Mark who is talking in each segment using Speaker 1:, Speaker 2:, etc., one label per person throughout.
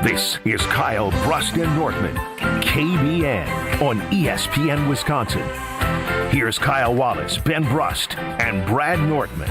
Speaker 1: This is Kyle Brust Nortman, KBN on ESPN Wisconsin. Here's Kyle Wallace, Ben Brust, and Brad Nortman.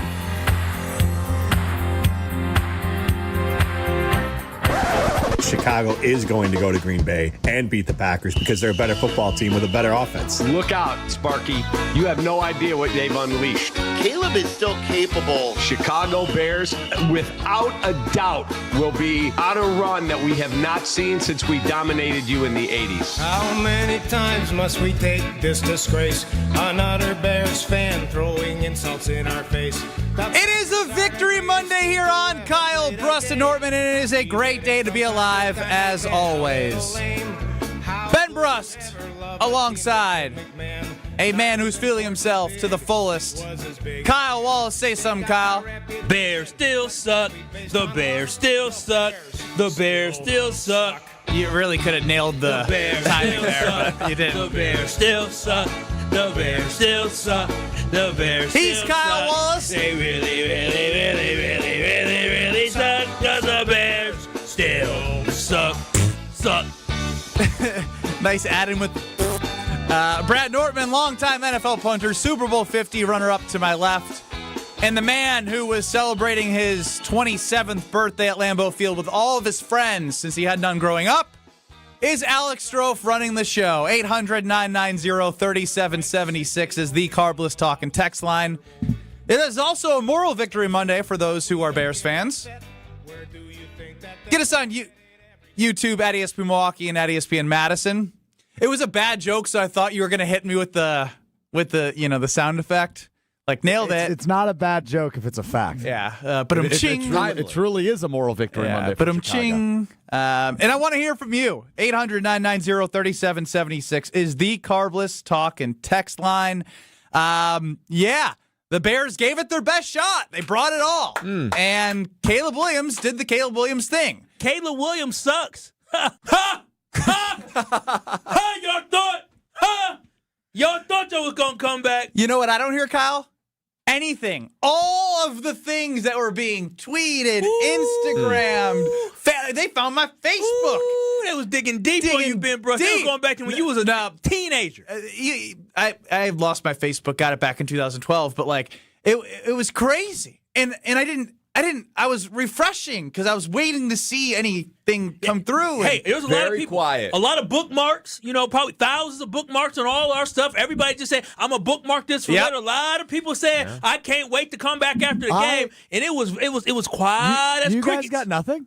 Speaker 2: Chicago is going to go to Green Bay and beat the Packers because they're a better football team with a better offense.
Speaker 3: Look out, Sparky. You have no idea what they've unleashed.
Speaker 4: Caleb is still capable.
Speaker 3: Chicago Bears, without a doubt, will be on a run that we have not seen since we dominated you in the 80s.
Speaker 5: How many times must we take this disgrace? Another Bears fan throwing insults in our face.
Speaker 6: It is a Victory Monday here on Kyle Brust Nortman, and it is a great day to be alive, as always. Ben Brust, alongside a man who's feeling himself to the fullest. Kyle Wallace, say something, Kyle.
Speaker 7: Bears still suck. The Bears still suck. The Bears still suck.
Speaker 6: You really could have nailed the timing there, but you didn't.
Speaker 7: The Bears still suck. The Bears still suck. The Bears
Speaker 6: He's
Speaker 7: still
Speaker 6: Kyle
Speaker 7: suck.
Speaker 6: Wallace.
Speaker 7: They really suck. Because the Bears still suck.
Speaker 6: Nice add-in with Brad Nortman, longtime NFL punter, Super Bowl 50 runner-up to my left. And the man who was celebrating his 27th birthday at Lambeau Field with all of his friends since he had none growing up is Alex Stro running the show. 800-990-3776 is the Carbless Talk and text line. It is also a Moral Victory Monday for those who are Bears fans. Get us on YouTube at ESPN Milwaukee and at ESPN Madison. It was a bad joke, so I thought you were going to hit me with the the sound effect. Like, nailed it.
Speaker 8: It's not a bad joke if it's a fact.
Speaker 6: Yeah, but
Speaker 8: it truly is a moral victory Monday for Chicago.
Speaker 6: And I want to hear from you. 800-990-3776 is the Carbless Talk and text line. The Bears gave it their best shot. They brought it all. And Caleb Williams did the Caleb Williams thing.
Speaker 7: Caleb Williams sucks. Ha! Ha! Ha! Y'all thought y'all was going to come back.
Speaker 6: You know what I don't hear, Kyle? Anything. All of the things that were being tweeted, Instagrammed. They found my Facebook.
Speaker 7: They was digging deep on you, Ben Brust. They was going back to when you was a teenager.
Speaker 6: I lost my Facebook, got it back in 2012, but like it was crazy. And I was refreshing because I was waiting to see anything come through.
Speaker 7: Hey, there was a lot of people, quiet. A lot of bookmarks, probably thousands of bookmarks on all our stuff. Everybody just said, I'm going to bookmark this for later. A lot of people said, I can't wait to come back after the game. And it was quiet as
Speaker 8: You
Speaker 7: crickets.
Speaker 8: guys got nothing?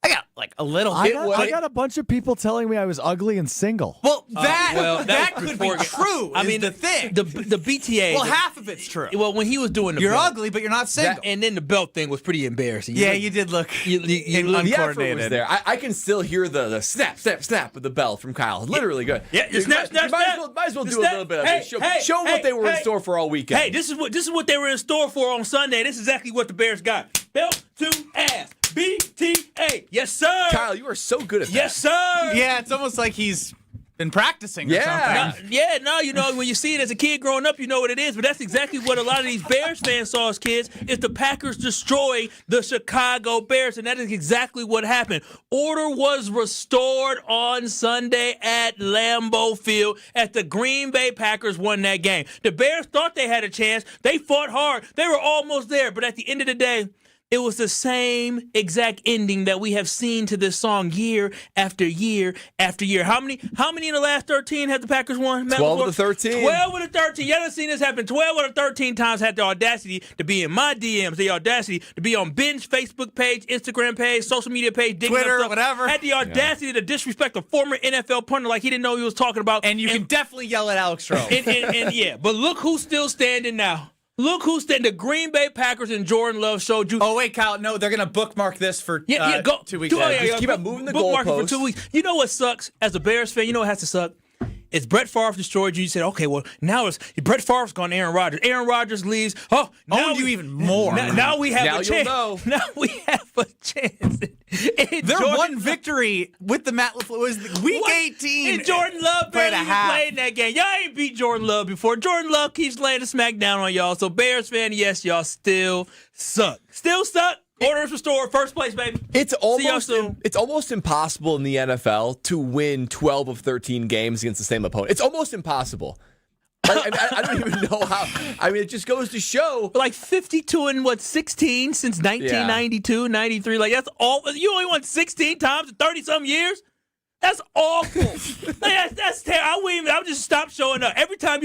Speaker 6: I got like a little.
Speaker 8: I got a bunch of people telling me I was ugly and single.
Speaker 6: Well, that could be true.
Speaker 7: I mean,
Speaker 6: the thing.
Speaker 7: The BTA.
Speaker 6: Well, half of it's true.
Speaker 7: Well, when he was doing the
Speaker 6: you're
Speaker 7: belt,
Speaker 6: ugly, but you're not single.
Speaker 7: and then the belt thing was pretty embarrassing.
Speaker 6: You did look
Speaker 9: The effort was there. I can still hear the snap, snap, snap of the bell from Kyle. Literally good.
Speaker 7: Yeah, snap, snap,
Speaker 9: might as well do a little bit of it. Show them what they were in store for all weekend.
Speaker 7: Hey, this is what they were in store for on Sunday. This is exactly what the Bears got. Belt to ass. BTA. Yes, sir.
Speaker 9: Kyle, you are so good at that.
Speaker 7: Yes, sir.
Speaker 6: Yeah, it's almost like he's been practicing or something.
Speaker 7: When you see it as a kid growing up, you know what it is. But that's exactly what a lot of these Bears fans saw as kids, is the Packers destroy the Chicago Bears. And that is exactly what happened. Order was restored on Sunday at Lambeau Field as the Green Bay Packers won that game. The Bears thought they had a chance. They fought hard. They were almost there. But at the end of the day, it was the same exact ending that we have seen to this song year after year after year. How many in the last 13 have the Packers won?
Speaker 9: 12 of the 13.
Speaker 7: 12 of the 13. You haven't seen this happen. 12 of the 13 times had the audacity to be in my DMs, the audacity to be on Ben's Facebook page, Instagram page, social media page,
Speaker 6: Twitter, whatever.
Speaker 7: Had the audacity to disrespect a former NFL punter like he didn't know what he was talking about.
Speaker 6: And you can definitely yell at Alex Stro.
Speaker 7: and but look who's still standing now. Look who's standing. The Green Bay Packers and Jordan Love showed you.
Speaker 6: Oh, wait, Kyle. No, they're going to bookmark this for 2 weeks.
Speaker 9: Just keep on moving the goalposts.
Speaker 7: For 2 weeks. You know what sucks? As a Bears fan, you know what has to suck? It's Brett Favre destroyed you. You said, okay, well, now it's Brett Favre's gone to Aaron Rodgers. Aaron Rodgers leaves. Oh, now
Speaker 6: you even more.
Speaker 7: Now we have a chance.
Speaker 9: Know.
Speaker 7: Now we have a chance.
Speaker 6: Their one victory with the Matt LaFleur was week 18.
Speaker 7: And Jordan Love barely even played in that game. Y'all ain't beat Jordan Love before. Jordan Love keeps laying the smack down on y'all. So Bears fan, yes, y'all still suck. Still suck. Order is restored. First place, baby.
Speaker 9: It's
Speaker 7: See y'all soon.
Speaker 9: almost impossible in the NFL to win 12 of 13 games against the same opponent. It's almost impossible. I don't even know how. I mean, it just goes to show.
Speaker 7: Like 52 and 16 since 1992, 93. Like, that's all. You only won 16 times in 30-some years? That's awful. that's terrible. I would just stop showing up. Every time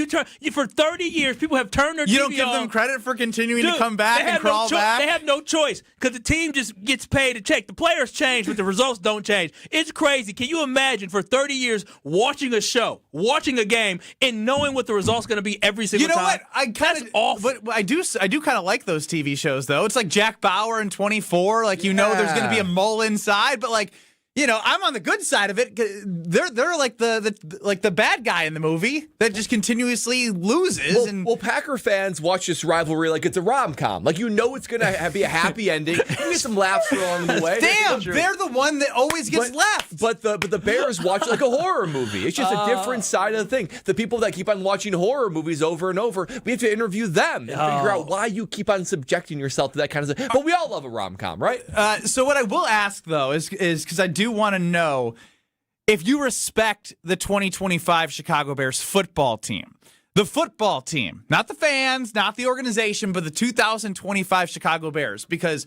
Speaker 7: for 30 years, people have turned their TV on.
Speaker 6: You don't give them credit for continuing to come back and crawl back?
Speaker 7: They have no choice because the team just gets paid a check. The players change, but the results don't change. It's crazy. Can you imagine for 30 years watching a show, watching a game, and knowing what the result's going to be every single time?
Speaker 6: You know what? That's awful. But I do kind of like those TV shows, though. It's like Jack Bauer in 24. Like, you know there's going to be a mole inside, but like, you know, I'm on the good side of it. They're like the bad guy in the movie that just continuously loses.
Speaker 9: Well, Packer fans watch this rivalry like it's a rom-com. Like, you know it's going to be a happy ending. You get some laughs along the way.
Speaker 6: Damn, they're the one that always gets left.
Speaker 9: But the Bears watch it like a horror movie. It's just a different side of the thing. The people that keep on watching horror movies over and over, we have to interview them and figure out why you keep on subjecting yourself to that kind of thing. But we all love a rom-com, right?
Speaker 6: So what I will ask, though, is because I do want to know if you respect the 2025 Chicago Bears football team. The football team, not the fans, not the organization, but the 2025 Chicago Bears, because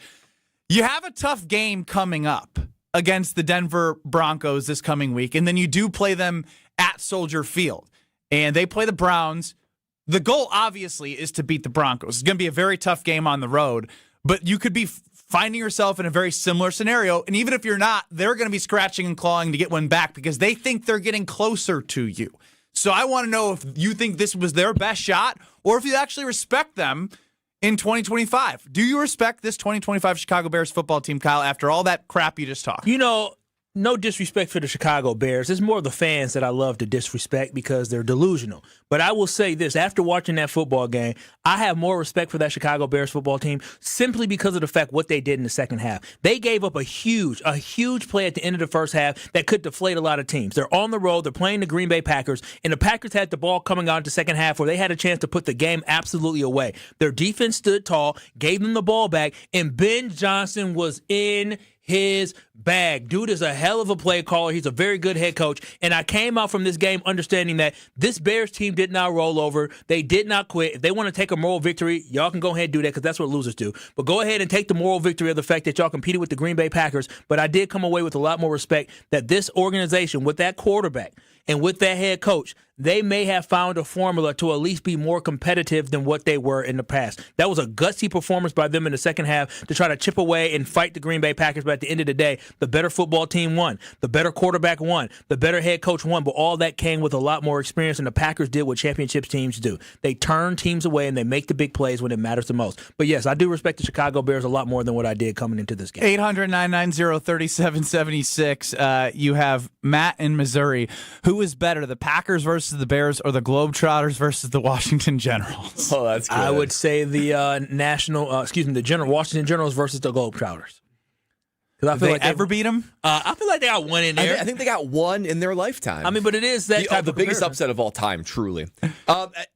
Speaker 6: you have a tough game coming up against the Denver Broncos this coming week, and then you do play them at Soldier Field, and they play the Browns. The goal, obviously, is to beat the Broncos. It's going to be a very tough game on the road, but you could be finding yourself in a very similar scenario, and even if you're not, they're going to be scratching and clawing to get one back because they think they're getting closer to you. So I want to know if you think this was their best shot or if you actually respect them in 2025. Do you respect this 2025 Chicago Bears football team, Kyle, after all that crap you just talked?
Speaker 7: You know, no disrespect for the Chicago Bears. It's more the fans that I love to disrespect because they're delusional. But I will say this, after watching that football game, I have more respect for that Chicago Bears football team simply because of the fact what they did in the second half. They gave up a huge play at the end of the first half that could deflate a lot of teams. They're on the road, they're playing the Green Bay Packers, and the Packers had the ball coming out in the second half where they had a chance to put the game absolutely away. Their defense stood tall, gave them the ball back, and Ben Johnson was in his bag. Dude is a hell of a play caller. He's a very good head coach. And I came out from this game understanding that this Bears team did not roll over. They did not quit. If they want to take a moral victory, y'all can go ahead and do that because that's what losers do. But go ahead and take the moral victory of the fact that y'all competed with the Green Bay Packers. But I did come away with a lot more respect that this organization with that quarterback and with that head coach, they may have found a formula to at least be more competitive than what they were in the past. That was a gutsy performance by them in the second half to try to chip away and fight the Green Bay Packers. But at the end of the day, the better football team won. The better quarterback won. The better head coach won. But all that came with a lot more experience, and the Packers did what championships teams do. They turn teams away, and they make the big plays when it matters the most. But, yes, I do respect the Chicago Bears a lot more than what I did coming into this game.
Speaker 6: 800-990-3776. You have Matt in Missouri. Who is better, the Packers versus the Bears or the Globetrotters versus the Washington Generals?
Speaker 9: Oh, that's good.
Speaker 7: I would say the Washington Generals versus the Globetrotters.
Speaker 6: Did they ever beat them?
Speaker 7: I feel like they got one in there.
Speaker 9: I think they got one in their lifetime.
Speaker 7: I mean, but it is that type
Speaker 9: the
Speaker 7: of
Speaker 9: biggest
Speaker 7: comparison.
Speaker 9: upset of all time, truly.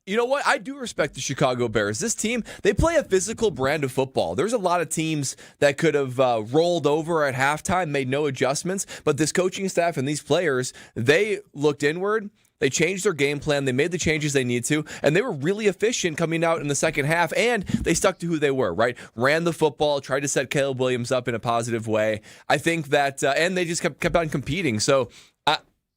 Speaker 9: You know what? I do respect the Chicago Bears. This team, they play a physical brand of football. There's a lot of teams that could have rolled over at halftime, made no adjustments, but this coaching staff and these players, they looked inward. They changed their game plan. They made the changes they need to, and they were really efficient coming out in the second half, and they stuck to who they were, right? Ran the football, tried to set Caleb Williams up in a positive way. I think that, and they just kept on competing. So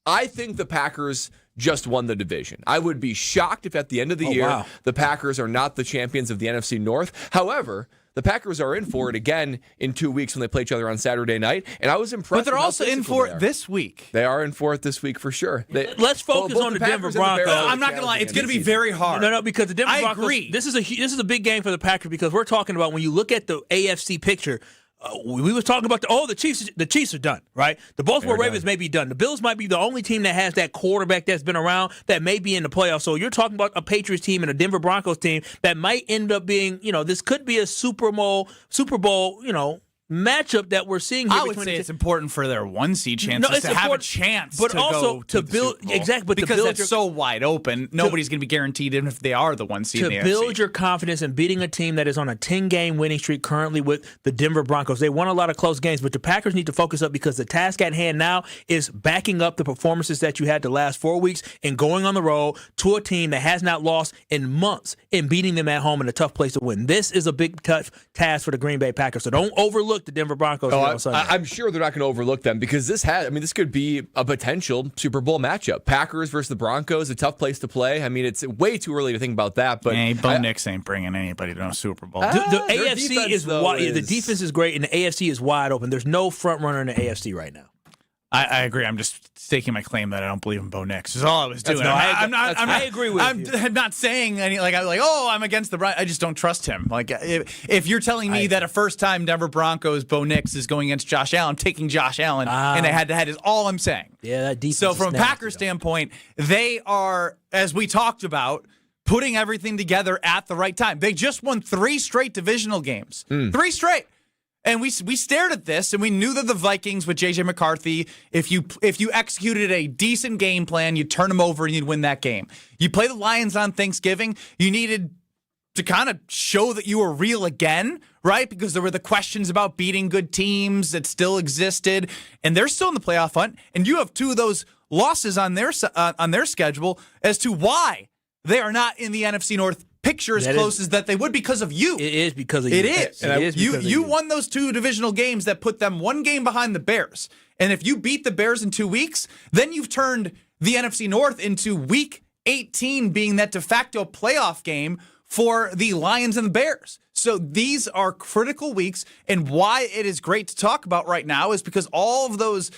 Speaker 9: I think the Packers just won the division. I would be shocked if at the end of the year the Packers are not the champions of the NFC North. However, the Packers are in for it again in 2 weeks when they play each other on Saturday night, and I was impressed.
Speaker 6: But they're also in for it this week.
Speaker 9: They are in for it this week for sure.
Speaker 7: Let's focus on the Denver Broncos.
Speaker 6: I'm not going to lie. It's going to be very hard.
Speaker 7: No, because the Denver Broncos.
Speaker 6: Agree.
Speaker 7: This is a big game for the Packers because we're talking about when you look at the AFC picture. We were talking about the Chiefs are done, right? The Baltimore Ravens may be done. The Bills might be the only team that has that quarterback that's been around that may be in the playoffs. So you're talking about a Patriots team and a Denver Broncos team that might end up being, this could be a Super Bowl, matchup that we're seeing here.
Speaker 6: I would say it's important for their 1 seed chances to have a chance,
Speaker 7: but also to build
Speaker 6: exactly because that's so wide open. Nobody's going to be guaranteed, even if they are the 1 seed.
Speaker 7: To build your confidence in beating a team that is on a 10-game winning streak currently with the Denver Broncos. They won a lot of close games, but the Packers need to focus up because the task at hand now is backing up the performances that you had the last 4 weeks and going on the road to a team that has not lost in months and beating them at home in a tough place to win. This is a big tough task for the Green Bay Packers. So don't overlook the Denver Broncos on Sunday.
Speaker 9: I'm sure they're not going to overlook them because this could be a potential Super Bowl matchup. Packers versus the Broncos, a tough place to play. I mean, it's way too early to think about that. But
Speaker 6: Bo Nix ain't bringing anybody to a Super Bowl.
Speaker 7: The AFC is wide. The defense is great, and the AFC is wide open. There's no front runner in the AFC right now.
Speaker 6: I agree. I'm just staking my claim that I don't believe in Bo Nix. Is all I was doing.
Speaker 7: I agree with you.
Speaker 6: I'm not saying any I'm against the. I just don't trust him. Like if you're telling me that a first-time Denver Broncos Bo Nix is going against Josh Allen, I'm taking Josh Allen in a head-to-head is all I'm saying.
Speaker 7: Yeah, that defense.
Speaker 6: So from a Packers standpoint, they are, as we talked about, putting everything together at the right time. They just won 3 straight divisional games. 3 straight. And we stared at this, and we knew that the Vikings with J.J. McCarthy, if you executed a decent game plan, you'd turn them over and you'd win that game. You play the Lions on Thanksgiving, you needed to kind of show that you were real again, right? Because there were the questions about beating good teams that still existed, and they're still in the playoff hunt, and you have 2 of those losses on their schedule as to why they are not in the NFC North picture as close as that they would because of you.
Speaker 7: It is because of you.
Speaker 6: It is. You won those 2 divisional games that put them 1 game behind the Bears. And if you beat the Bears in 2 weeks, then you've turned the NFC North into week 18 being that de facto playoff game for the Lions and the Bears. So these are critical weeks, and why it is great to talk about right now is because all of those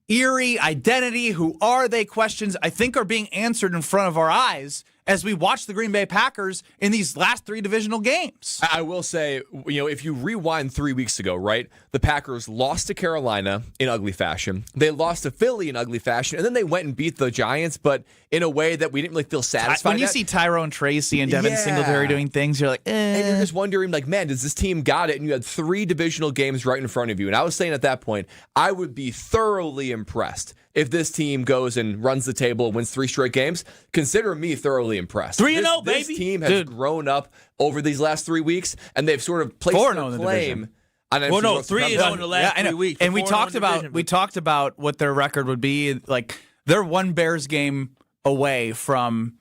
Speaker 6: eerie identity, who are they questions, I think are being answered in front of our eyes as we watch the Green Bay Packers in these last 3 divisional games.
Speaker 9: I will say, if you rewind 3 weeks ago, right, the Packers lost to Carolina in ugly fashion. They lost to Philly in ugly fashion, and then they went and beat the Giants, but in a way that we didn't really feel satisfied.
Speaker 6: When you see Tyrone Tracy and Devin Singletary doing things, you're like,
Speaker 9: And you're just wondering, man, does this team got it? And you had 3 divisional games right in front of you. And I was saying at that point, I would be thoroughly impressed if this team goes and runs the table and wins 3 straight games. Consider me thoroughly impressed.
Speaker 7: 3-0, baby.
Speaker 9: This team has grown up over these last 3 weeks, and they've sort of placed their claim.
Speaker 7: 3-0 in the last 3 weeks.
Speaker 6: And we talked about what their record would be. Like, they're 1 Bears game away from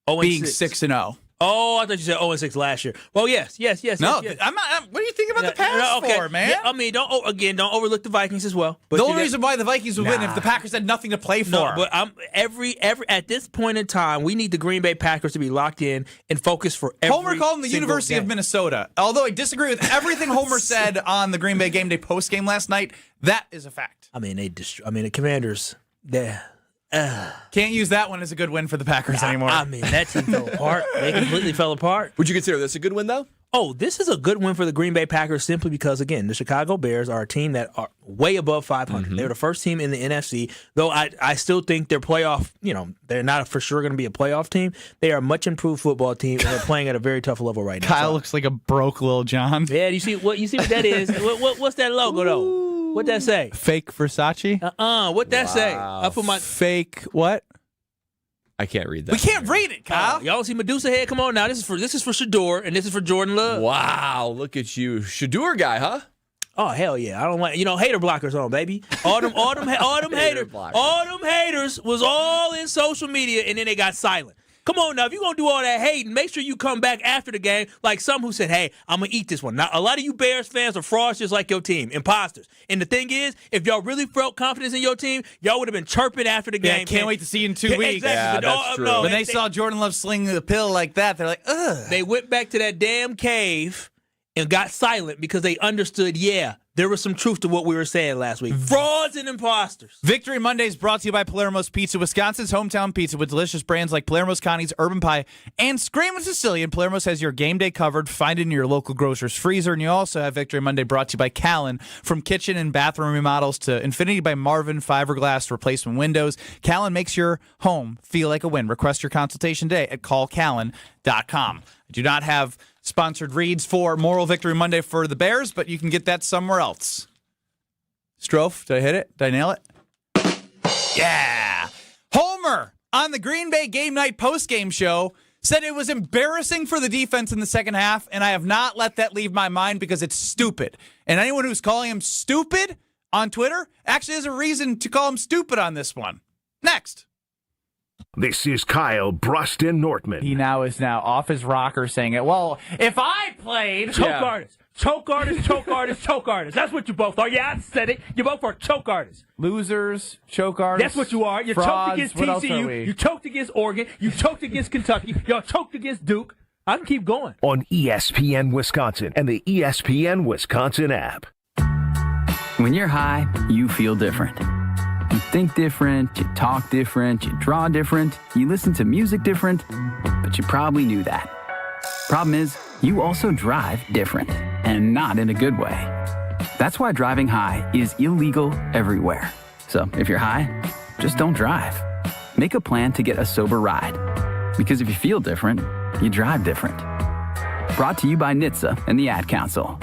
Speaker 6: being 6-0.
Speaker 7: Oh, I thought you said 0-6 last year. Well, yes.
Speaker 6: No,
Speaker 7: yes.
Speaker 6: I'm not. What do you think about the past for, man?
Speaker 7: Yeah, I mean, don't overlook the Vikings as well.
Speaker 6: But the only reason why the Vikings would win if the Packers had nothing to play for.
Speaker 7: No, but every at this point in time, we need the Green Bay Packers to be locked in and focused for every
Speaker 6: Homer called them the University of Minnesota. Although I disagree with everything Homer said on the Green Bay Game Day postgame last night, that is a fact.
Speaker 7: I mean, the Commanders,
Speaker 6: can't use that one as a good win for the Packers anymore.
Speaker 7: I mean, that team fell apart. They completely fell apart.
Speaker 9: Would you consider this a good win, though?
Speaker 7: Oh, this is a good win for the Green Bay Packers simply because, again, the Chicago Bears are a team that are way above 500. They're the first team in the NFC, though I still think they're playoff, they're not for sure going to be a playoff team. They are a much improved football team, and they're playing at a very tough level right now.
Speaker 6: Kyle looks like a broke Lil Jon.
Speaker 7: Yeah, you see what that is? What's that logo, though? What'd that say?
Speaker 6: Fake Versace?
Speaker 7: What'd that say? I put my
Speaker 6: fake what?
Speaker 9: I can't read that.
Speaker 6: We can't read it, Kyle.
Speaker 7: Y'all see Medusa head? Come on now. This is for Shador, and this is for Jordan Love.
Speaker 9: Wow, look at you. Shador guy, huh?
Speaker 7: Oh, hell yeah. I don't like, hater blockers on, baby. All them haters was all in social media, and then they got silent. Come on now, if you're going to do all that hating, make sure you come back after the game like some who said, hey, I'm going to eat this one. Now, a lot of you Bears fans are frauds just like your team, imposters. And the thing is, if y'all really felt confidence in your team, y'all would have been chirping after the game.
Speaker 6: Yeah, can't wait to see you in 2 weeks.
Speaker 7: Exactly.
Speaker 9: Yeah, that's true.
Speaker 6: When they saw Jordan Love sling the pill like that, they're like, ugh.
Speaker 7: They went back to that damn cave and got silent because they understood, there was some truth to what we were saying last week. Frauds and imposters.
Speaker 6: Victory Monday is brought to you by Palermo's Pizza, Wisconsin's hometown pizza with delicious brands like Palermo's Connie's Urban Pie and Screamin' Sicilian. Palermo's has your game day covered. Find it in your local grocer's freezer. And you also have Victory Monday brought to you by Callan. From kitchen and bathroom remodels to Infinity by Marvin fiberglass replacement windows, Callan makes your home feel like a win. Request your consultation today at callcallan.com. I do not have sponsored reads for Moral Victory Monday for the Bears, but you can get that somewhere else. Strofe, did I hit it? Did I nail it? Yeah! Homer on the Green Bay Game Night postgame show said it was embarrassing for the defense in the second half, and I have not let that leave my mind because it's stupid. And anyone who's calling him stupid on Twitter actually has a reason to call him stupid on this one. Next.
Speaker 1: This is Kyle Brust Nortman.
Speaker 10: He now is off his rocker saying it. Well, if I played...
Speaker 7: Choke artist. That's what you both are. Yeah, I said it. You both are choke artists.
Speaker 10: Losers, choke artists.
Speaker 7: That's what you are. You choked against TCU. You choked against Oregon. You choked against Kentucky. Y'all choked against Duke. I can keep going.
Speaker 1: On ESPN Wisconsin and the ESPN Wisconsin app.
Speaker 11: When you're high, you feel different. You think different, you talk different, you draw different, you listen to music different, but you probably knew that. Problem is, you also drive different, and not in a good way. That's why driving high is illegal everywhere. So if you're high, just don't drive. Make a plan to get a sober ride. Because if you feel different, you drive different. Brought to you by NHTSA and the Ad Council.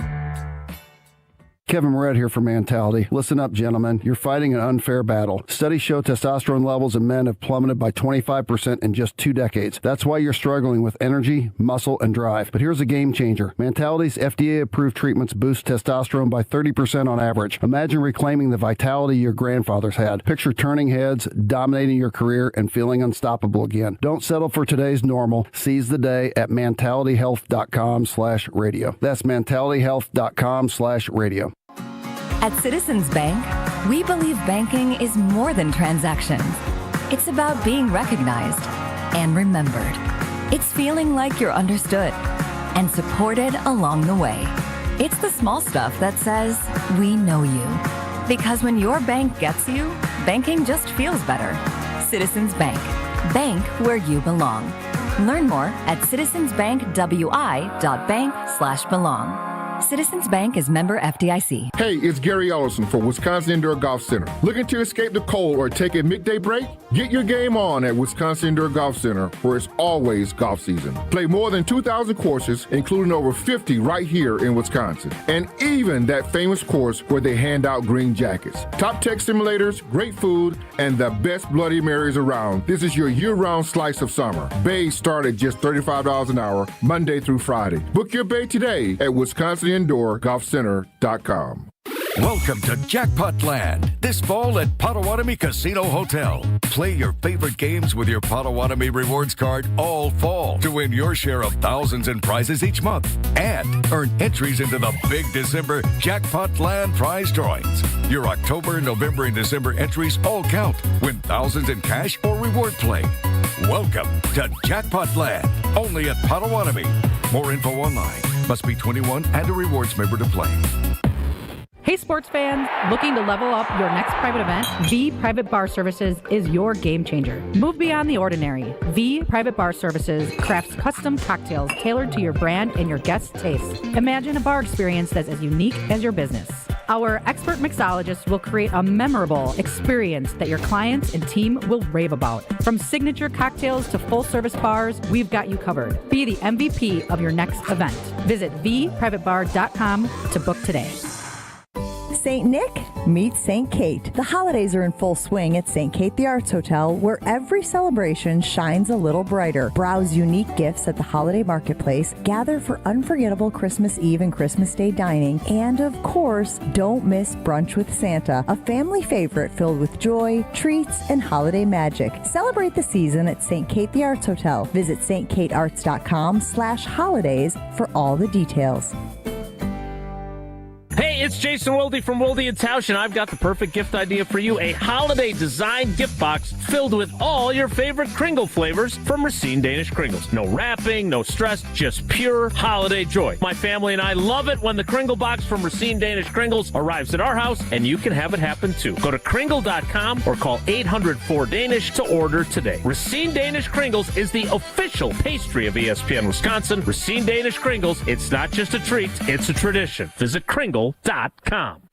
Speaker 12: Kevin Moret here for Mentality. Listen up, gentlemen. You're fighting an unfair battle. Studies show testosterone levels in men have plummeted by 25% in just 2 decades. That's why you're struggling with energy, muscle, and drive. But here's a game changer. Mentality's FDA-approved treatments boost testosterone by 30% on average. Imagine reclaiming the vitality your grandfathers had. Picture turning heads, dominating your career, and feeling unstoppable again. Don't settle for today's normal. Seize the day at mentalityhealth.com/radio. That's mentalityhealth.com/radio.
Speaker 13: At Citizens Bank, we believe banking is more than transactions. It's about being recognized and remembered. It's feeling like you're understood and supported along the way. It's the small stuff that says, we know you. Because when your bank gets you, banking just feels better. Citizens Bank. Bank where you belong. Learn more at citizensbankwi.bank/belong. Citizens Bank is member FDIC.
Speaker 14: Hey, it's Gary Ellison for Wisconsin Indoor Golf Center. Looking to escape the cold or take a midday break? Get your game on at Wisconsin Indoor Golf Center, where it's always golf season. Play more than 2,000 courses, including over 50 right here in Wisconsin. And even that famous course where they hand out green jackets. Top tech simulators, great food, and the best Bloody Marys around. This is your year-round slice of summer. Bays start at just $35 an hour, Monday through Friday. Book your bay today at WisconsinIndoorGolfCenter.com.
Speaker 15: Welcome to Jackpot Land, this fall at Potawatomi Casino Hotel. Play your favorite games with your Potawatomi Rewards card all fall to win your share of thousands in prizes each month. And earn entries into the big December Jackpot Land prize drawings. Your October, November, and December entries all count. Win thousands in cash or reward play. Welcome to Jackpot Land, only at Potawatomi. More info online. Must be 21 and a rewards member to play.
Speaker 16: Hey sports fans, looking to level up your next private event? V Private Bar Services is your game changer. Move beyond the ordinary. V Private Bar Services crafts custom cocktails tailored to your brand and your guests' tastes. Imagine a bar experience that's as unique as your business. Our expert mixologists will create a memorable experience that your clients and team will rave about. From signature cocktails to full-service bars, we've got you covered. Be the MVP of your next event. Visit vprivatebar.com to book today.
Speaker 17: St. Nick meets St. Kate. The holidays are in full swing at St. Kate the Arts Hotel, where every celebration shines a little brighter. Browse unique gifts at the holiday marketplace, gather for unforgettable Christmas Eve and Christmas Day dining, and of course, don't miss Brunch with Santa, a family favorite filled with joy, treats, and holiday magic. Celebrate the season at St. Kate the Arts Hotel. Visit stkatearts.com/holidays for all the details.
Speaker 18: Hey, it's Jason Wilde from Wilde & Tausch, and I've got the perfect gift idea for you. A holiday design gift box filled with all your favorite Kringle flavors from Racine Danish Kringles. No wrapping, no stress, just pure holiday joy. My family and I love it when the Kringle box from Racine Danish Kringles arrives at our house, and you can have it happen too. Go to Kringle.com or call 800-4DANISH to order today. Racine Danish Kringles is the official pastry of ESPN Wisconsin. Racine Danish Kringles, it's not just a treat, it's a tradition. Visit Kringle.com.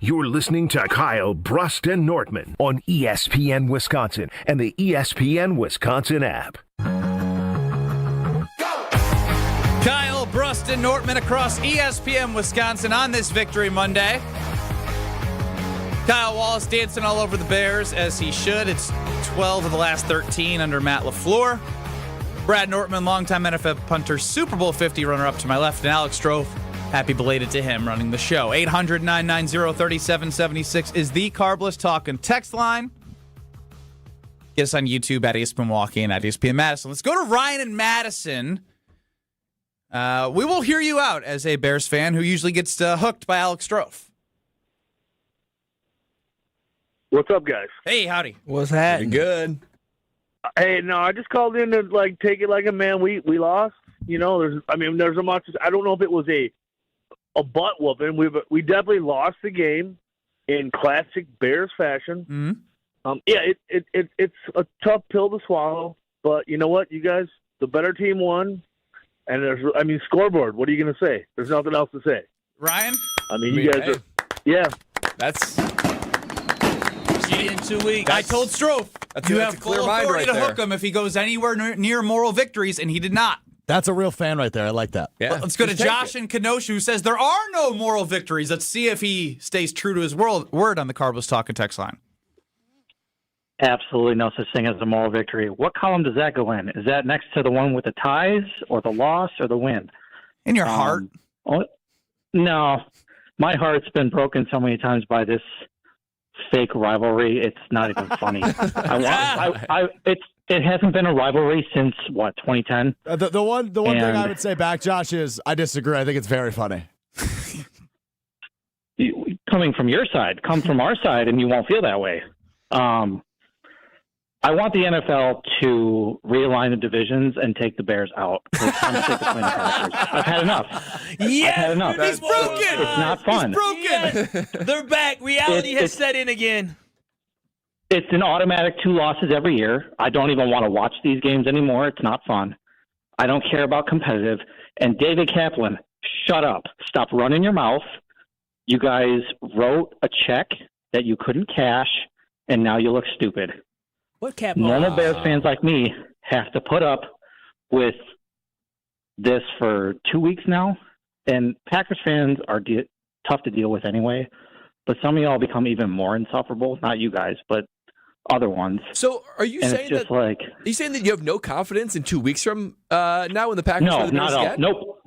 Speaker 1: You're listening to Kyle Brust Nortman on ESPN Wisconsin and the ESPN Wisconsin app.
Speaker 6: Kyle Brust and Nortman across ESPN Wisconsin on this Victory Monday. Kyle Wallace dancing all over the Bears, as he should. It's 12 of the last 13 under Matt LaFleur. Brad Nortman, longtime NFL punter, Super Bowl 50 runner-up to my left, and Alex Stro, happy belated to him, running the show. 800-990-3776 is the Carbless Talk and text line. Get us on YouTube at ESPN Milwaukee and at ESPN Madison. Let's go to Ryan in Madison. We will hear you out as a Bears fan who usually gets hooked by Alex Strofe.
Speaker 19: What's up, guys?
Speaker 6: Hey, howdy.
Speaker 7: What's happening?
Speaker 9: Good.
Speaker 19: Hey, no, I just called in to take it like a man. We lost. There's a much. I don't know if it was a butt whooping. We definitely lost the game in classic Bears fashion.
Speaker 6: Mm-hmm.
Speaker 19: It's a tough pill to swallow, but you know what? You guys, the better team won. And scoreboard. What are you going to say? There's nothing else to say.
Speaker 6: Ryan?
Speaker 19: You guys are. Yeah.
Speaker 9: That's.
Speaker 7: In 2 weeks.
Speaker 6: I told Strofe, you have full authority to hook him if he goes anywhere near moral victories, and he did not.
Speaker 8: That's a real fan right there. I like that.
Speaker 6: Yeah. Let's go to Josh in Kenosha, who says there are no moral victories. Let's see if he stays true to his word on the Carbless Talk and text line.
Speaker 10: Absolutely no such thing as a moral victory. What column does that go in? Is that next to the one with the ties, or the loss, or the win?
Speaker 6: In your heart?
Speaker 10: No. My heart's been broken so many times by this fake rivalry. It's not even funny. It hasn't been a rivalry since 2010.
Speaker 8: The one thing I would say back, Josh, is I disagree. I think it's very funny.
Speaker 10: Coming from your side, come from our side, and you won't feel that way. I want the NFL to realign the divisions and take the Bears out. I'm sick of playing the Packers. I've had enough.
Speaker 7: Yeah,
Speaker 10: I've had enough.
Speaker 7: He's broken.
Speaker 10: It's not fun.
Speaker 7: He's broken. Yes. They're back. Reality has set in again.
Speaker 10: It's an automatic 2 losses every year. I don't even want to watch these games anymore. It's not fun. I don't care about competitive. And David Kaplan, shut up. Stop running your mouth. You guys wrote a check that you couldn't cash, and now you look stupid.
Speaker 7: What Kaplan?
Speaker 10: Normal Bears fans like me have to put up with this for 2 weeks now, and Packers fans are tough to deal with anyway, but some of y'all become even more insufferable. Not you guys, but other ones.
Speaker 9: So are you saying that? Are you saying that you have no confidence in 2 weeks from now when the Packers?
Speaker 10: No, not at all.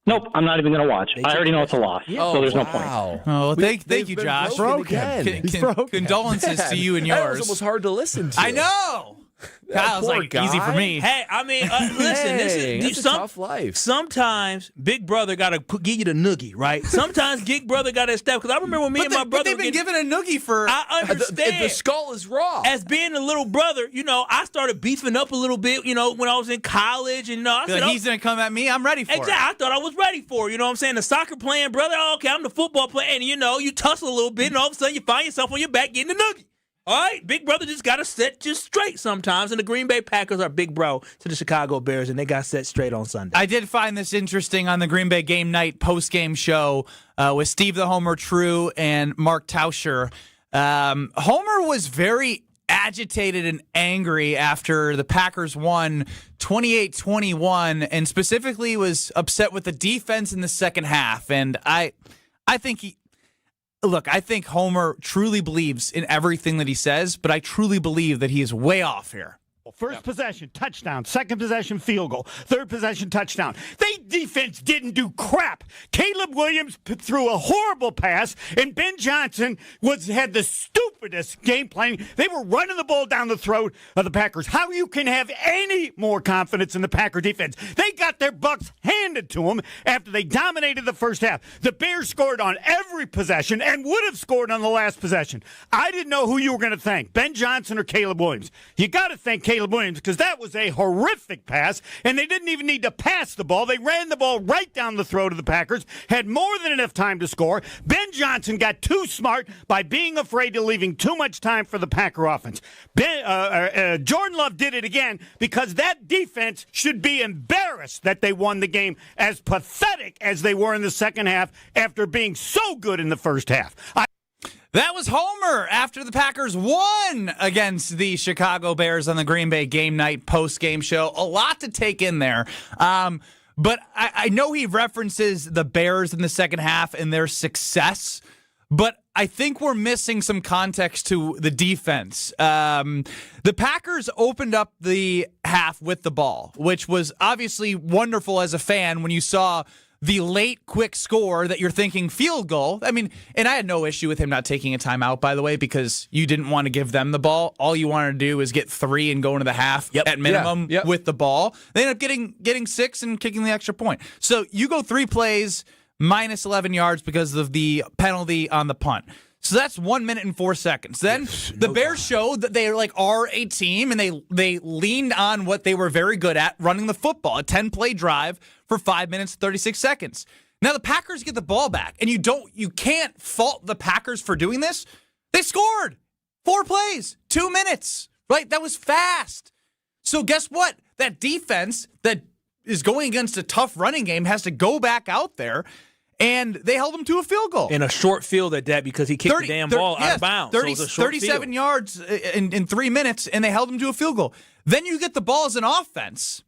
Speaker 10: Nope, I'm not even going to watch. I already know it's a loss, so there's no point.
Speaker 6: Oh, thank you, Josh. Condolences to you and yours.
Speaker 9: That was almost hard to listen to.
Speaker 6: I know. Kyle's like, easy for me.
Speaker 7: Hey, listen, this is
Speaker 9: a tough life.
Speaker 7: Sometimes Big Brother got to give you the noogie, right? Sometimes Big Brother got to step. Because I remember when me and my brother.
Speaker 6: But they've been given a noogie for.
Speaker 7: I understand.
Speaker 9: The skull is raw.
Speaker 7: As being a little brother, I started beefing up a little bit, when I was in college. And I said,
Speaker 6: he's going to come at me. I'm ready for it.
Speaker 7: Exactly. I thought I was ready for it. You know what I'm saying? The soccer playing brother. Oh, okay, I'm the football player. And, you tussle a little bit. And all of a sudden, you find yourself on your back getting the noogie. All right, Big Brother just got to set just straight sometimes, and the Green Bay Packers are big bro to the Chicago Bears, and they got set straight on Sunday.
Speaker 6: I did find this interesting on the Green Bay game night post-game show with Steve the Homer True and Mark Tauscher. Homer was very agitated and angry after the Packers won 28-21, and specifically was upset with the defense in the second half, and I think I think Homer truly believes in everything that he says, but I truly believe that he is way off here.
Speaker 20: First possession, touchdown. Second possession, field goal. Third possession, touchdown. They defense didn't do crap. Caleb Williams threw a horrible pass, and Ben Johnson had the stupidest game plan. They were running the ball down the throat of the Packers. How you can have any more confidence in the Packer defense? They got their bucks handed to them after they dominated the first half. The Bears scored on every possession and would have scored on the last possession. I didn't know who you were going to thank, Ben Johnson or Caleb Williams. You got to thank Caleb Williams, because that was a horrific pass, and they didn't even need to pass the ball. They ran the ball right down the throat of the Packers, had more than enough time to score. Ben Johnson got too smart by being afraid of leaving too much time for the Packer offense. Jordan Love did it again, because that defense should be embarrassed that they won the game, as pathetic as they were in the second half after being so good in the first half.
Speaker 6: That was Homer after the Packers won against the Chicago Bears on the Green Bay game night post-game show. A lot to take in there. But I know he references the Bears in the second half and their success, but I think we're missing some context to the defense. The Packers opened up the half with the ball, which was obviously wonderful as a fan when you saw the late quick score that you're thinking field goal. I mean, and I had no issue with him not taking a timeout, by the way, because you didn't want to give them the ball. All you wanted to do is get 3 and go into the half at minimum with the ball. They end up getting 6 and kicking the extra point. So you go 3 plays, minus 11 yards because of the penalty on the punt. So that's 1 minute and 4 seconds. Then the Bears showed that they are a team, and they leaned on what they were very good at, running the football, a 10-play drive for 5 minutes and 36 seconds. Now the Packers get the ball back, and you can't fault the Packers for doing this. They scored 4 plays, 2 minutes, right? That was fast. So guess what? That defense that is going against a tough running game has to go back out there. And they held him to a field goal.
Speaker 7: In a short field at that because he kicked the damn ball out of bounds.
Speaker 6: 37
Speaker 7: field.
Speaker 6: yards in 3 minutes, and they held him to a field goal. Then you get the ball as an offense.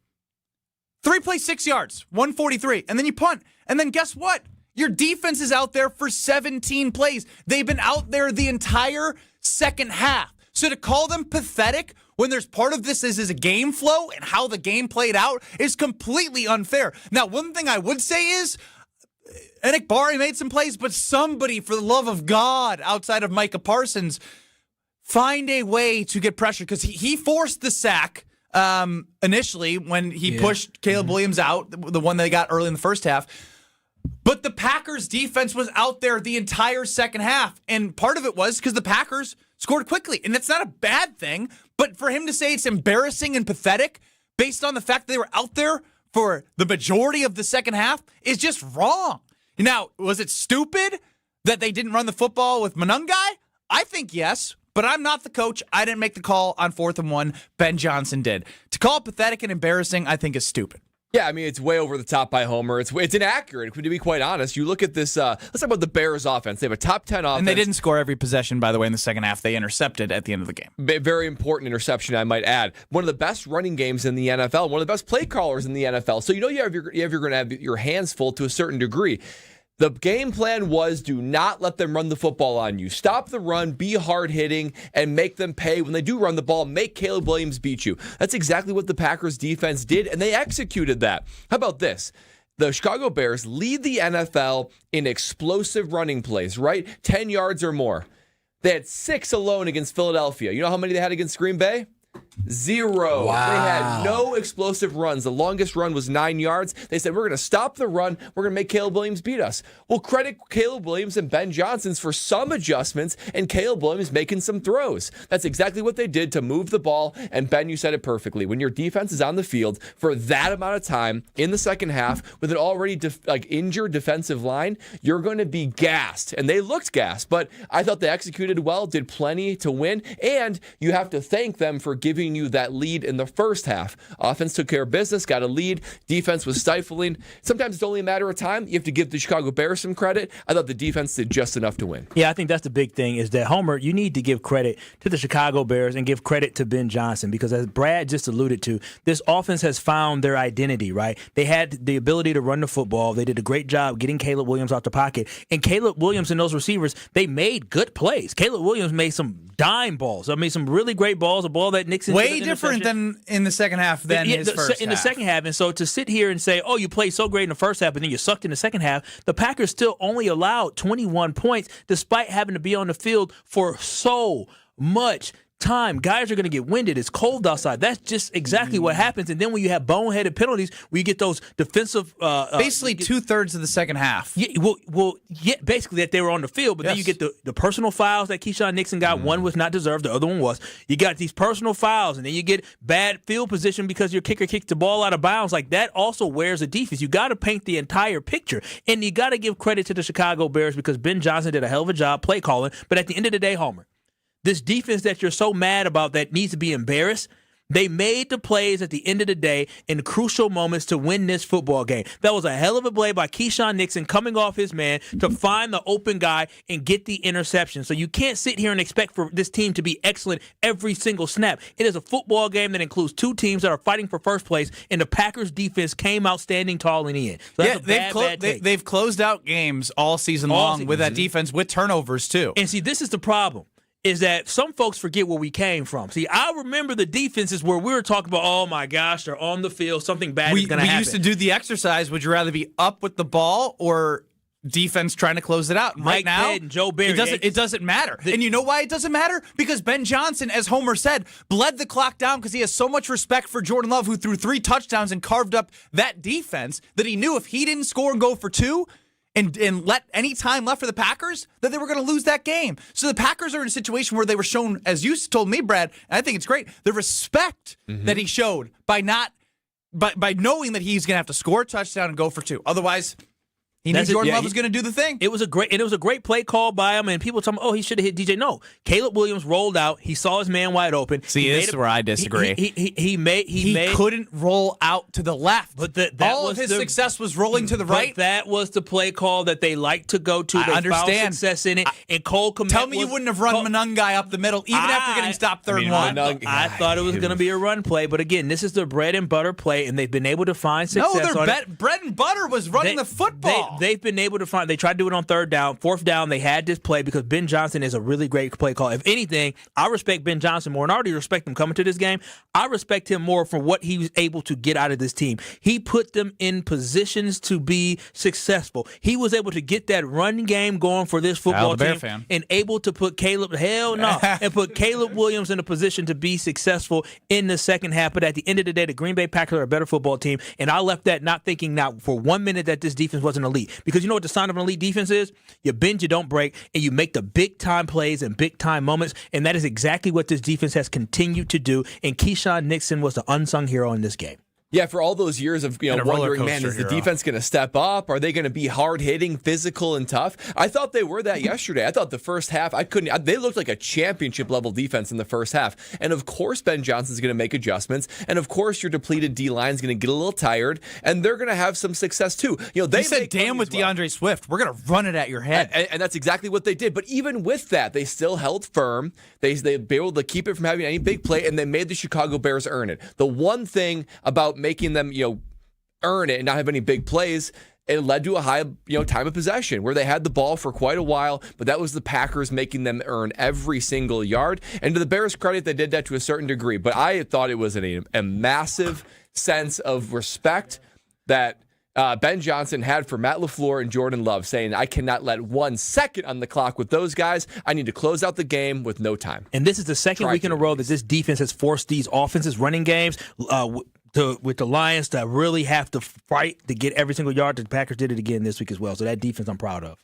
Speaker 6: 3 plays, 6 yards, 143. And then you punt. And then guess what? Your defense is out there for 17 plays. They've been out there the entire second half. So to call them pathetic when there's part of this is a game flow and how the game played out is completely unfair. Now, one thing I would say is, Enoch Barry made some plays, but somebody, for the love of God, outside of Micah Parsons, find a way to get pressure, because he forced the sack initially when he pushed Caleb Williams out, the one they got early in the first half. But the Packers' defense was out there the entire second half, and part of it was because the Packers scored quickly, and that's not a bad thing, but for him to say it's embarrassing and pathetic based on the fact that they were out there for the majority of the second half is just wrong. Now, was it stupid that they didn't run the football with Monungai? I think yes, but I'm not the coach. I didn't make the call on 4th and 1. Ben Johnson did. To call it pathetic and embarrassing, I think is stupid.
Speaker 9: Yeah, I mean, it's way over the top by Homer. It's inaccurate, to be quite honest. You look at this, let's talk about the Bears offense. They have a top 10 offense.
Speaker 6: And they didn't score every possession, by the way, in the second half. They intercepted at the end of the game.
Speaker 9: Very important interception, I might add. One of the best running games in the NFL, one of the best play callers in the NFL. So you're going to have your hands full to a certain degree. The game plan was do not let them run the football on you. Stop the run, be hard-hitting, and make them pay. When they do run the ball, make Caleb Williams beat you. That's exactly what the Packers defense did, and they executed that. How about this? The Chicago Bears lead the NFL in explosive running plays, right? 10 yards or more. They had 6 alone against Philadelphia. You know how many they had against Green Bay? 0.
Speaker 6: Wow.
Speaker 9: They had no explosive runs. The longest run was 9 yards. They said, we're going to stop the run. We're going to make Caleb Williams beat us. Well, credit Caleb Williams and Ben Johnson's for some adjustments and Caleb Williams making some throws. That's exactly what they did to move the ball. And Ben, you said it perfectly. When your defense is on the field for that amount of time in the second half with an already injured defensive line, you're going to be gassed. And they looked gassed, but I thought they executed well, did plenty to win. And you have to thank them for giving you that lead in the first half. Offense took care of business, got a lead. Defense was stifling. Sometimes it's only a matter of time. You have to give the Chicago Bears some credit. I thought the defense did just enough to win.
Speaker 7: Yeah, I think that's the big thing is that, Homer, you need to give credit to the Chicago Bears and give credit to Ben Johnson because, as Brad just alluded to, this offense has found their identity, right? They had the ability to run the football. They did a great job getting Caleb Williams out the pocket. And Caleb Williams and those receivers, they made good plays. Caleb Williams made some dime balls. I mean, some really great balls, a ball that Nixon
Speaker 6: way different than in the second half than his first half.
Speaker 7: In the second half. And so to sit here and say, oh, you played so great in the first half, but then you sucked in the second half, the Packers still only allowed 21 points despite having to be on the field for so much time. Guys are going to get winded. It's cold outside. That's just exactly what happens. And then when you have boneheaded penalties, where you get those defensive...
Speaker 6: basically two-thirds of the second half.
Speaker 7: Yeah, basically that they were on the field, but then you get the personal fouls that Keisean Nixon got. One was not deserved. The other one was. You got these personal fouls, and then you get bad field position because your kicker kicked the ball out of bounds. Like, that also wears a defense. You got to paint the entire picture. And you got to give credit to the Chicago Bears because Ben Johnson did a hell of a job play calling. But at the end of the day, Homer, this defense that you're so mad about that needs to be embarrassed, They made the plays at the end of the day in crucial moments to win this football game. That was a hell of a play by Keisean Nixon coming off his man to find the open guy and get the interception. So you can't sit here and expect for this team to be excellent every single snap. It is a football game that includes two teams that are fighting for first place, and the Packers defense came out standing tall in the end. So that's bad take.
Speaker 6: They've closed out games all season long with that defense with turnovers too.
Speaker 7: And see, this is the problem. Is that some folks forget where we came from. See, I remember the defenses where we were talking about, oh my gosh, they're on the field, something bad is going to happen.
Speaker 6: We used to do the exercise, would you rather be up with the ball or defense trying to close it out? Right now,
Speaker 7: and Joe Barry,
Speaker 6: it doesn't matter. And you know why it doesn't matter? Because Ben Johnson, as Homer said, bled the clock down because he has so much respect for Jordan Love, who threw 3 touchdowns and carved up that defense, that he knew if he didn't score and go for 2, and let any time left for the Packers, that they were going to lose that game. So the Packers are in a situation where they were shown, as you told me, Brad, and I think it's great, the respect that he showed by knowing that he's going to have to score a touchdown and go for 2. Otherwise, he knew Jordan Love was going to do the thing.
Speaker 7: It was a great play call by him, and people tell him, oh, he should have hit DJ. No, Caleb Williams rolled out. He saw his man wide open.
Speaker 6: See, this is where I disagree.
Speaker 7: He
Speaker 6: couldn't roll out to the left.
Speaker 7: But
Speaker 6: all of his success was rolling to the right.
Speaker 7: That was the play call that they like to go to. They
Speaker 6: understand.
Speaker 7: found success in it. And Cole Kmet
Speaker 6: tell me you wouldn't have run Monungai up the middle, even after getting stopped 3rd and 1.
Speaker 7: I thought it was going to be a run play, but again, this is the bread and butter play, and they've been able to find success.
Speaker 6: No, their bread and butter was running the football.
Speaker 7: They've been able to find. They tried to do it on 3rd down, 4th down. They had this play because Ben Johnson is a really great play call. If anything, I respect Ben Johnson more, and I already respect him coming to this game. I respect him more for what he was able to get out of this team. He put them in positions to be successful. He was able to get that run game going for this football team, and able to put Caleb Williams in a position to be successful in the second half. But at the end of the day, the Green Bay Packers are a better football team, and I left that not thinking now for 1 minute that this defense wasn't elite, because you know what the sign of an elite defense is? You bend, you don't break, and you make the big-time plays and big-time moments, and that is exactly what this defense has continued to do, and Keisean Nixon was the unsung hero in this game.
Speaker 9: Yeah, for all those years of wondering, man, is the defense going to step up? Are they going to be hard-hitting, physical, and tough? I thought they were that yesterday. I thought the first half, they looked like a championship-level defense in the first half. And, of course, Ben Johnson's going to make adjustments. And, of course, your depleted D-line is going to get a little tired. And they're going to have some success, too.
Speaker 6: They said, damn with DeAndre Swift. We're going to run it at your head.
Speaker 9: And that's exactly what they did. But even with that, they still held firm. They were able to keep it from having any big play, and they made the Chicago Bears earn it. The one thing about making them, earn it and not have any big plays, it led to a high, time of possession where they had the ball for quite a while, but that was the Packers making them earn every single yard. And to the Bears' credit, they did that to a certain degree. But I thought it was a massive sense of respect that Ben Johnson had for Matt LaFleur and Jordan Love, saying, I cannot let 1 second on the clock with those guys. I need to close out the game with no time.
Speaker 7: And this is the second week in a row that this defense has forced these offenses running games with the Lions to really have to fight to get every single yard. The Packers did it again this week as well. So that defense I'm proud of.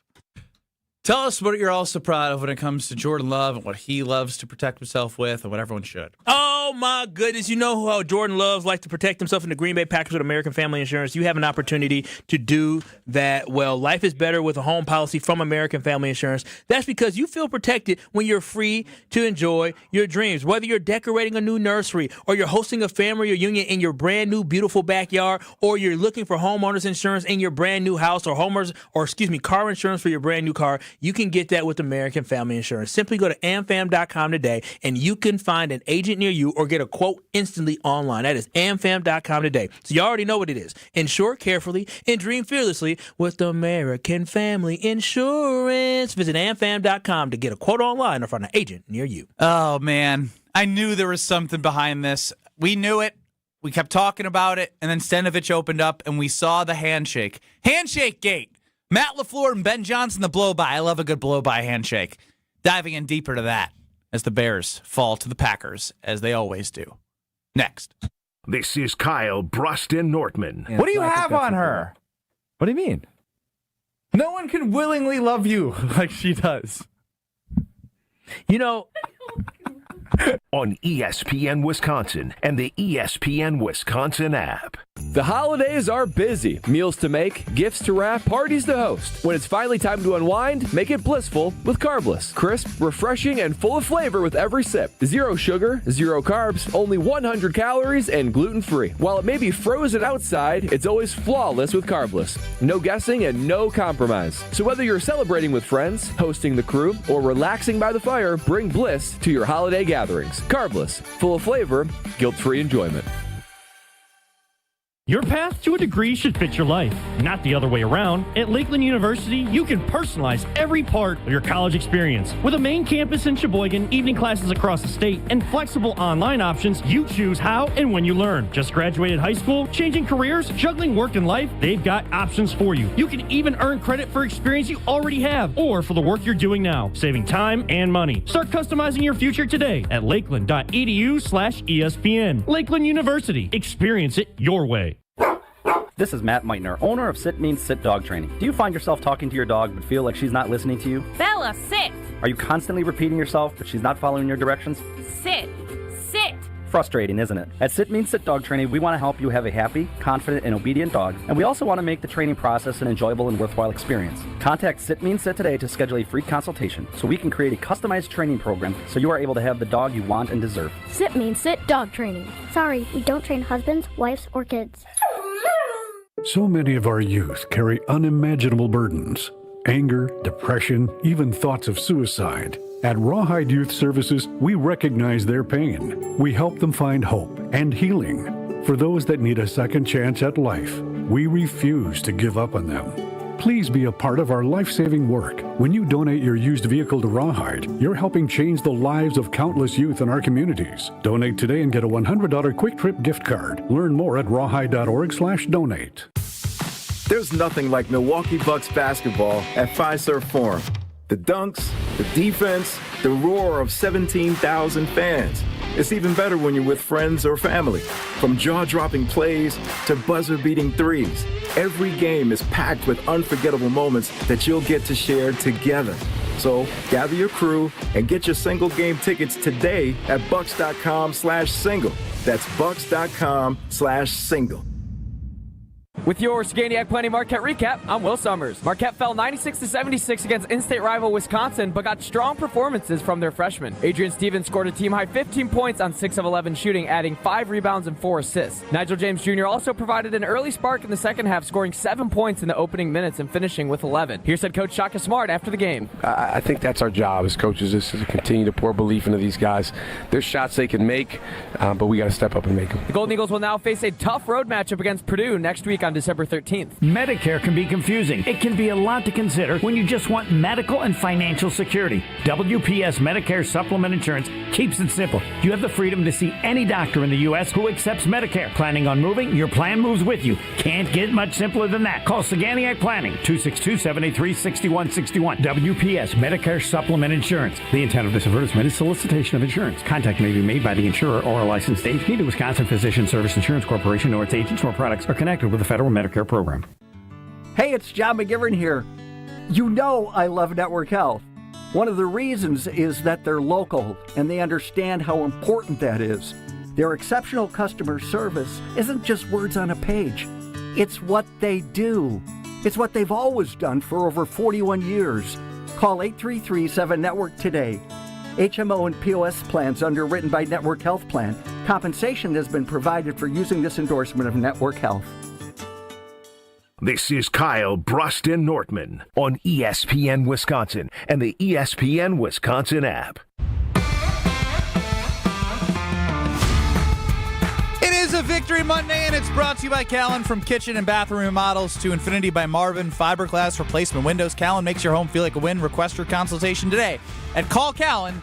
Speaker 6: Tell us what you're also proud of when it comes to Jordan Love and what he loves to protect himself with and what everyone should.
Speaker 7: Oh, my goodness. You know how Jordan Love likes to protect himself in the Green Bay Packers with American Family Insurance. You have an opportunity to do that well. Life is better with a home policy from American Family Insurance. That's because you feel protected when you're free to enjoy your dreams. Whether you're decorating a new nursery or you're hosting a family reunion in your brand new beautiful backyard, or you're looking for homeowners insurance in your brand new house, or car insurance for your brand new car, you can get that with American Family Insurance. Simply go to amfam.com today, and you can find an agent near you or get a quote instantly online. That is amfam.com today. So you already know what it is. Insure carefully and dream fearlessly with American Family Insurance. Visit amfam.com to get a quote online or find an agent near you.
Speaker 6: Oh, man. I knew there was something behind this. We knew it. We kept talking about it, and then Stenovich opened up, and we saw the handshake. Handshake gate. Matt LaFleur and Ben Johnson, the blow-by. I love a good blow-by handshake. Diving in deeper to that as the Bears fall to the Packers, as they always do. Next.
Speaker 1: This is Kyle Brust Nortman.
Speaker 8: What do you have on her? What do you mean?
Speaker 6: No one can willingly love you like she does.
Speaker 1: On ESPN Wisconsin and the ESPN Wisconsin app.
Speaker 9: The holidays are busy. Meals to make, gifts to wrap, parties to host. When it's finally time to unwind, make it blissful with Carbless. Crisp, refreshing, and full of flavor with every sip. 0 sugar, 0 carbs, only 100 calories, and gluten-free. While it may be frozen outside, it's always flawless with Carbless. No guessing and no compromise. So whether you're celebrating with friends, hosting the crew, or relaxing by the fire, bring bliss to your holiday gatherings. Carbless, full of flavor, guilt-free enjoyment.
Speaker 18: Your path to a degree should fit your life, not the other way around. At Lakeland University, you can personalize every part of your college experience. With a main campus in Sheboygan, evening classes across the state, and flexible online options, you choose how and when you learn. Just graduated high school, changing careers, juggling work and life, they've got options for you. You can even earn credit for experience you already have, or for the work you're doing now, saving time and money. Start customizing your future today at lakeland.edu/ESPN. Lakeland University. Experience it your way.
Speaker 21: This is Matt Meitner, owner of Sit Means Sit Dog Training. Do you find yourself talking to your dog but feel like she's not listening to you?
Speaker 22: Bella, sit!
Speaker 21: Are you constantly repeating yourself but she's not following your directions?
Speaker 22: Sit! Sit!
Speaker 21: Frustrating, isn't it? At Sit Means Sit Dog Training, we want to help you have a happy, confident, and obedient dog, and we also want to make the training process an enjoyable and worthwhile experience. Contact Sit Means Sit today to schedule a free consultation so we can create a customized training program so you are able to have the dog you want and deserve.
Speaker 23: Sit Means Sit Dog Training. Sorry, we don't train husbands, wives, or kids.
Speaker 24: So many of our youth carry unimaginable burdens. Anger, depression, even thoughts of suicide. At Rawhide Youth Services, we recognize their pain. We help them find hope and healing. For those that need a second chance at life, we refuse to give up on them. Please be a part of our life-saving work. When you donate your used vehicle to Rawhide, you're helping change the lives of countless youth in our communities. Donate today and get a $100 Quick Trip gift card. Learn more at rawhide.org/donate.
Speaker 25: There's nothing like Milwaukee Bucks basketball at Fiserv Forum. The dunks, the defense, the roar of 17,000 fans. It's even better when you're with friends or family. From jaw-dropping plays to buzzer-beating threes, every game is packed with unforgettable moments that you'll get to share together. So gather your crew and get your single game tickets today at bucks.com/single. That's bucks.com/single.
Speaker 26: With your Scandiac Planning Marquette recap, I'm Will Summers. Marquette fell 96-76 against in-state rival Wisconsin, but got strong performances from their freshmen. Adrian Stevens scored a team-high 15 points on 6 of 11 shooting, adding 5 rebounds and 4 assists. Nigel James Jr. also provided an early spark in the second half, scoring 7 points in the opening minutes and finishing with 11. Here's head coach Shaka Smart after the game.
Speaker 27: I think that's our job as coaches, is to continue to pour belief into these guys. There's shots they can make, but we got to step up and make them.
Speaker 26: The Golden Eagles will now face a tough road matchup against Purdue next week on December 13th.
Speaker 28: Medicare can be confusing. It can be a lot to consider when you just want medical and financial security. WPS Medicare Supplement Insurance keeps it simple. You have the freedom to see any doctor in the U.S. who accepts Medicare. Planning on moving? Your plan moves with you. Can't get much simpler than that. Call Saganiac Planning, 262-783-6161. WPS Medicare Supplement Insurance. The intent of this advertisement is solicitation of insurance. Contact may be made by the insurer or a licensed agent. Neither Wisconsin Physician Service Insurance Corporation nor its agents or products are connected with the federal Medicare program.
Speaker 29: Hey, it's John McGivern here. You know I love Network Health. One of the reasons is that they're local and they understand how important that is. Their exceptional customer service isn't just words on a page. It's what they do. It's what they've always done for over 41 years. Call 833-7-NETWORK today. HMO and POS plans underwritten by Network Health Plan. Compensation has been provided for using this endorsement of Network Health.
Speaker 1: This is Kyle Brust Nortman on ESPN Wisconsin and the ESPN Wisconsin app.
Speaker 6: It is a Victory Monday, and it's brought to you by Callan. From kitchen and bathroom remodels to Infinity by Marvin, fiberglass replacement windows. Callan makes your home feel like a win. Request your consultation today at callcallan.com.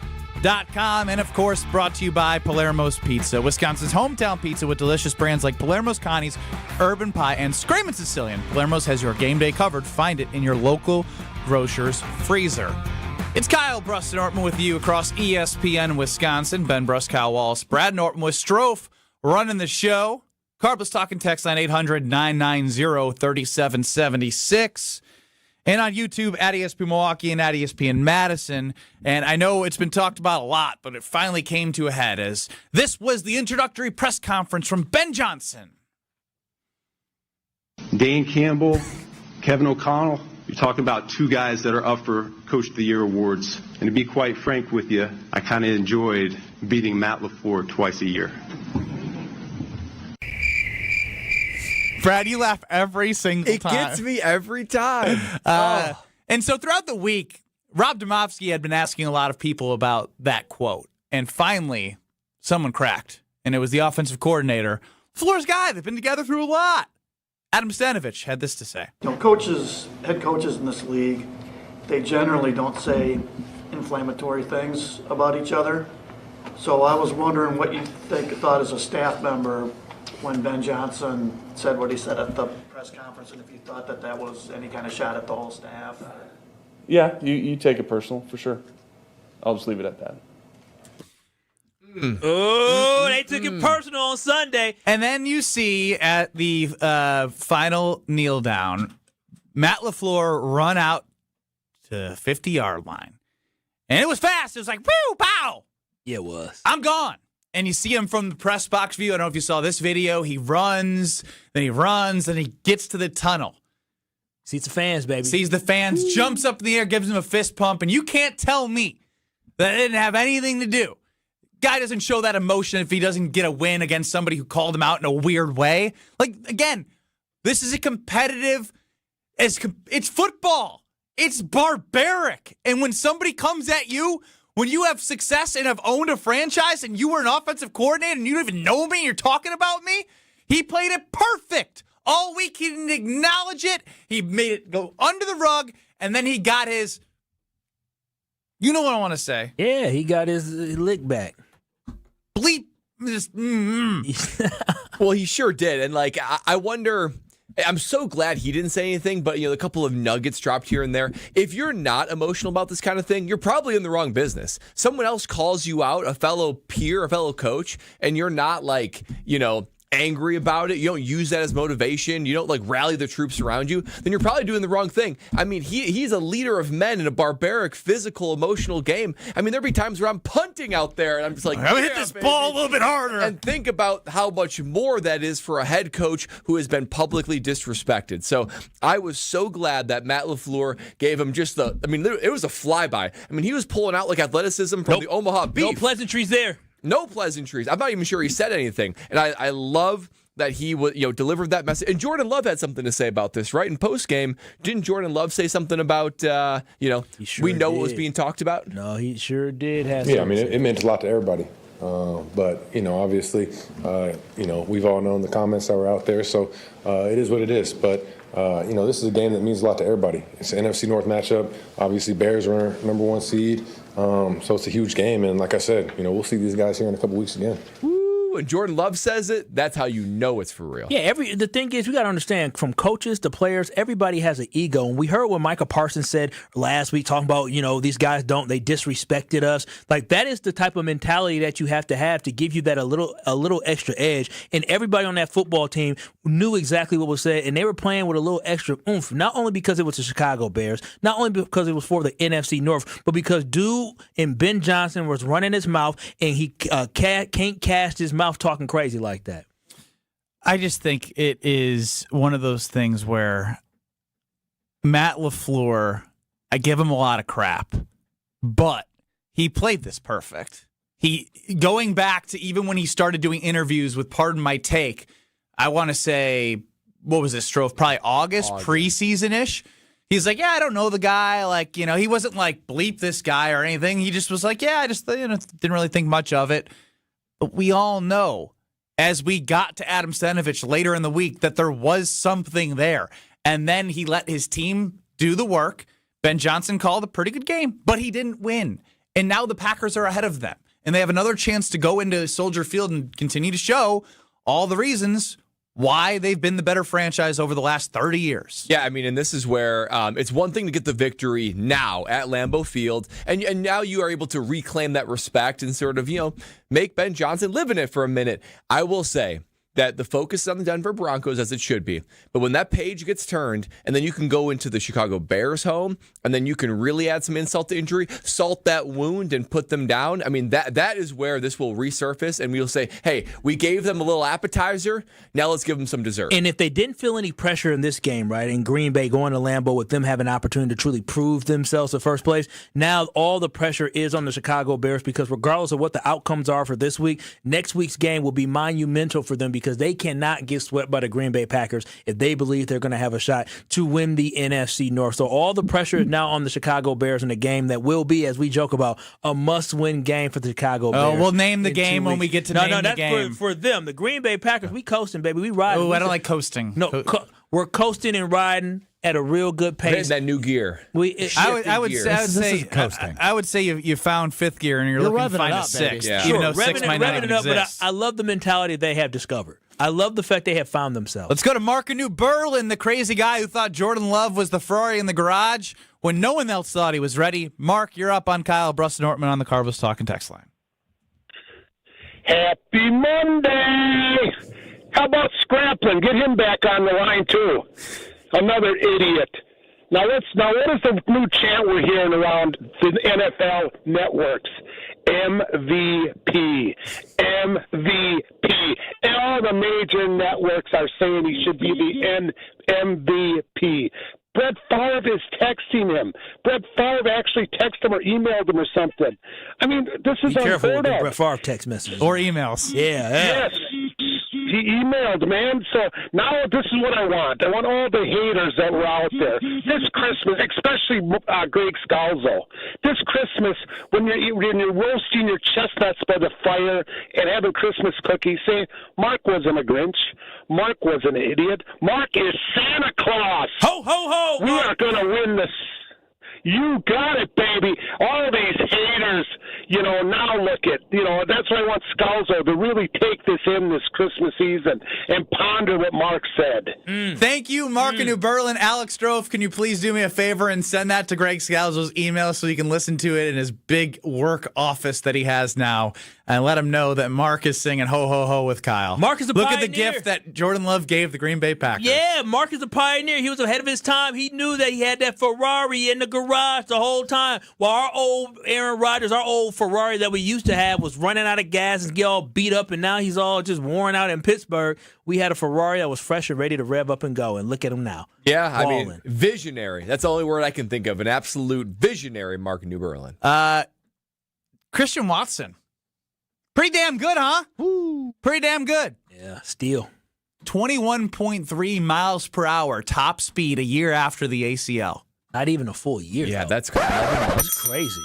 Speaker 6: And, of course, brought to you by Palermo's Pizza, Wisconsin's hometown pizza with delicious brands like Palermo's Connie's, Urban Pie, and Screamin' Sicilian. Palermo's has your game day covered. Find it in your local grocer's freezer. It's Kyle Brust Nortman with you across ESPN Wisconsin. Ben Brust, Kyle Wallace, Brad Norton with Strofe running the show. Carbless talking text line 800-990-3776. And on YouTube, at ESPN Milwaukee and at ESPN Madison. And I know it's been talked about a lot, but it finally came to a head as this was the introductory press conference from Ben Johnson.
Speaker 2: Dan Campbell, Kevin O'Connell, you're talking about two guys that are up for Coach of the Year awards. And to be quite frank with you, I kind of enjoyed beating Matt LaFleur twice a year.
Speaker 6: Brad, you laugh every single time.
Speaker 9: It gets me every time.
Speaker 6: And so throughout the week, Rob Domofsky had been asking a lot of people about that quote. And finally, someone cracked. And it was the offensive coordinator, LaFleur's guy. They've been together through a lot. Adam Stanovich had this to say.
Speaker 3: Head coaches in this league, they generally don't say inflammatory things about each other. So I was wondering what you thought as a staff member when Ben Johnson said what he said at the press conference, and if you thought that was any kind of shot at the whole staff.
Speaker 4: Yeah, you take it personal, for sure. I'll just leave it at that.
Speaker 7: Oh, they took it personal on Sunday.
Speaker 6: And then you see at the final kneel down, Matt LaFleur run out to the 50-yard line. And it was fast. It was like, woo, pow.
Speaker 7: Yeah, it was.
Speaker 6: I'm gone. And you see him from the press box view. I don't know if you saw this video. He runs, then he gets to the tunnel.
Speaker 7: Sees the fans, baby.
Speaker 6: Sees the fans, jumps up in the air, gives him a fist pump, and you can't tell me that it didn't have anything to do. Guy doesn't show that emotion if he doesn't get a win against somebody who called him out in a weird way. Like, again, this is a competitive, it's football. It's barbaric. And when somebody comes at you, when you have success and have owned a franchise and you were an offensive coordinator and you don't even know me and you're talking about me, he played it perfect. All week he didn't acknowledge it. He made it go under the rug, and then he got his, you know what I want to say.
Speaker 7: Yeah, he got his lick back.
Speaker 6: Bleep. Just,
Speaker 9: Well, he sure did. And, like, I wonder, I'm so glad he didn't say anything, but, a couple of nuggets dropped here and there. If you're not emotional about this kind of thing, you're probably in the wrong business. Someone else calls you out, a fellow peer, a fellow coach, and you're not, like, angry about it, you don't use that as motivation, you don't rally the troops around you, then you're probably doing the wrong thing. I mean, he's a leader of men in a barbaric, physical, emotional game. I mean, there'll be times where I'm punting out there and I'm just like,
Speaker 6: I'm gonna hit this ball a little bit harder.
Speaker 9: And think about how much more that is for a head coach who has been publicly disrespected. So I was so glad that Matt LaFleur gave him just it was a flyby. I mean, he was pulling out like athleticism from the Omaha Beef.
Speaker 7: No pleasantries there.
Speaker 9: No pleasantries. I'm not even sure he said anything. And I love that he delivered that message. And Jordan Love had something to say about this, right? In postgame, didn't Jordan Love say something about, we know what was being talked about?
Speaker 7: No, he sure did.
Speaker 27: Yeah, I mean, it meant a lot to everybody. But, obviously, we've all known the comments that were out there. So it is what it is. But, this is a game that means a lot to everybody. It's an NFC North matchup. Obviously, Bears are our number one seed. So it's a huge game. And like I said, we'll see these guys here in a couple weeks again.
Speaker 9: When Jordan Love says it, that's how you know it's for real.
Speaker 7: Yeah, the thing is, we got to understand, from coaches to players, everybody has an ego. And we heard what Micah Parsons said last week, talking about, these guys they disrespected us. Like, that is the type of mentality that you have to give you that a little extra edge. And everybody on that football team knew exactly what was said, and they were playing with a little extra oomph, not only because it was the Chicago Bears, not only because it was for the NFC North, but because dude and Ben Johnson was running his mouth, and he can't cast his mouth talking crazy like that.
Speaker 6: I just think it is one of those things where Matt LaFleur, I give him a lot of crap, but he played this perfect. Going back to even when he started doing interviews with Pardon My Take, I want to say, what was this, Stro? Probably August. Preseason-ish. He's like, yeah, I don't know the guy. He wasn't like, bleep this guy or anything. He just was like, yeah, I just didn't really think much of it. But we all know, as we got to Adam Stanovich later in the week, that there was something there. And then he let his team do the work. Ben Johnson called a pretty good game, but he didn't win. And now the Packers are ahead of them. And they have another chance to go into Soldier Field and continue to show all the reasons why they've been the better franchise over the last 30 years.
Speaker 9: Yeah, I mean, and this is where it's one thing to get the victory now at Lambeau Field, and now you are able to reclaim that respect and sort of, make Ben Johnson live in it for a minute. I will say, that the focus is on the Denver Broncos, as it should be. But when that page gets turned, and then you can go into the Chicago Bears home, and then you can really add some insult to injury, salt that wound, and put them down. I mean, that is where this will resurface, and we'll say, hey, we gave them a little appetizer, now let's give them some dessert.
Speaker 7: And if they didn't feel any pressure in this game, right, in Green Bay going to Lambeau with them having an opportunity to truly prove themselves in first place, now all the pressure is on the Chicago Bears, because regardless of what the outcomes are for this week, next week's game will be monumental for them, because they cannot get swept by the Green Bay Packers if they believe they're going to have a shot to win the NFC North. So all the pressure is now on the Chicago Bears in a game that will be, as we joke about, a must-win game for the Chicago Bears.
Speaker 6: Oh, we'll name the game when we get to name the game.
Speaker 7: No, that's for them. The Green Bay Packers, we coasting, baby. We riding.
Speaker 6: Oh, I don't like coasting.
Speaker 7: No, we're coasting and riding at a real good pace.
Speaker 9: That new gear.
Speaker 6: I would say you found fifth gear and you're looking to find a sixth, even though six might not even exist.
Speaker 7: But I love the mentality they have discovered. I love the fact they have found themselves.
Speaker 6: Let's go to Mark New Berlin, the crazy guy who thought Jordan Love was the Ferrari in the garage when no one else thought he was ready. Mark, you're up on Kyle Brust Nortman on the Carlos Talk and Text line.
Speaker 5: Happy Monday! How about Scraplin? Get him back on the line, too. Another idiot. Now, what is the new chant we're hearing around the NFL networks? MVP. MVP. And all the major networks are saying he should be the MVP. Brett Favre is texting him. Brett Favre actually texted him or emailed him or something. I mean, this is unheard of.
Speaker 7: Be careful with the Brett Favre text messages.
Speaker 6: Or emails.
Speaker 7: Yeah.
Speaker 5: Yes. He emailed, man. So now this is what I want. I want all the haters that were out there this Christmas, especially Greg Scalzo. This Christmas, when you're roasting your chestnuts by the fire and having Christmas cookies, saying Mark wasn't a Grinch, Mark was an idiot, Mark is Santa Claus.
Speaker 7: Ho, ho, ho!
Speaker 5: We are going to win this. You got it, baby. All these haters, now look at, that's why I want Scalzo to really take this in this Christmas season and ponder what Mark said.
Speaker 6: Thank you, Mark in New Berlin. Alex Strofe, can you please do me a favor and send that to Greg Scalzo's email so he can listen to it in his big work office that he has now, and let him know that Mark is singing Ho, Ho, Ho with Kyle.
Speaker 7: Mark is a
Speaker 6: Look
Speaker 7: pioneer.
Speaker 6: at the gift that Jordan Love gave the Green Bay Packers.
Speaker 7: Yeah, Mark is a pioneer. He was ahead of his time. He knew that he had that Ferrari in the garage the whole time. While our old Aaron Rodgers, our old Ferrari that we used to have was running out of gas and get all beat up, and now he's all just worn out in Pittsburgh. We had a Ferrari that was fresh and ready to rev up and go, and look at him now.
Speaker 9: Yeah, I mean, visionary. That's the only word I can think of. An absolute visionary, Mark New Berlin.
Speaker 6: Christian Watson. Pretty damn good, huh? Woo. Pretty damn good.
Speaker 7: Yeah, steal.
Speaker 6: 21.3 miles per hour top speed a year after the ACL.
Speaker 7: Not even a full year.
Speaker 9: Yeah,
Speaker 7: though.
Speaker 9: that's crazy.
Speaker 7: That's crazy.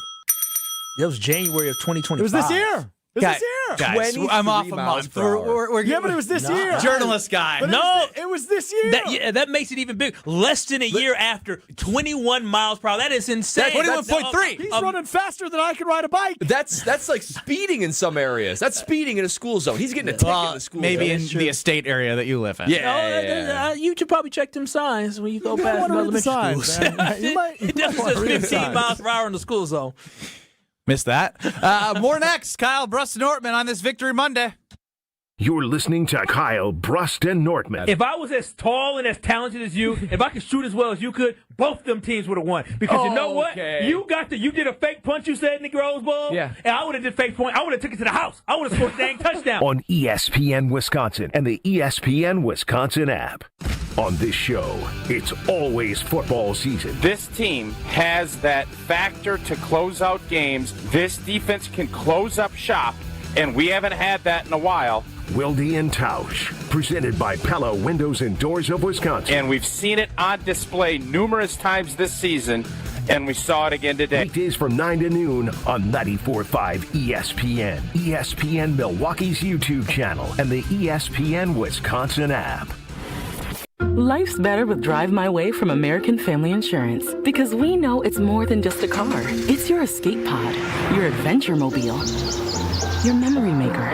Speaker 7: That was January of 2025.
Speaker 8: It was this year. Guys,
Speaker 6: I'm off a month.
Speaker 8: Yeah, but it was this year.
Speaker 6: Journalist guy.
Speaker 8: But it was this year.
Speaker 7: That makes it even bigger. Less than a year after 21 miles per hour. That is insane.
Speaker 6: 21.3.
Speaker 8: He's running faster than I can ride a bike.
Speaker 9: That's like speeding in some areas. That's speeding in a school zone. He's getting a ticket in the school
Speaker 6: maybe
Speaker 9: zone.
Speaker 6: in the estate area that you live in.
Speaker 7: Yeah. You should probably check them signs when you go past elementary schools. It definitely says 15 miles per hour in the school zone.
Speaker 6: Missed that. More next. Kyle Brust Nortman on this Victory Monday.
Speaker 1: You're listening to Kyle Brust and Nortman.
Speaker 7: If I was as tall and as talented as you, if I could shoot as well as you could, both them teams would have won. Because you know what? You did a fake punch, you said, in the Rose Bowl.
Speaker 9: Yeah.
Speaker 7: And I would have did fake point. I would have took it to the house. I would have scored a dang touchdown.
Speaker 1: On ESPN Wisconsin and the ESPN Wisconsin app. On this show, it's always football season.
Speaker 11: This team has that factor to close out games. This defense can close up shop, and we haven't had that in a while.
Speaker 1: Wilde and Tausch, presented by Pella Windows and Doors of Wisconsin.
Speaker 11: And we've seen it on display numerous times this season, and we saw it again today.
Speaker 1: Weekdays from 9 to noon on 94.5 ESPN, ESPN Milwaukee's YouTube channel, and the ESPN Wisconsin app.
Speaker 12: Life's better with Drive My Way from American Family Insurance, because we know it's more than just a car. It's your escape pod, your adventure mobile, your memory maker.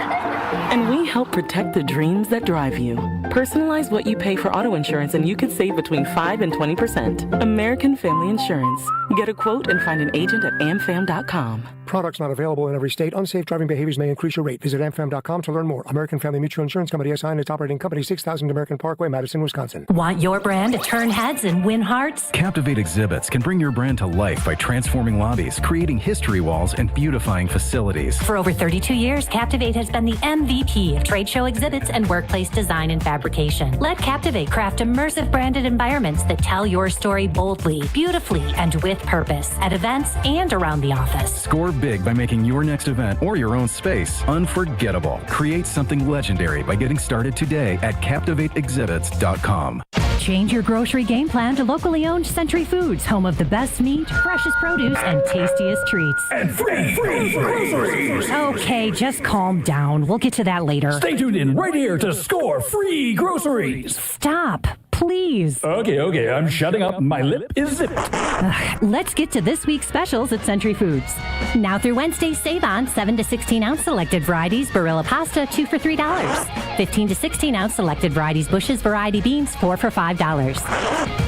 Speaker 12: And we help protect the dreams that drive you. Personalize what you pay for auto insurance and you could save between 5 and 20%. American Family Insurance. Get a quote and find an agent at amfam.com.
Speaker 10: Products not available in every state. Unsafe driving behaviors may increase your rate. Visit amfam.com to learn more. American Family Mutual Insurance Company, SI, and its operating company, 6000 American Parkway, Madison, Wisconsin.
Speaker 13: Want your brand to turn heads and win hearts?
Speaker 14: Captivate Exhibits can bring your brand to life by transforming lobbies, creating history walls, and beautifying facilities.
Speaker 13: For over 32 years, Captivate has been the MVP of trade show exhibits and workplace design and fabrication. Let Captivate craft immersive branded environments that tell your story boldly, beautifully, and with purpose at events and around the office.
Speaker 14: Score big by making your next event or your own space unforgettable. Create something legendary by getting started today at CaptivateExhibits.com.
Speaker 13: Change your grocery game plan to locally owned Century Foods, home of the best meat, freshest produce, and tastiest treats.
Speaker 28: And free groceries.
Speaker 13: Okay, just calm down. We'll get to that later.
Speaker 28: Stay tuned in right here to score free groceries.
Speaker 13: Stop, please.
Speaker 28: Okay, I'm shutting up. My lip is zipped.
Speaker 13: Let's get to this week's specials at Century Foods. Now through Wednesday, save on 7 to 16 ounce selected varieties Barilla pasta, 2 for $3. 15 to 16 ounce selected varieties Bush's variety beans, 4 for $5.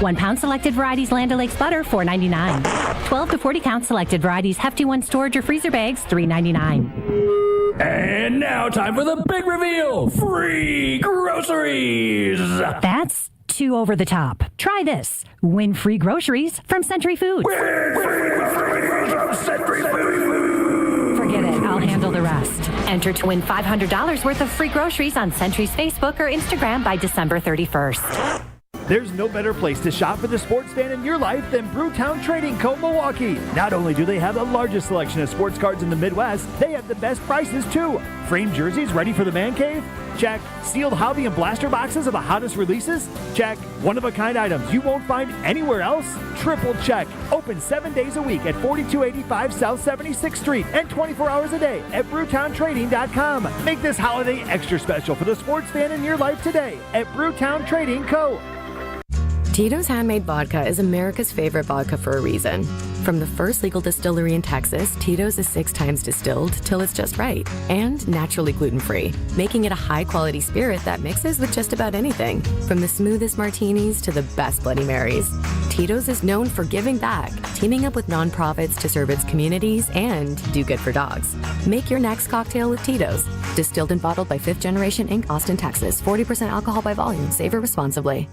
Speaker 13: 1 pound selected varieties Land O'Lakes butter, $4.99. 12 to 40 count selected varieties Hefty One storage or freezer bags, $3.99.
Speaker 28: And now time for the big reveal. Free groceries.
Speaker 13: That's too over the top. Try this. Win free groceries from Century Foods.
Speaker 28: Win free groceries from Century Foods.
Speaker 13: Forget it. I'll handle the rest. Enter to win $500 worth of free groceries on Century's Facebook or Instagram by December 31st.
Speaker 28: There's no better place to shop for the sports fan in your life than Brewtown Trading Co. Milwaukee. Not only do they have the largest selection of sports cards in the Midwest, they have the best prices too. Framed jerseys ready for the man cave? Check. Sealed hobby and blaster boxes of the hottest releases? Check. One-of-a-kind items you won't find anywhere else? Triple check. Open 7 days a week at 4285 South 76th Street and 24 hours a day at BrewtownTrading.com. Make this holiday extra special for the sports fan in your life today at Brewtown Trading Co.
Speaker 15: Tito's Handmade Vodka is America's favorite vodka for a reason. From the first legal distillery in Texas, Tito's is 6 times distilled till it's just right and naturally gluten-free, making it a high-quality spirit that mixes with just about anything, from the smoothest martinis to the best Bloody Marys. Tito's is known for giving back, teaming up with nonprofits to serve its communities and do good for dogs. Make your next cocktail with Tito's. Distilled and bottled by 5th Generation Inc., Austin, Texas. 40% alcohol by volume. Savor responsibly.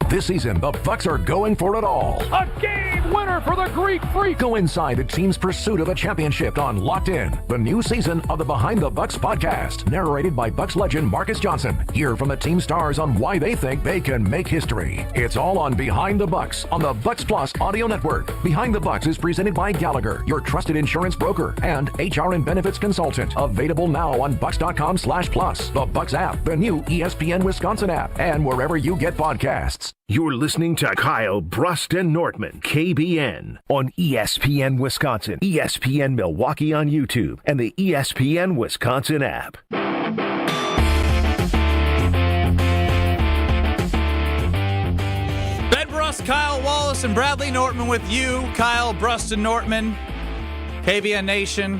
Speaker 1: This season, the Bucks are going for it all.
Speaker 28: A game winner for the Greek Freak.
Speaker 1: Go inside the team's pursuit of a championship on Locked In, the new season of the Behind the Bucks podcast, narrated by Bucks legend Marcus Johnson. Hear from the team stars on why they think they can make history. It's all on Behind the Bucks on the Bucks Plus audio network. Behind the Bucks is presented by Gallagher, your trusted insurance broker and HR and benefits consultant. Available now on bucks.com/plus, the Bucks app, the new ESPN Wisconsin app, and wherever you get podcasts. You're listening to Kyle, Brust, and Nortman, KBN, on ESPN Wisconsin, ESPN Milwaukee on YouTube, and the ESPN Wisconsin app.
Speaker 6: Ben Brust, Kyle Wallace, and Bradley Nortman with you. Kyle, Brust, and Nortman, KBN Nation,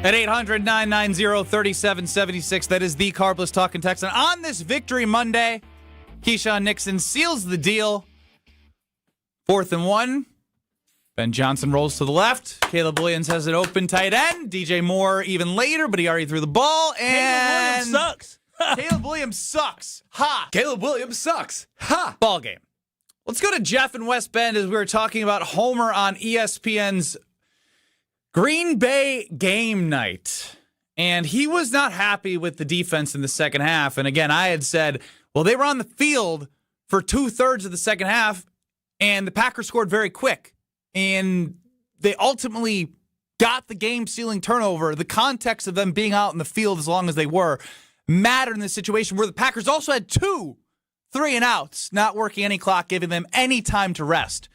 Speaker 6: at 800-990-3776. That is the Carbless Talking Text. And on this Victory Monday, Keisean Nixon seals the deal. 4th and 1. Ben Johnson rolls to the left. Caleb Williams has it open tight end. DJ Moore even later, but he already threw the ball. And
Speaker 7: Caleb Williams sucks.
Speaker 6: Caleb Williams sucks. Ha.
Speaker 9: Caleb Williams sucks. Ha.
Speaker 6: Ball game. Let's go to Jeff in West Bend as we were talking about Homer on ESPN's Green Bay game night. And he was not happy with the defense in the second half. And again, I had said, well, they were on the field for 2/3 of the second half, and the Packers scored very quick. And they ultimately got the game-sealing turnover. The context of them being out in the field as long as they were mattered in this situation where the Packers also had 2 3-and-outs, not working any clock, giving them any time to rest.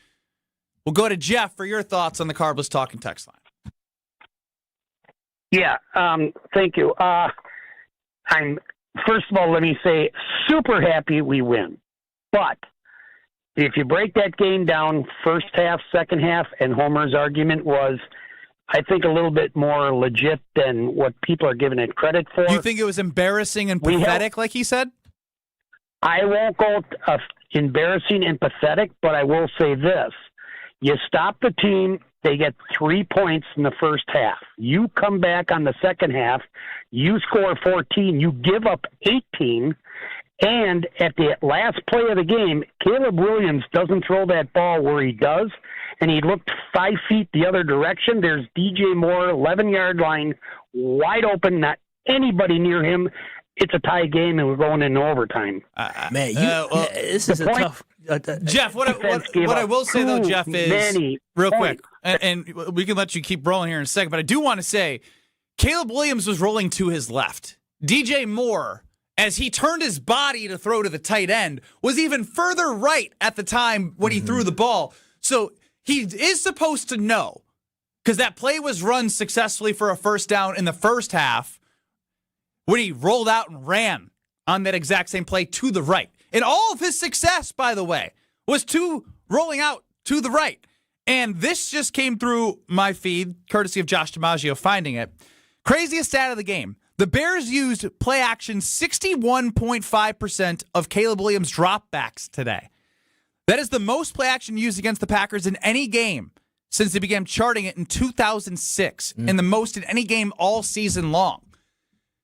Speaker 6: We'll go to Jeff for your thoughts on the Carbless Talking text line.
Speaker 5: Yeah, thank you. First of all, let me say, super happy we win. But if you break that game down, first half, second half, and Homer's argument was, I think, a little bit more legit than what people are giving it credit for.
Speaker 6: You think it was embarrassing and pathetic, like he said?
Speaker 5: I won't go embarrassing and pathetic, but I will say this. You stop the team, they get 3 points in the first half. You come back on the second half, you score 14, you give up 18, and at the last play of the game, Caleb Williams doesn't throw that ball where he does, and he looked 5 feet the other direction. There's DJ Moore, 11-yard line, wide open, not anybody near him. It's a tie game, and we're going into overtime.
Speaker 7: Man, this is a tough.
Speaker 6: Jeff, what I will say, though, Jeff, is real quick, and we can let you keep rolling here in a second, but I do want to say Caleb Williams was rolling to his left. DJ Moore, as he turned his body to throw to the tight end, was even further right at the time when he threw the ball. So he is supposed to know, because that play was run successfully for a first down in the first half when he rolled out and ran on that exact same play to the right. And all of his success, by the way, was rolling out to the right. And this just came through my feed, courtesy of Josh DiMaggio finding it. Craziest stat of the game. The Bears used play action 61.5% of Caleb Williams' dropbacks today. That is the most play action used against the Packers in any game since they began charting it in 2006, and the most in any game all season long.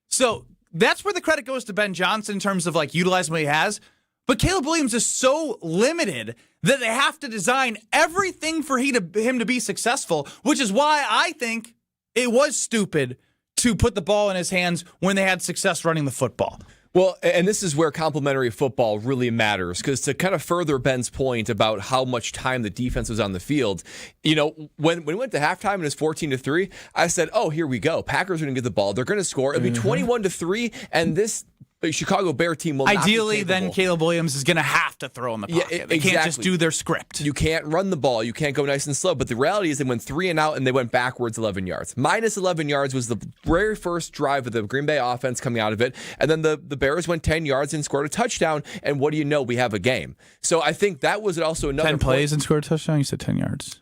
Speaker 6: So that's where the credit goes to Ben Johnson in terms of like utilizing what he has. But Caleb Williams is so limited that they have to design everything for him to be successful, which is why I think it was stupid to put the ball in his hands when they had success running the football.
Speaker 9: Well, and this is where complementary football really matters, because to kind of further Ben's point about how much time the defense was on the field, you know, when we went to halftime and it was 14-3, I said, oh, here we go. Packers are going to get the ball. They're going to score. It'll be 21-3, and this Chicago Bear team will
Speaker 6: ideally
Speaker 9: not be capable.
Speaker 6: Then Caleb Williams is going to have to throw in the pocket.
Speaker 9: Yeah,
Speaker 6: they can't just do their script.
Speaker 9: You can't run the ball. You can't go nice and slow. But the reality is they went 3 and out, and they went backwards 11 yards. Minus 11 yards was the very first drive of the Green Bay offense coming out of it. And then the Bears went 10 yards and scored a touchdown. And what do you know? We have a game. So I think that was also another
Speaker 6: 10 plays and scored a touchdown? You said 10 yards.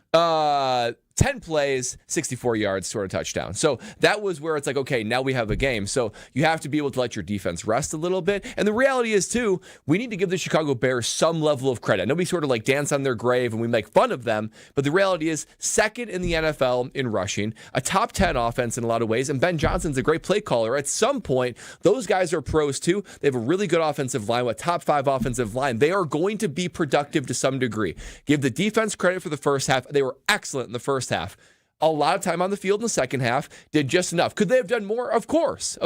Speaker 9: 10 plays, 64 yards, scored a touchdown. So that was where it's like, okay, now we have a game. So you have to be able to let your defense rest a little bit. And the reality is, too, we need to give the Chicago Bears some level of credit. I know we sort of like dance on their grave and we make fun of them, but the reality is second in the NFL in rushing, a top 10 offense in a lot of ways, and Ben Johnson's a great play caller. At some point, those guys are pros, too. They have a really good offensive line, a top 5 offensive line. They are going to be productive to some degree. Give the defense credit for the first half. They were excellent in the first half. A lot of time on the field in the second half, did just enough. Could they have done more? Of course.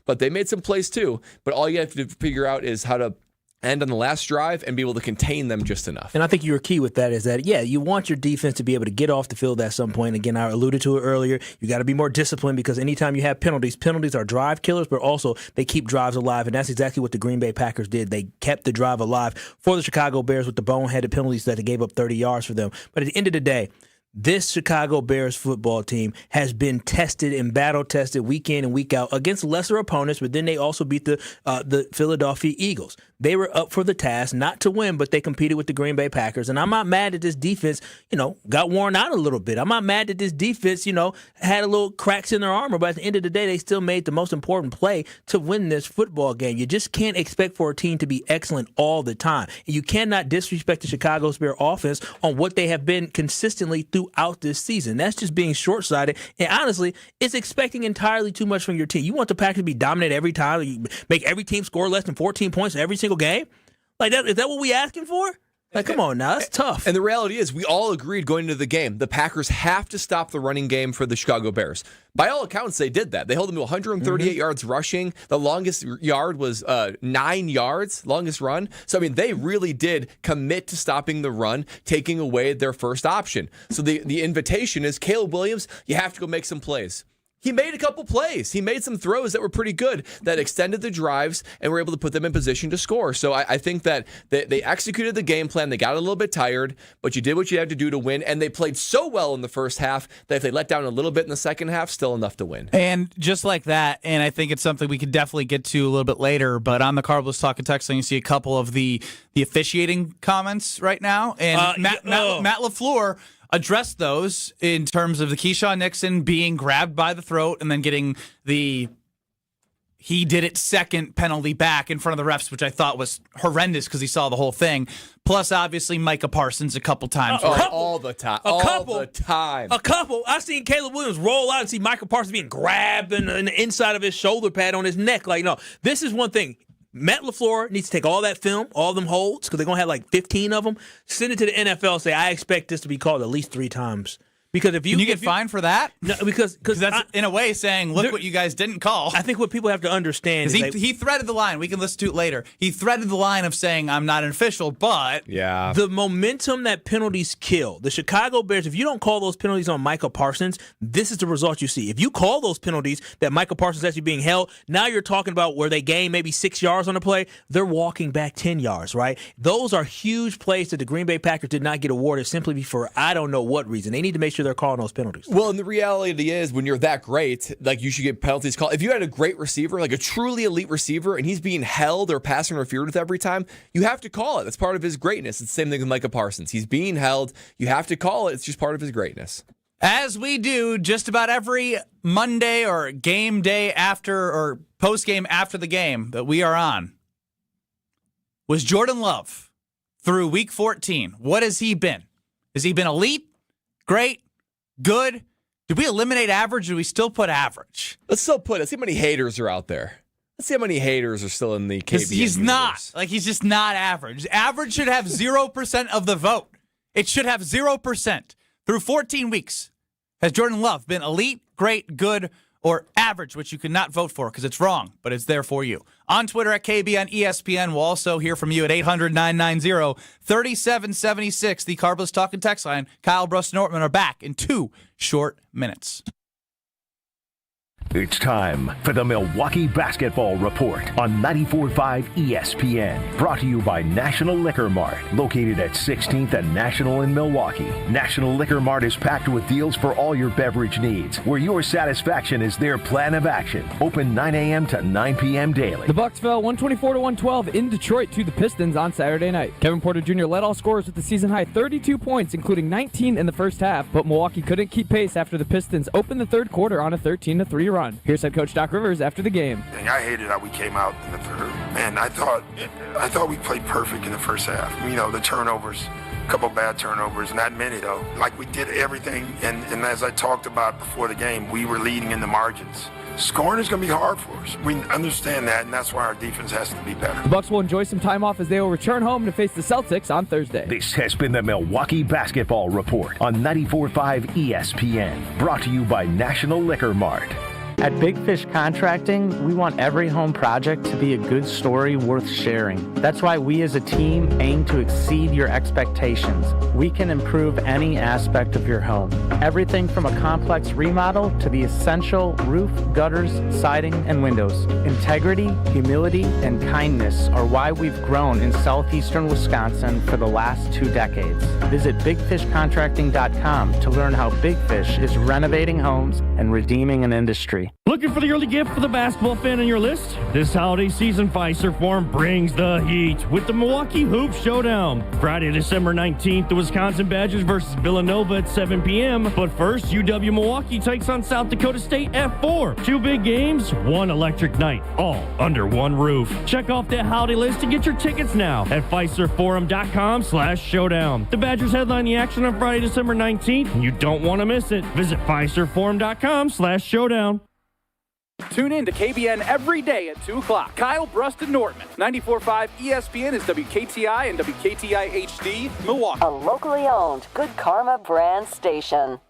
Speaker 9: But they made some plays too. But all you have to figure out is how to end on the last drive and be able to contain them just enough.
Speaker 7: And I think your key with that is that, yeah, you want your defense to be able to get off the field at some point. Again, I alluded to it earlier. You got to be more disciplined, because anytime you have penalties are drive killers, but also they keep drives alive. And that's exactly what the Green Bay Packers did. They kept the drive alive for the Chicago Bears with the boneheaded penalties that they gave up 30 yards for them. But at the end of the day, this Chicago Bears football team has been tested and battle-tested week in and week out against lesser opponents, but then they also beat the Philadelphia Eagles. They were up for the task, not to win, but they competed with the Green Bay Packers. And I'm not mad that this defense, got worn out a little bit. I'm not mad that this defense, had a little cracks in their armor, but at the end of the day, they still made the most important play to win this football game. You just can't expect for a team to be excellent all the time. And you cannot disrespect the Chicago Bears offense on what they have been consistently throughout this season. That's just being short-sighted. And honestly, it's expecting entirely too much from your team. You want the Packers to be dominant every time, you make every team score less than 14 points every single game? Like that, is that what we asking for? Like, come on now, that's tough.
Speaker 9: And the reality is, we all agreed going into the game, the Packers have to stop the running game for the Chicago Bears. By all accounts, they did that. They held them to 138 yards rushing. The longest yard was 9 yards, longest run. So, I mean, they really did commit to stopping the run, taking away their first option. So the invitation is, Caleb Williams, you have to go make some plays. He made a couple plays. He made some throws that were pretty good that extended the drives and were able to put them in position to score. So I think that they executed the game plan. They got a little bit tired, but you did what you had to do to win. And they played so well in the first half that if they let down a little bit in the second half, still enough to win.
Speaker 6: And just like that, and I think it's something we could definitely get to a little bit later, but on the Carbless Talk and Text line, you see a couple of the officiating comments right now. And Matt LaFleur addressed those in terms of the Keisean Nixon being grabbed by the throat and then getting the he did it second penalty back in front of the refs, which I thought was horrendous because he saw the whole thing. Plus, obviously, Micah Parsons a couple times.
Speaker 9: All the time.
Speaker 7: A couple. I've seen Caleb Williams roll out and see Micah Parsons being grabbed in the inside of his shoulder pad on his neck. Like, no, this is one thing. Matt LaFleur needs to take all that film, all them holds, because they're going to have like 15 of them, send it to the NFL and say, I expect this to be called at least 3 times. Because if you
Speaker 6: get fined for that?
Speaker 7: No, because
Speaker 6: that's in a way saying, look what you guys didn't call.
Speaker 7: I think what people have to understand is
Speaker 6: he threaded the line. We can listen to it later. He threaded the line of saying, I'm not an official, but
Speaker 7: the momentum that penalties kill. The Chicago Bears, if you don't call those penalties on Micah Parsons, this is the result you see. If you call those penalties that Micah Parsons is actually being held, now you're talking about where they gain maybe 6 yards on the play, they're walking back 10 yards, right? Those are huge plays that the Green Bay Packers did not get awarded simply for I don't know what reason. They need to make sure they're calling those penalties.
Speaker 9: Well, and the reality is when you're that great, like you should get penalties called. If you had a great receiver, like a truly elite receiver, and he's being held or pass interfered with every time, you have to call it. That's part of his greatness. It's the same thing with Micah Parsons. He's being held. You have to call it. It's just part of his greatness.
Speaker 6: As we do just about every Monday or game day after or post game after the game that we are on, was Jordan Love through week 14. What has he been? Has he been elite? Great? Good? Did we eliminate average or do we still put average?
Speaker 9: Let's still put it. Let's see how many haters are out there. Let's see how many haters are still in the KBN
Speaker 6: He's
Speaker 9: universe.
Speaker 6: not. Like, he's just not average. Average should have 0% of the vote. It should have 0%. Through 14 weeks, has Jordan Love been elite, great, good, or average, which you cannot vote for because it's wrong, but it's there for you. On Twitter at KBN ESPN. We'll also hear from you at 800-990-3776. The Carbless Talk and Text line. Kyle, Brust, Nortman are back in 2 short minutes.
Speaker 1: It's time for the Milwaukee Basketball Report on 94.5 ESPN. Brought to you by National Liquor Mart, located at 16th and National in Milwaukee. National Liquor Mart is packed with deals for all your beverage needs, where your satisfaction is their plan of action. Open 9 a.m. to 9 p.m. daily.
Speaker 26: The Bucks fell 124-112 in Detroit to the Pistons on Saturday night. Kevin Porter Jr. led all scorers with the season-high 32 points, including 19 in the first half, but Milwaukee couldn't keep pace after the Pistons opened the third quarter on a 13-3 run. Here's head coach Doc Rivers after the game.
Speaker 16: I hated how we came out in the third. Man, I thought we played perfect in the first half. You know, the turnovers, a couple bad turnovers, not many though. Like we did everything, and as I talked about before the game, we were leading in the margins. Scoring is going to be hard for us. We understand that, and that's why our defense has to be better.
Speaker 26: The Bucks will enjoy some time off as they will return home to face the Celtics on Thursday.
Speaker 1: This has been the Milwaukee Basketball Report on 94.5 ESPN. Brought to you by National Liquor Mart.
Speaker 17: At Big Fish Contracting, we want every home project to be a good story worth sharing. That's why we as a team aim to exceed your expectations. We can improve any aspect of your home. Everything from a complex remodel to the essential roof, gutters, siding, and windows. Integrity, humility, and kindness are why we've grown in southeastern Wisconsin for the last 2 decades. Visit BigFishContracting.com to learn how Big Fish is renovating homes and redeeming an industry.
Speaker 28: Looking for the early gift for the basketball fan on your list? This holiday season, Fiserv Forum brings the heat with the Milwaukee Hoop Showdown. Friday, December 19th, the Wisconsin Badgers versus Villanova at 7 p.m. But first, UW Milwaukee takes on South Dakota State at 4. 2 big games, 1 electric night, all under one roof. Check off that holiday list and get your tickets now at FiservForum.com/showdown. The Badgers headline the action on Friday, December 19th, and you don't want to miss it. Visit FiservForum.com/showdown.
Speaker 18: Tune in to KBN every day at 2 o'clock. Kyle, Brust, and Nortman. 94.5 ESPN is WKTI and WKTI HD, Milwaukee.
Speaker 19: A locally owned Good Karma brand station.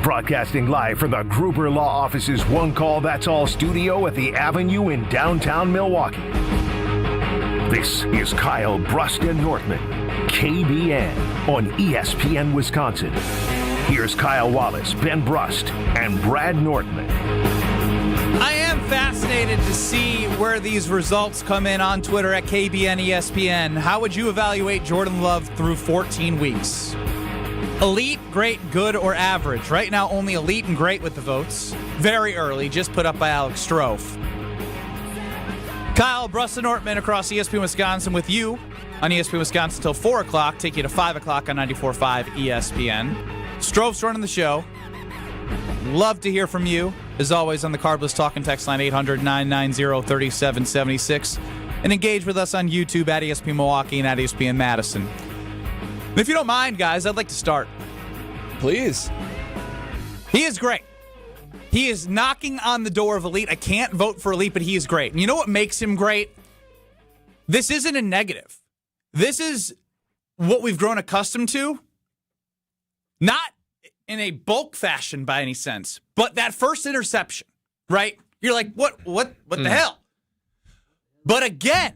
Speaker 1: Broadcasting live from the Gruber Law Office's One Call That's All studio at the Avenue in downtown Milwaukee. This is Kyle, Brust, and Nortman, KBN on ESPN Wisconsin. Here's Kyle Wallace, Ben Brust, and Brad Nortman.
Speaker 6: I am fascinated to see where these results come in on Twitter at KBN ESPN. How would you evaluate Jordan Love through 14 weeks? Elite, great, good, or average? Right now, only elite and great with the votes. Very early, just put up by Alex Stro. Kyle, Brust, and Nortman across ESPN Wisconsin with you on ESPN Wisconsin until 4 o'clock. Take you to 5 o'clock on 94.5 ESPN. Strove's running the show. Love to hear from you. as always, on the Carbless Talk and Text line 800-990-3776. And engage with us on YouTube at ESPN Milwaukee and at ESPN Madison. And if you don't mind, guys, I'd like to start.
Speaker 9: Please.
Speaker 6: He is great. He is knocking on the door of elite. I can't vote for elite, but he is great. And you know what makes him great? This isn't a negative. This is what we've grown accustomed to. Not in a bulk fashion by any sense, but that first interception, right? You're like, what the hell? But again,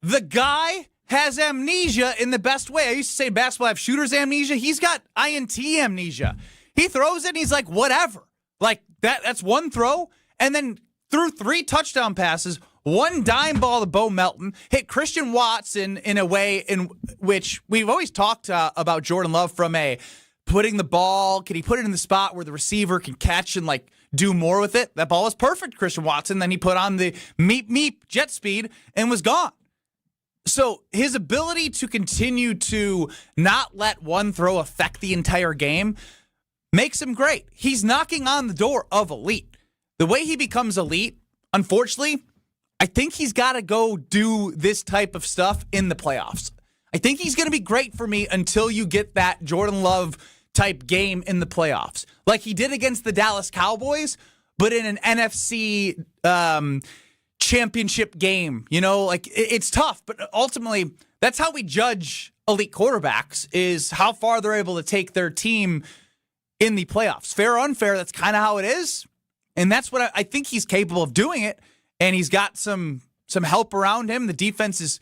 Speaker 6: the guy has amnesia in the best way. I used to say basketball have shooter's amnesia. He's got INT amnesia. He throws it and he's like, whatever. Like that's one throw. And then threw 3 touchdown passes, 1 dime ball to Bo Melton, hit Christian Watson in a way in which we've always talked about Jordan Love from a putting the ball, can he put it in the spot where the receiver can catch and like do more with it? That ball was perfect, Christian Watson. Then he put on the meep jet speed and was gone. So his ability to continue to not let one throw affect the entire game makes him great. He's knocking on the door of elite. The way he becomes elite, unfortunately, I think he's got to go do this type of stuff in the playoffs. I think he's going to be great for me until you get that Jordan Love type game in the playoffs. Like he did against the Dallas Cowboys, but in an NFC championship game. You know, like it's tough, but ultimately that's how we judge elite quarterbacks, is how far they're able to take their team in the playoffs. Fair or unfair, that's kind of how it is. And that's what I think he's capable of doing it. And he's got some help around him. The defense is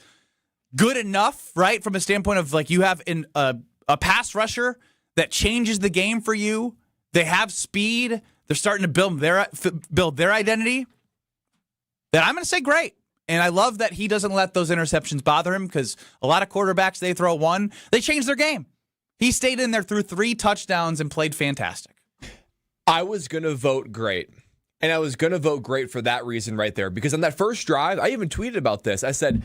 Speaker 6: good enough, right, from a standpoint of like you have a pass rusher that changes the game for you. They have speed. They're starting to build their identity. Then I'm going to say great. And I love that he doesn't let those interceptions bother him, because a lot of quarterbacks, they throw one, they change their game. He stayed in there through 3 touchdowns and played fantastic.
Speaker 9: I was going to vote great. And I was going to vote great for that reason right there. Because on that first drive, I even tweeted about this. I said,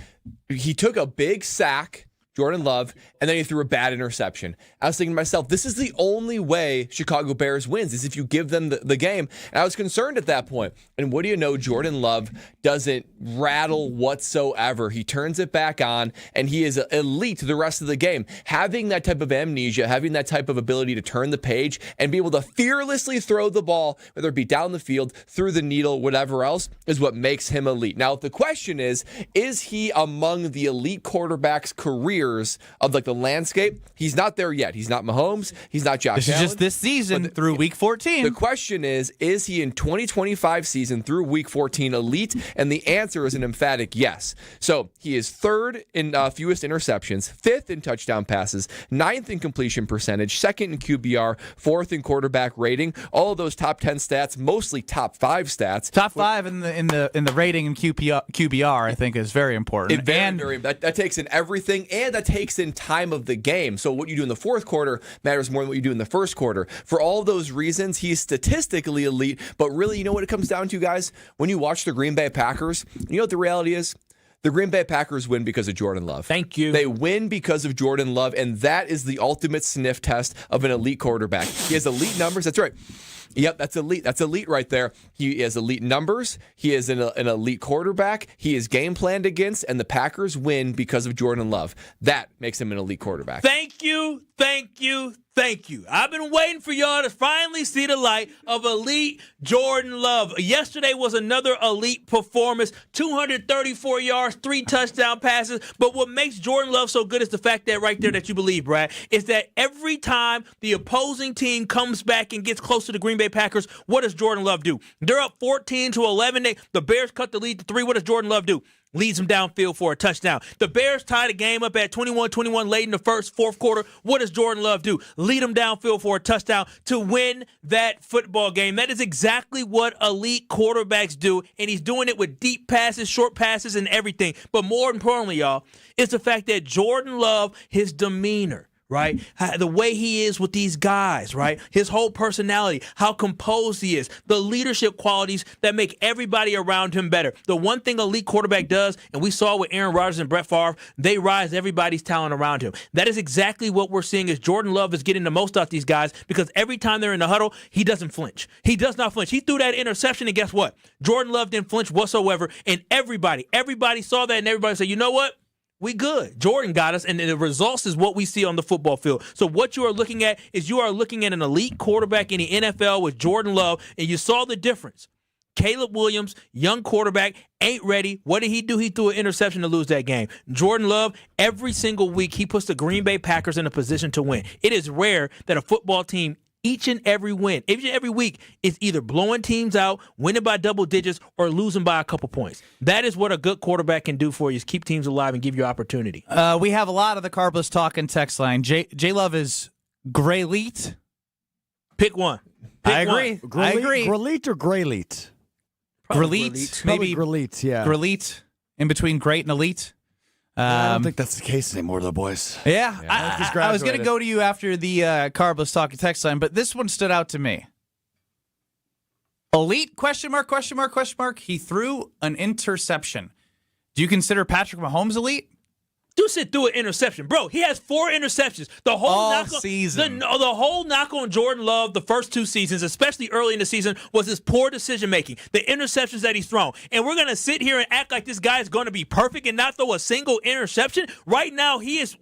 Speaker 9: he took a big sack, Jordan Love, and then he threw a bad interception. I was thinking to myself, this is the only way Chicago Bears wins, is if you give them the game. And I was concerned at that point. And what do you know? Jordan Love doesn't rattle whatsoever. He turns it back on, and he is elite the rest of the game. Having that type of amnesia, having that type of ability to turn the page and be able to fearlessly throw the ball, whether it be down the field, through the needle, whatever else, is what makes him elite. Now, the question is he among the elite quarterbacks' careers of like the landscape? He's not there yet. He's not Mahomes. He's not Josh Allen.
Speaker 6: This is just this season through week 14.
Speaker 9: The question is he in 2025 season through week 14 elite? And the answer is an emphatic yes. So he is 3rd in fewest interceptions, 5th in touchdown passes, 9th in completion percentage, 2nd in QBR, 4th in quarterback rating. All of those top 10 stats, mostly top 5 stats.
Speaker 6: Top 5 in the rating and QBR, I think, is very important.
Speaker 9: That takes in everything, and that takes in time of the game. So what you do in the fourth quarter matters more than what you do in the first quarter. For all those reasons, he's statistically elite. But really, you know what it comes down to, guys? When you watch the Green Bay Packers, you know what the reality is? The Green Bay Packers win because of Jordan Love.
Speaker 7: Thank you.
Speaker 9: They win because of Jordan Love, and that is the ultimate sniff test of an elite quarterback. He has elite numbers. That's right. Yep, that's elite. That's elite right there. He has elite numbers. He is an elite quarterback. He is game planned against, and the Packers win because of Jordan Love. That makes him an elite quarterback.
Speaker 7: Thank you. I've been waiting for y'all to finally see the light of elite Jordan Love. Yesterday was another elite performance, 234 yards, 3 touchdown passes. But what makes Jordan Love so good is the fact that right there that you believe, Brad, is that every time the opposing team comes back and gets close to the Green Bay Packers, what does Jordan Love do? They're up 14-11. The Bears cut the lead to 3. What does Jordan Love do? Leads them downfield for a touchdown. The Bears tie the game up at 21-21 late in the fourth quarter. What does Jordan Love do? Lead them downfield for a touchdown to win that football game. That is exactly what elite quarterbacks do, and he's doing it with deep passes, short passes, and everything. But more importantly, y'all, it's the fact that Jordan Love, his demeanor, right? The way he is with these guys, right? His whole personality, how composed he is, the leadership qualities that make everybody around him better. The one thing elite quarterback does, and we saw with Aaron Rodgers and Brett Favre, they rise everybody's talent around him. That is exactly what we're seeing as Jordan Love is getting the most out these guys, because every time they're in the huddle, he doesn't flinch. He does not flinch. He threw that interception, and guess what? Jordan Love didn't flinch whatsoever, and everybody saw that, and everybody said, you know what? We good. Jordan got us, and the results is what we see on the football field. So what you are looking at is you are looking at an elite quarterback in the NFL with Jordan Love, and you saw the difference. Caleb Williams, young quarterback, ain't ready. What did he do? He threw an interception to lose that game. Jordan Love, every single week, he puts the Green Bay Packers in a position to win. It is rare that a football team each and every week is either blowing teams out, winning by double digits, or losing by a couple points. That is what a good quarterback can do for you, is keep teams alive and give you opportunity.
Speaker 6: We have a lot of the Carbless talk and text line. J-Love is Grey-leet.
Speaker 7: Pick one.
Speaker 6: I agree.
Speaker 8: Grey-leet or Grey-leet?
Speaker 6: Grey-leet.
Speaker 8: Maybe Grey-leet, yeah.
Speaker 6: Grey-leet, in between great and elite.
Speaker 8: I don't think that's the case anymore, though, boys.
Speaker 6: Yeah. I was going to go to you after the Carbless talk and text line, but this one stood out to me. Elite, question mark. He threw an interception. Do you consider Patrick Mahomes elite?
Speaker 7: Dude said threw an interception. Bro, he has 4 interceptions. The whole
Speaker 6: season.
Speaker 7: The whole knock on Jordan Love the first 2 seasons, especially early in the season, was his poor decision-making, the interceptions that he's thrown. And we're going to sit here and act like this guy is going to be perfect and not throw a single interception? Right now, he is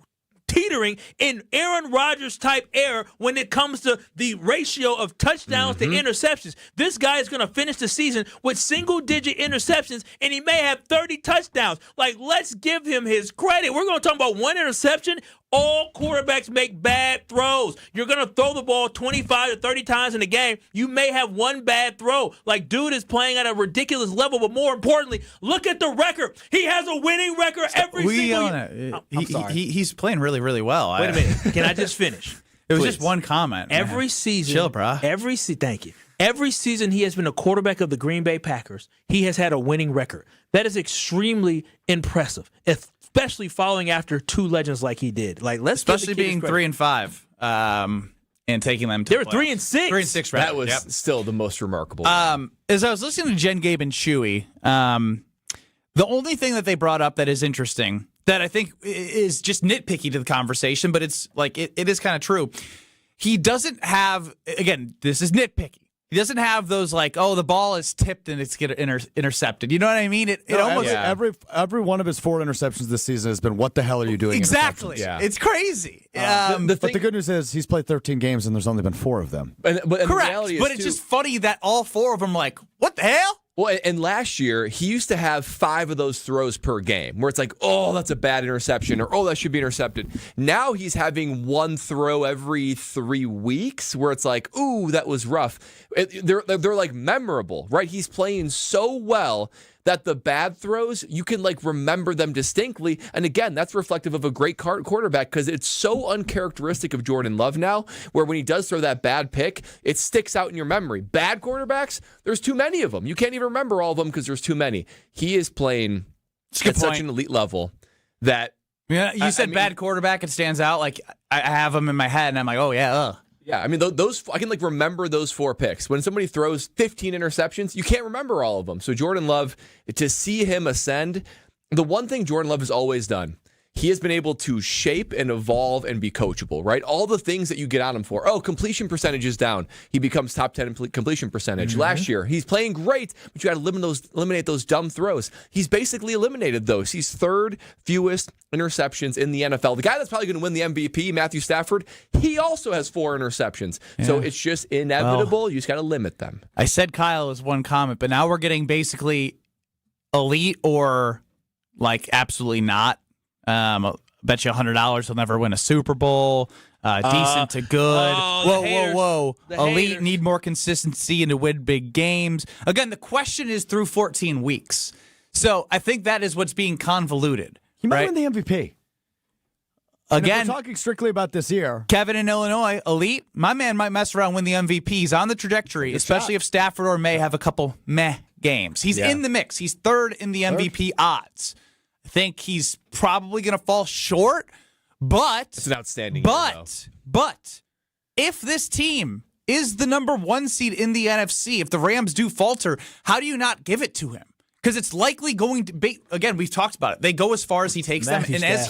Speaker 7: teetering in Aaron Rodgers type error when it comes to the ratio of touchdowns to interceptions. This guy is going to finish the season with single-digit interceptions, and he may have 30 touchdowns. Like, let's give him his credit. We're going to talk about one interception. All quarterbacks make bad throws. You're going to throw the ball 25 to 30 times in a game. You may have one bad throw. Like, dude is playing at a ridiculous level, but more importantly, look at the record. He has a winning record every single year. I'm sorry.
Speaker 6: He's playing really, really well.
Speaker 7: Wait a minute. Can I just finish?
Speaker 6: It was just one comment.
Speaker 7: Every season.
Speaker 6: Chill, bro.
Speaker 7: Thank you. Every season he has been a quarterback of the Green Bay Packers, he has had a winning record. That is extremely impressive, especially following after 2 legends like he did. Like,
Speaker 6: especially being 3-5 and taking them to
Speaker 7: they were 3-6.
Speaker 6: 3-6, right?
Speaker 9: That was still the most remarkable.
Speaker 6: As I was listening to Jen, Gabe, and Chewy, the only thing that they brought up that is interesting, that I think is just nitpicky to the conversation, but it's like it is kind of true. He doesn't have, again, this is nitpicky. He doesn't have those like, oh, the ball is tipped and it's get intercepted. You know what I mean?
Speaker 8: Every one of his 4 interceptions this season has been, what the hell are you doing?
Speaker 6: Exactly. Yeah. It's crazy.
Speaker 8: But the good news is he's played 13 games and there's only been 4 of them.
Speaker 9: And
Speaker 6: correct. But it's just funny that all 4 of them are like, what the hell?
Speaker 9: Well, and last year, he used to have 5 of those throws per game, where it's like, oh, that's a bad interception, or oh, that should be intercepted. Now he's having 1 throw every 3 weeks, where it's like, ooh, that was rough. They're like memorable, right? He's playing so well that the bad throws, you can like remember them distinctly. And again, that's reflective of a great quarterback, because it's so uncharacteristic of Jordan Love now, where when he does throw that bad pick, it sticks out in your memory. Bad quarterbacks, there's too many of them. You can't even remember all of them because there's too many. He is playing at such an elite level that...
Speaker 6: Yeah, you said bad quarterback, it stands out. Like, I have him in my head, and I'm like, oh, yeah,
Speaker 9: Yeah, I mean, those I can like remember those 4 picks. When somebody throws 15 interceptions, you can't remember all of them. So Jordan Love, to see him ascend, the one thing Jordan Love has always done, he has been able to shape and evolve and be coachable, right? All the things that you get on him for. Oh, completion percentage is down. He becomes top 10 completion percentage. Last year, he's playing great, but you got to eliminate those dumb throws. He's basically eliminated those. He's 3rd fewest interceptions in the NFL. The guy that's probably going to win the MVP, Matthew Stafford, he also has 4 interceptions. Yeah. So it's just inevitable. You just got to limit them.
Speaker 6: I said Kyle is one comment, but now we're getting basically elite or like absolutely not. I'll bet you $100 he'll never win a Super Bowl. Decent to good. Whoa. Elite haters. Need more consistency and to win big games. Again, the question is through 14 weeks. So I think that is what's being convoluted.
Speaker 8: He might win the MVP.
Speaker 6: Again,
Speaker 8: if we're talking strictly about this year.
Speaker 6: Kevin in Illinois, elite. My man might mess around, win the MVP. He's on the trajectory, especially if Stafford or May have a couple meh games. He's in the mix. He's 3rd in the MVP odds. I think he's probably going to fall short, But
Speaker 9: it's an outstanding year,
Speaker 6: but if this team is the number 1 seed in the NFC, if the Rams do falter, how do you not give it to him? Because it's likely going to be, again, we've talked about it. They go as far as he takes
Speaker 2: Matthew
Speaker 6: them, and as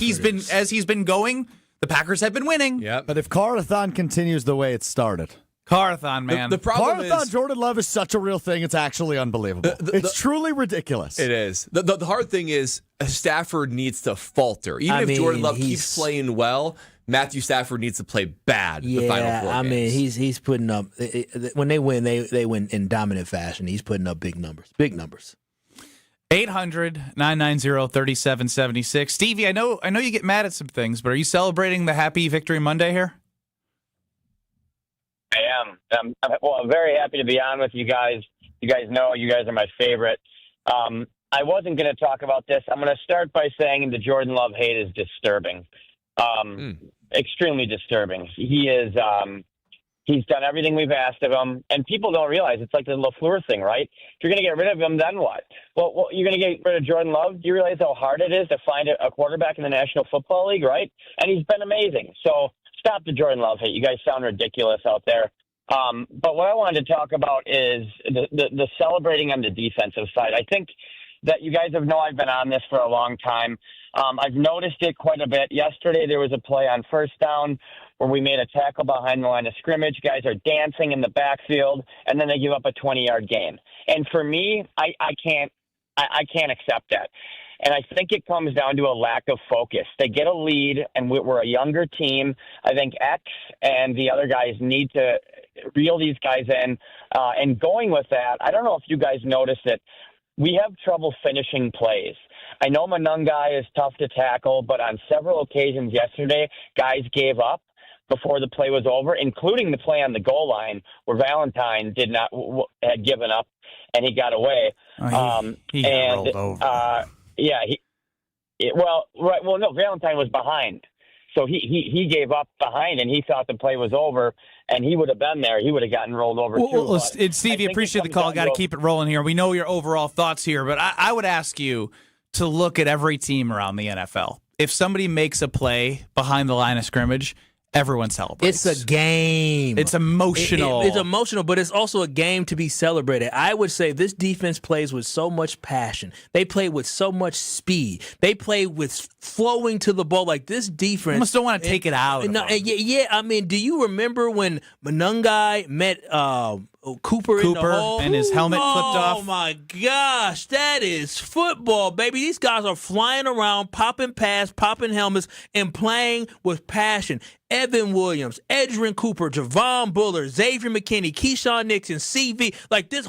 Speaker 6: he's been going, the Packers have been winning.
Speaker 9: Yep.
Speaker 8: But if Car-a-thon continues the way it started.
Speaker 6: Car-a-thon, man.
Speaker 9: The problem
Speaker 8: Car-a-thon,
Speaker 9: is
Speaker 8: Jordan Love is such a real thing. It's actually unbelievable. It's truly ridiculous.
Speaker 9: It is. The hard thing is Stafford needs to falter. Even if Jordan Love keeps playing well, Matthew Stafford needs to play bad the final 4 games.
Speaker 2: I mean, he's putting up when they win, they win in dominant fashion. He's putting up big numbers.
Speaker 6: 800-990-3776. Stevie, I know you get mad at some things, but are you celebrating the Happy Victory Monday here?
Speaker 3: I am. I'm very happy to be on with you guys. You guys know you guys are my favorite. I wasn't going to talk about this. I'm going to start by saying the Jordan Love hate is disturbing. Extremely disturbing. He is. He's done everything we've asked of him, and people don't realize it's like the LaFleur thing, right? If you're going to get rid of him, then what? Well, you're going to get rid of Jordan Love. Do you realize how hard it is to find a quarterback in the National Football League, right? And he's been amazing. So stop the Jordan Love hate. You guys sound ridiculous out there. But what I wanted to talk about is the celebrating on the defensive side. I think that you guys have known I've been on this for a long time. I've noticed it quite a bit. Yesterday there was a play on first down where we made a tackle behind the line of scrimmage. Guys are dancing in the backfield, and then they give up a 20-yard gain. And for me, I can't accept that. And I think it comes down to a lack of focus. They get a lead, and we're a younger team. I think X and the other guys need to reel these guys in. And going with that, I don't know if you guys noticed it, we have trouble finishing plays. I know Manungai is tough to tackle, but on several occasions yesterday, guys gave up before the play was over, including the play on the goal line where Valentine had given up and he got away.
Speaker 6: He got rolled over.
Speaker 3: No, Valentine was behind. So he gave up behind, and he thought the play was over, and he would have been there. He would have gotten rolled over, too.
Speaker 6: Well, Stevie, appreciate the call. Got to keep it rolling here. We know your overall thoughts here, but I would ask you to look at every team around the NFL. If somebody makes a play behind the line of scrimmage, everyone celebrates.
Speaker 2: It's a game.
Speaker 6: It's emotional.
Speaker 2: It's emotional, but it's also a game to be celebrated. I would say this defense plays with so much passion. They play with so much speed. They play with flowing to the ball. Like this defense.
Speaker 6: Almost don't want to take it out.
Speaker 2: Yeah. I mean, do you remember when Manungai met Cooper in the hole
Speaker 6: and his helmet flipped off?
Speaker 2: Oh my gosh, that is football, baby. These guys are flying around, popping pads, popping helmets, and playing with passion. Evan Williams, Edgerrin Cooper, Javon Bullard, Xavier McKinney, Keisean Nixon, CV, like this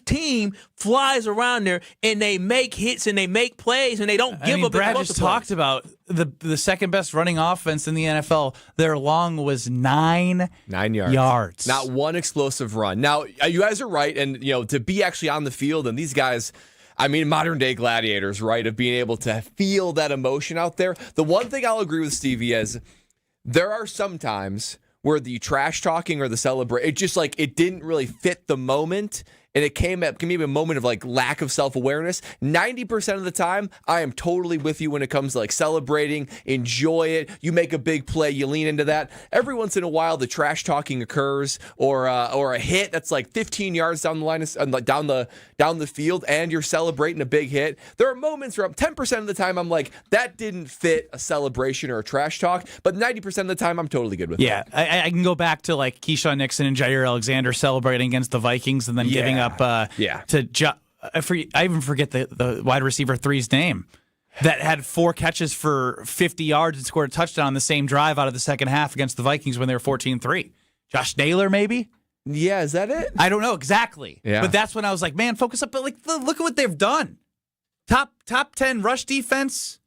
Speaker 2: team flies around there and they make hits and they make plays and they don't give up.
Speaker 6: Brad just talked about the second best running offense in the NFL. Their long was 9 yards.
Speaker 9: Not one explosive run. Now, you guys are right, and to be actually on the field and these guys, I mean, modern day gladiators, right, of being able to feel that emotion out there. The one thing I'll agree with Stevie is there are some times where the trash talking or the celebration, it didn't really fit the moment. And it can be a moment of lack of self-awareness. 90% of the time, I am totally with you when it comes to celebrating, enjoy it. You make a big play, you lean into that. Every once in a while, the trash talking occurs, or a hit that's 15 yards down the line, down the field, and you're celebrating a big hit. There are moments where 10% of the time I'm like, that didn't fit a celebration or a trash talk, but 90% of the time I'm totally good with that.
Speaker 6: Yeah, I can go back to Keisean Nixon and Jair Alexander celebrating against the Vikings and then giving up to I even forget the wide receiver 3's name that had 4 catches for 50 yards and scored a touchdown on the same drive out of the second half against the Vikings when they were 14-3. Josh Naylor, maybe?
Speaker 9: Yeah, is that it?
Speaker 6: I don't know exactly.
Speaker 9: Yeah.
Speaker 6: But that's when I was like, man, focus up. But look at what they've done. Top 10 rush defense.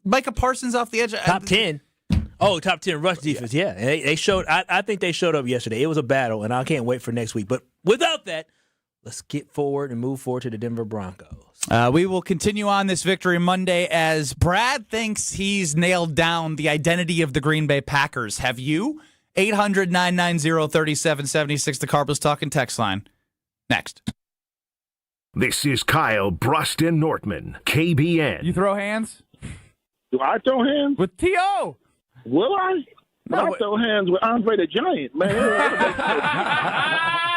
Speaker 6: Micah Parsons off the edge.
Speaker 2: Top 10. Oh, top 10 rush defense. Yeah. They showed. I think they showed up yesterday. It was a battle, and I can't wait for next week. But without that, let's get forward and move forward to the Denver Broncos.
Speaker 6: We will continue on this Victory Monday as Brad thinks he's nailed down the identity of the Green Bay Packers. Have you? 800-990-3776, the Carbless Talking text line. Next.
Speaker 1: This is Kyle Brust Nortman, KBN.
Speaker 6: You throw hands?
Speaker 4: Do I throw hands?
Speaker 26: With T.O.
Speaker 4: Will I? I'll throw hands with Andre the Giant, man.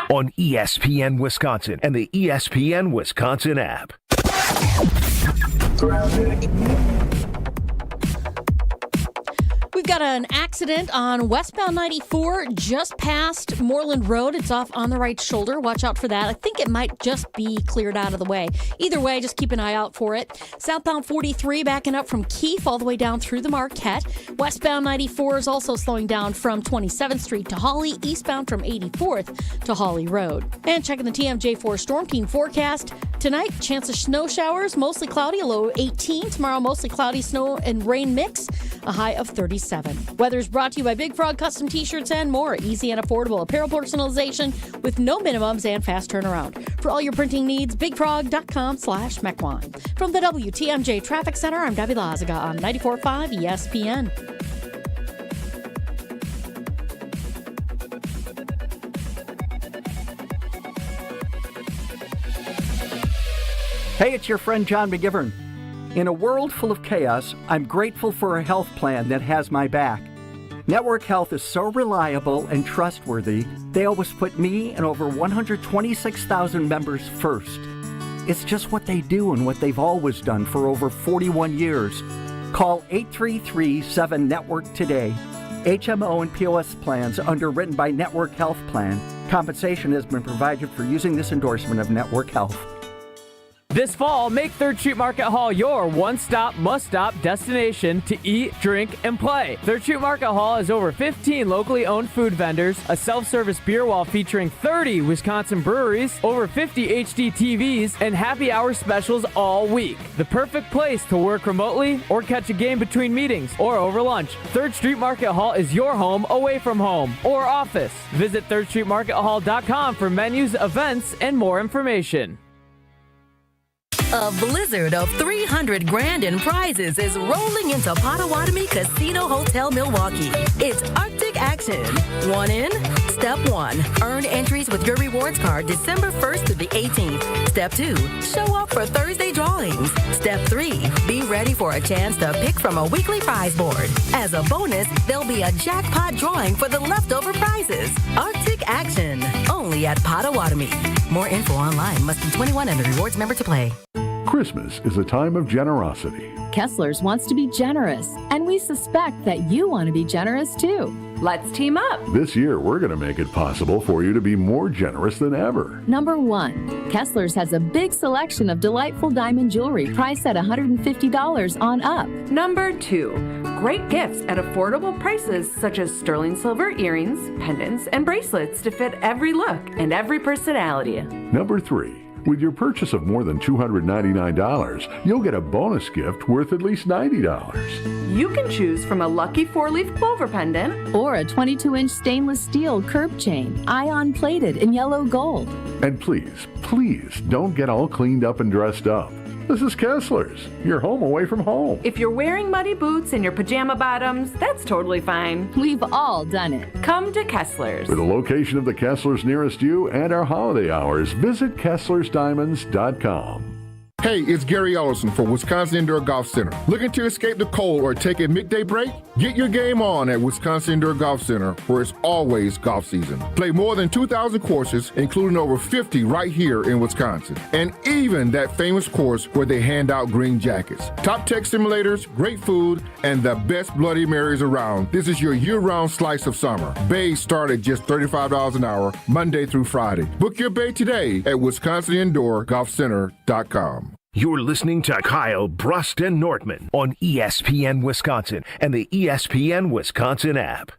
Speaker 1: On ESPN Wisconsin and the ESPN Wisconsin app.
Speaker 20: We've got an accident on westbound 94 just past Moreland Road. It's off on the right shoulder. Watch out for that. I think it might just be cleared out of the way. Either way, just keep an eye out for it. Southbound 43 backing up from Keefe all the way down through the Marquette. Westbound 94 is also slowing down from 27th Street to Hawley, eastbound from 84th to Hawley Road. And checking the TMJ4 Storm Team forecast. Tonight, chance of snow showers, mostly cloudy, a low 18. Tomorrow, mostly cloudy, snow and rain mix, a high of 37. Weather's brought to you by Big Frog Custom T-shirts and more. Easy and affordable apparel personalization with no minimums and fast turnaround. For all your printing needs, bigfrog.com/Mequon. From the WTMJ Traffic Center, I'm Debbie Lazaga on 94.5 ESPN.
Speaker 21: Hey, it's your friend John McGivern. In a world full of chaos, I'm grateful for a health plan that has my back. Network Health is so reliable and trustworthy, they always put me and over 126,000 members first. It's just what they do and what they've always done for over 41 years. Call 833-7-NETWORK today. HMO and POS plans underwritten by Network Health Plan. Compensation has been provided for using this endorsement of Network Health.
Speaker 26: This fall, make 3rd Street Market Hall your one-stop, must-stop destination to eat, drink, and play. 3rd Street Market Hall has over 15 locally owned food vendors, a self-service beer wall featuring 30 Wisconsin breweries, over 50 HD TVs, and happy hour specials all week. The perfect place to work remotely or catch a game between meetings or over lunch. 3rd Street Market Hall is your home away from home or office. Visit 3rdstreetmarkethall.com for menus, events, and more information.
Speaker 22: A blizzard of $300,000 in prizes is rolling into Potawatomi Casino Hotel Milwaukee. It's Arctic action. 1 in, Step 1. Earn entries with your rewards card December 1st to the 18th. Step 2. Show up for Thursday drawings. Step 3. Be ready for a chance to pick from a weekly prize board. As a bonus, there'll be a jackpot drawing for the leftover prizes. Arctic action. Only at Potawatomi. More info online. Must be 21 and a rewards member to play.
Speaker 23: Christmas is a time of generosity.
Speaker 24: Kessler's wants to be generous, and we suspect that you want to be generous too. Let's team up.
Speaker 23: This year, we're going to make it possible for you to be more generous than ever.
Speaker 24: Number 1, Kessler's has a big selection of delightful diamond jewelry priced at $150 on up.
Speaker 25: Number 2, great gifts at affordable prices such as sterling silver earrings, pendants, and bracelets to fit every look and every personality.
Speaker 23: Number 3. With your purchase of more than $299, you'll get a bonus gift worth at least $90.
Speaker 25: You can choose from a lucky 4-leaf clover pendant
Speaker 24: or a 22-inch stainless steel curb chain, ion plated in yellow gold.
Speaker 23: And please, please don't get all cleaned up and dressed up. This is Kessler's, your home away from home.
Speaker 25: If you're wearing muddy boots and your pajama bottoms, that's totally fine.
Speaker 24: We've all done it.
Speaker 25: Come to Kessler's.
Speaker 23: For the location of the Kessler's nearest you and our holiday hours, visit KesslersDiamonds.com.
Speaker 27: Hey, it's Gary Ellison for Wisconsin Indoor Golf Center. Looking to escape the cold or take a midday break? Get your game on at Wisconsin Indoor Golf Center, where it's always golf season. Play more than 2,000 courses, including over 50 right here in Wisconsin. And even that famous course where they hand out green jackets. Top tech simulators, great food, and the best Bloody Marys around. This is your year-round slice of summer. Bays start at just $35 an hour, Monday through Friday. Book your bay today at WisconsinIndoorGolfCenter.com.
Speaker 1: You're listening to Kyle, Brust, and Nortman on ESPN Wisconsin and the ESPN Wisconsin app.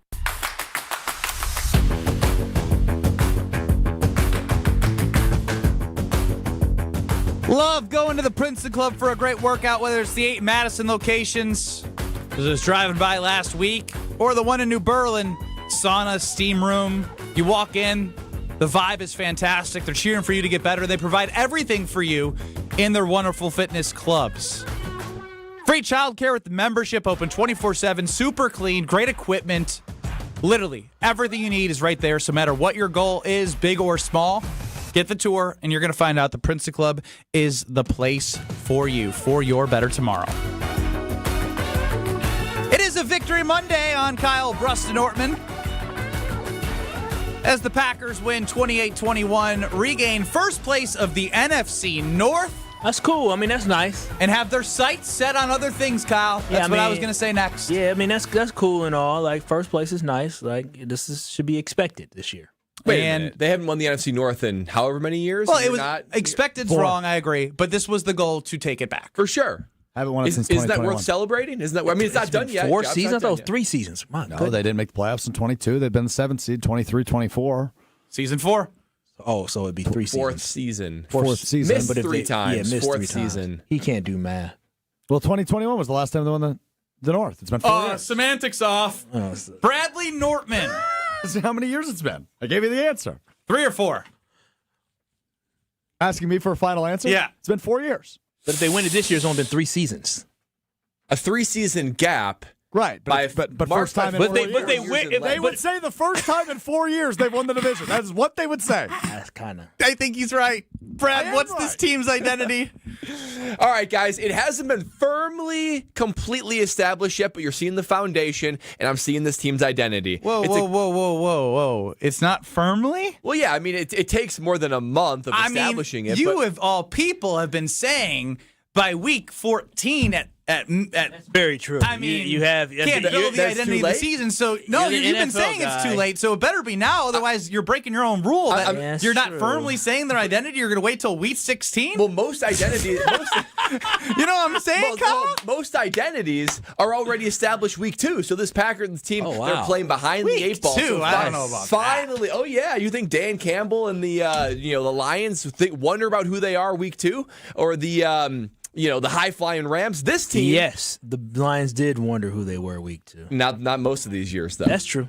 Speaker 6: Love going to the Princeton Club for a great workout, whether it's the 8 Madison locations, because I was driving by last week, or the one in New Berlin, sauna, steam room. You walk in, the vibe is fantastic. They're cheering for you to get better. They provide everything for you in their wonderful fitness clubs. Free childcare with the membership, open 24/7, super clean, great equipment. Literally, everything you need is right there. So no matter what your goal is, big or small, get the tour, and you're going to find out the Princeton Club is the place for you, for your better tomorrow. Victory Monday on Kyle Brust Nortman. As the Packers win 28-21, regain first place of the NFC North.
Speaker 2: That's cool. I mean, that's nice.
Speaker 6: And have their sights set on other things, Kyle. That's what I was going to say next.
Speaker 2: Yeah, I mean, that's cool and all. Like, first place is nice. Like, should be expected this year.
Speaker 9: Wait a minute. They haven't won the NFC North in however many years?
Speaker 6: Well, it was expected's wrong, I agree. But this was the goal to take it back.
Speaker 9: For sure.
Speaker 8: Haven't won it since
Speaker 9: Isn't
Speaker 8: 2021.
Speaker 9: that worth celebrating? Isn't that? I mean, it's not done yet.
Speaker 2: 4 seasons? I thought it was 3 seasons. My
Speaker 8: No,
Speaker 2: goodness.
Speaker 8: they didn't make the playoffs in 22. They've been the 7th seed, 23, 24.
Speaker 6: Season 4.
Speaker 2: Oh, so it'd be 3 seasons.
Speaker 9: Fourth season.
Speaker 8: Fourth season.
Speaker 9: Missed
Speaker 2: But if
Speaker 9: 3
Speaker 2: they-
Speaker 9: times.
Speaker 2: yeah, missed
Speaker 9: Fourth
Speaker 2: 3 times.
Speaker 9: season.
Speaker 2: He can't do math.
Speaker 8: Well, 2021 was the last time they won the North. It's been 4 years.
Speaker 6: Semantics off.
Speaker 2: Oh,
Speaker 6: Bradley Nortman.
Speaker 8: See how many years it's been. I gave you the answer.
Speaker 6: 3 or 4?
Speaker 8: Asking me for a final answer?
Speaker 6: Yeah.
Speaker 8: It's been 4 years.
Speaker 2: But if they win it this year, it's only been 3 seasons.
Speaker 9: A 3-season gap.
Speaker 8: Right, but first time in 4 years.
Speaker 2: But they win.
Speaker 8: They would say the first time in 4 years they've won the division. That is what they would say.
Speaker 2: That's kind of.
Speaker 6: I think he's right. Brad, what's this team's identity?
Speaker 9: All right, guys. It hasn't been firmly, completely established yet, but you're seeing the foundation, and I'm seeing this team's identity.
Speaker 6: Whoa. It's not firmly?
Speaker 9: Well, yeah. I mean, it takes more than a month of establishing it.
Speaker 6: You,
Speaker 9: but
Speaker 6: of all people, have been saying by week 14 at
Speaker 2: That's very true.
Speaker 6: I mean,
Speaker 2: you have
Speaker 6: can't build the identity of the season. So no,
Speaker 2: You're the
Speaker 6: you've been
Speaker 2: NFL
Speaker 6: saying it's too
Speaker 2: guy.
Speaker 6: late. So it better be now. Otherwise, you're breaking your own rule. That
Speaker 2: That's
Speaker 6: you're not
Speaker 2: true.
Speaker 6: firmly saying their identity. You're going to wait till week 16.
Speaker 9: Well, most identities,
Speaker 6: you know what I'm saying, Kyle?
Speaker 9: most identities are already established week 2. So this Packers team,
Speaker 2: Oh, wow.
Speaker 9: they're playing behind
Speaker 6: Week
Speaker 9: the 8 ball.
Speaker 6: 2?
Speaker 9: So
Speaker 6: I don't know about
Speaker 9: finally, oh yeah, you think Dan Campbell and the the Lions wonder about who they are week 2, or the the high-flying Rams? This team...
Speaker 2: Yes, the Lions did wonder who they were week 2.
Speaker 9: Not most of these years, though.
Speaker 2: That's true.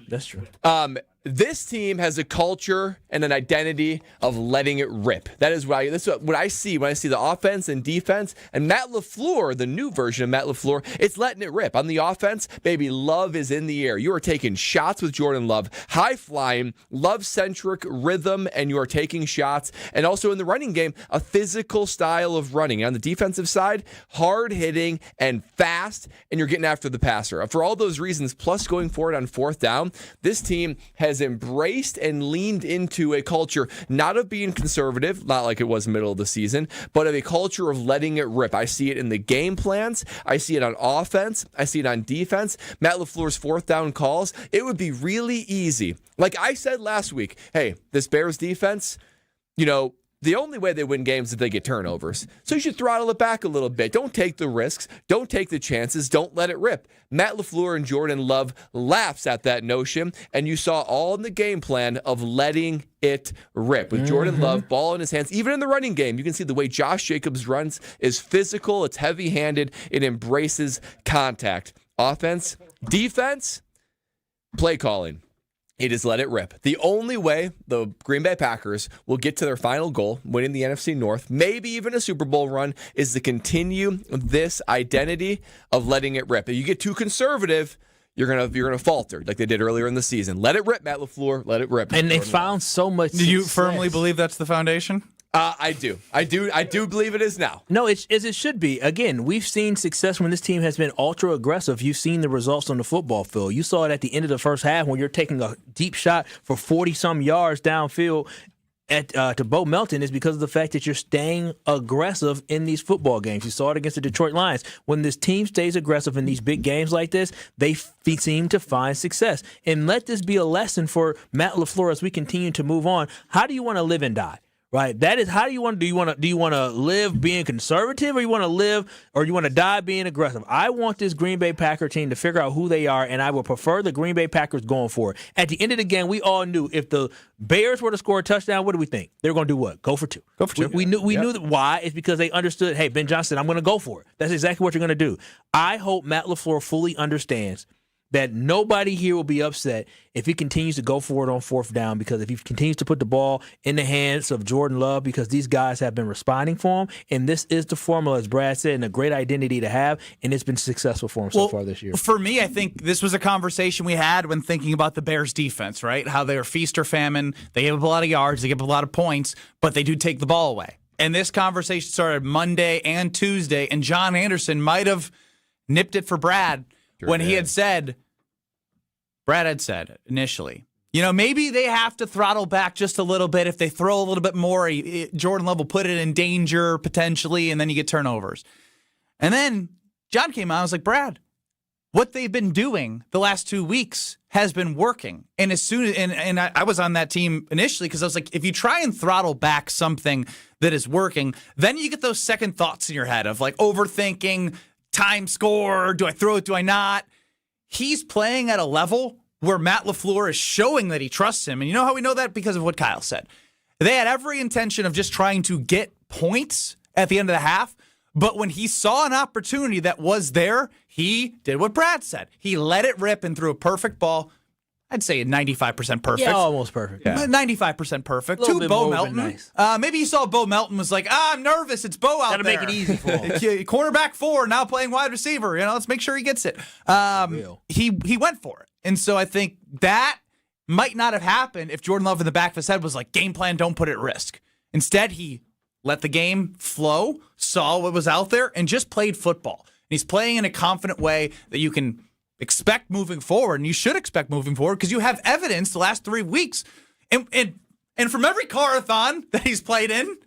Speaker 9: This team has a culture and an identity of letting it rip. That's what I see when I see the offense and defense. And Matt LaFleur, the new version of Matt LaFleur, it's letting it rip. On the offense, baby, love is in the air. You are taking shots with Jordan Love, high-flying, love-centric rhythm, and you are taking shots. And also in the running game, a physical style of running. On the defensive side, hard-hitting and fast, and you're getting after the passer. For all those reasons, plus going forward on 4th down, this team has embraced and leaned into a culture not of being conservative, not like it was middle of the season, but of a culture of letting it rip. I see it in the game plans. I see it on offense. I see it on defense. Matt LaFleur's 4th down calls. It would be really easy. Like I said last week, hey, this Bears defense, the only way they win games is if they get turnovers. So you should throttle it back a little bit. Don't take the risks. Don't take the chances. Don't let it rip. Matt LaFleur and Jordan Love laughs at that notion, and you saw all in the game plan of letting it rip. With Jordan Love, ball in his hands, even in the running game, you can see the way Josh Jacobs runs is physical, it's heavy-handed, it embraces contact. Offense, defense, play calling. It is let it rip. The only way the Green Bay Packers will get to their final goal, winning the NFC North, maybe even a Super Bowl run, is to continue this identity of letting it rip. If you get too conservative, you're gonna falter like they did earlier in the season. Let it rip, Matt LaFleur. Let it rip.
Speaker 2: And they found so much.
Speaker 6: Do you
Speaker 2: success.
Speaker 6: firmly believe that's the foundation?
Speaker 9: I do. I do believe it is now.
Speaker 2: No, it's as it should be. Again, we've seen success when this team has been ultra aggressive. You've seen the results on the football field. You saw it at the end of the first half when you're taking a deep shot for 40-some yards downfield to Bo Melton is because of the fact that you're staying aggressive in these football games. You saw it against the Detroit Lions. When this team stays aggressive in these big games like this, they seem to find success. And let this be a lesson for Matt LaFleur as we continue to move on. How do you want to live and die? Right. That is, how do you want to do you want to live being conservative, or you want to live, or you want to die being aggressive? I want this Green Bay Packer team to figure out who they are, and I would prefer the Green Bay Packers going for it. At the end of the game, we all knew if the Bears were to score a touchdown, what do we think? They're going to do what? Go for 2.
Speaker 6: Go for 2.
Speaker 2: We knew that. Why? It's because they understood, hey, Ben Johnson, I'm going to go for it. That's exactly what you're going to do. I hope Matt LaFleur fully understands that nobody here will be upset if he continues to go for it on 4th down, because if he continues to put the ball in the hands of Jordan Love, because these guys have been responding for him, and this is the formula, as Brad said, and a great identity to have, and it's been successful for him so far this year.
Speaker 6: For me, I think this was a conversation we had when thinking about the Bears defense, right? How they are feast or famine. They give up a lot of yards, they give up a lot of points, but they do take the ball away. And this conversation started Monday and Tuesday, and John Anderson might have nipped it for Brad when he had said, Brad had said initially, maybe they have to throttle back just a little bit. If they throw a little bit more, Jordan Love will put it in danger potentially, and then you get turnovers. And then John came out and was like, Brad, what they've been doing the last 2 weeks has been working. And I was on that team initially because I was like, if you try and throttle back something that is working, then you get those second thoughts in your head of like overthinking, time score, do I throw it, do I not? He's playing at a level where Matt LaFleur is showing that he trusts him. And you know how we know that? Because of what Kyle said. They had every intention of just trying to get points at the end of the half. But when he saw an opportunity that was there, he did what Brad said. He let it rip and threw a perfect ball. I'd say 95% perfect.
Speaker 2: Yeah, almost perfect.
Speaker 6: Yeah. 95% perfect.
Speaker 2: A little
Speaker 6: To
Speaker 2: bit
Speaker 6: Bo
Speaker 2: more
Speaker 6: Melton.
Speaker 2: than nice.
Speaker 6: Maybe you saw Bo Melton was like, I'm nervous. It's Bo out
Speaker 2: Gotta
Speaker 6: there.
Speaker 2: make it easy for him.
Speaker 6: Cornerback 4, now playing wide receiver. Let's make sure he gets it. He went for it. And so I think that might not have happened if Jordan Love in the back of his head was like, game plan, don't put it at risk. Instead, he let the game flow, saw what was out there, and just played football. And he's playing in a confident way that you can expect moving forward, and you should expect moving forward because you have evidence the last 3 weeks. And from every Carathon that he's played in,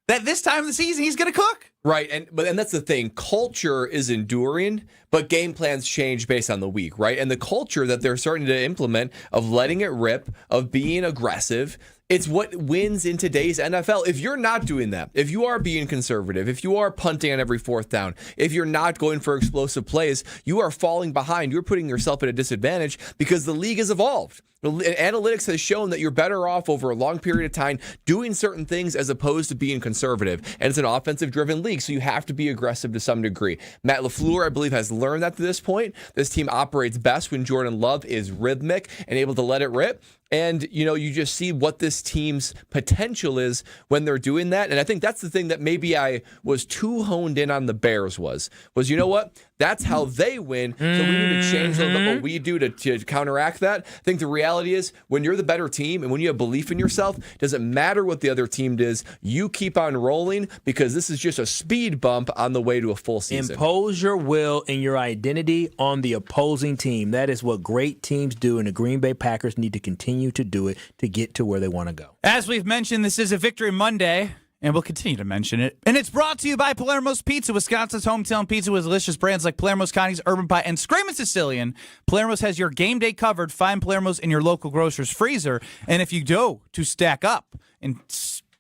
Speaker 6: that this time of the season he's going to cook.
Speaker 9: Right, and that's the thing. Culture is enduring, but game plans change based on the week, right? And the culture that they're starting to implement of letting it rip, of being aggressive, it's what wins in today's NFL. If you're not doing that, if you are being conservative, if you are punting on every fourth down, if you're not going for explosive plays, you are falling behind. You're putting yourself at a disadvantage because the league has evolved. Analytics has shown that you're better off over a long period of time doing certain things as opposed to being conservative. And it's an offensive-driven league, so you have to be aggressive to some degree. Matt LaFleur, I believe, has learned that to this point. This team operates best when Jordan Love is rhythmic and able to let it rip. And, you just see what this team's potential is when they're doing that. And I think that's the thing that maybe I was too honed in on the Bears was you know what? That's how they win. So we need to change a little bit what we do to counteract that. I think the reality is when you're the better team and when you have belief in yourself, it doesn't matter what the other team does. You keep on rolling because this is just a speed bump on the way to a full season.
Speaker 2: Impose your will and your identity on the opposing team. That is what great teams do, and the Green Bay Packers need to continue to do it to get to where they want to go.
Speaker 6: As we've mentioned, this is a Victory Monday, and we'll continue to mention it. And it's brought to you by Palermo's Pizza, Wisconsin's hometown pizza with delicious brands like Palermo's, Connie's, Urban Pie, and Screamin' Sicilian. Palermo's has your game day covered. Find Palermo's in your local grocer's freezer. And if you go to stack up and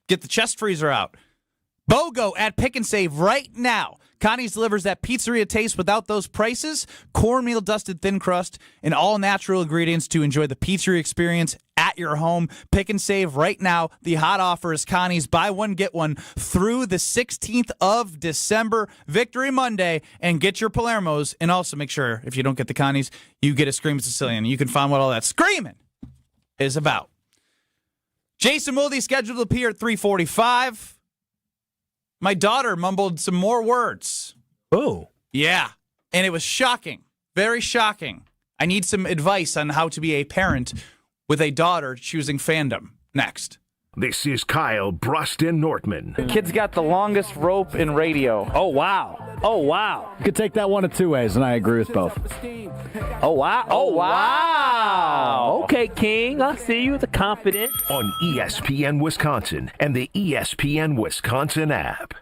Speaker 6: get the chest freezer out, BOGO at Pick and Save right now. Connie's delivers that pizzeria taste without those prices, cornmeal dusted thin crust, and all natural ingredients to enjoy the pizzeria experience at your home. Pick and Save right now. The hot offer is Connie's buy one, get one through the 16th of December, Victory Monday, and get your Palermo's. And also make sure, if you don't get the Connie's, you get a Screamin' Sicilian. You can find what all that screaming is about. Jason Wilde scheduled to appear at 3:45. My daughter mumbled some more words.
Speaker 2: Oh.
Speaker 6: Yeah. And it was shocking. Very shocking. I need some advice on how to be a parent with a daughter choosing fandom. Next.
Speaker 1: This is Kyle Brust Nortman.
Speaker 17: The kid's got the longest rope in radio. Oh, wow. Oh, wow.
Speaker 8: You could take that one of two ways, and I agree with both.
Speaker 17: Oh, wow. Oh, wow. Okay, King. I see you with the confident.
Speaker 1: On ESPN Wisconsin and the ESPN Wisconsin app.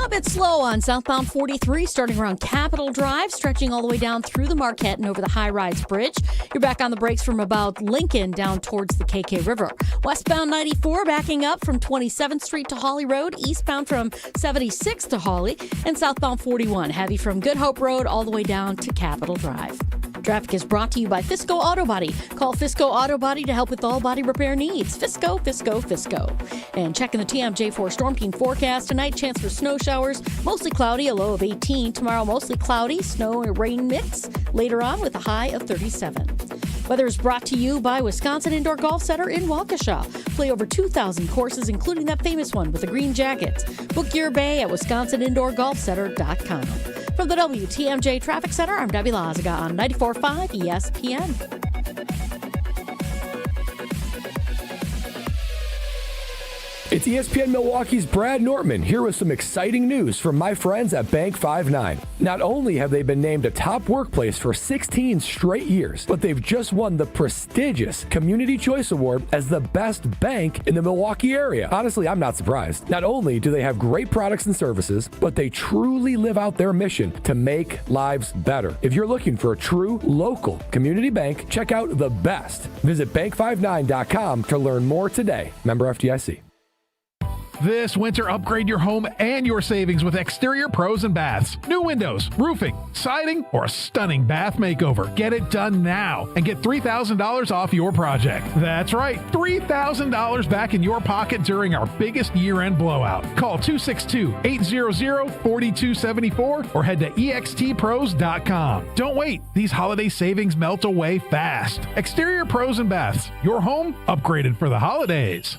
Speaker 20: A bit slow on southbound 43, starting around Capitol Drive, stretching all the way down through the Marquette and over the High Rise Bridge. You're back on the brakes from about Lincoln down towards the KK River. Westbound 94 backing up from 27th Street to Hawley Road, eastbound from 76th to Hawley, and southbound 41 heavy from Good Hope Road all the way down to Capitol Drive. Traffic is brought to you by Fisco Auto Body. Call Fisco Auto Body to help with all body repair needs. Fisco, Fisco, Fisco. And checking the TMJ4 Storm Team forecast tonight, chance for snow showers. Mostly cloudy, a low of 18. Tomorrow, mostly cloudy, snow and rain mix. Later on with a high of 37. Weather is brought to you by Wisconsin Indoor Golf Center in Waukesha. Play over 2,000 courses, including that famous one with the green jackets. Book your bay at wisconsinindorgolfcenter.com. From the WTMJ Traffic Center, I'm Debbie Lazaga on 94.5 ESPN.
Speaker 18: It's
Speaker 5: ESPN Milwaukee's Brad Nortman here with some exciting news from my friends at Bank 59. Not only have they been named a top workplace for 16 straight years, but they've just won the prestigious Community Choice Award as the best bank in the Milwaukee area. Honestly, I'm not surprised. Not only do they have great products and services, but they truly live out their mission to make lives better. If you're looking for a true local community bank, check out The Best. Visit bank59.com to learn more today. Member FDIC.
Speaker 10: This winter, upgrade your home and your savings with Exterior Pros and Baths. New windows, roofing, siding, or a stunning bath makeover. Get it done now and get $3,000 off your project. That's right, $3,000 back in your pocket during our biggest year-end blowout. Call 262-800-4274 or head to extpros.com. Don't wait. These holiday savings melt away fast. Exterior Pros and Baths. Your home upgraded for the holidays.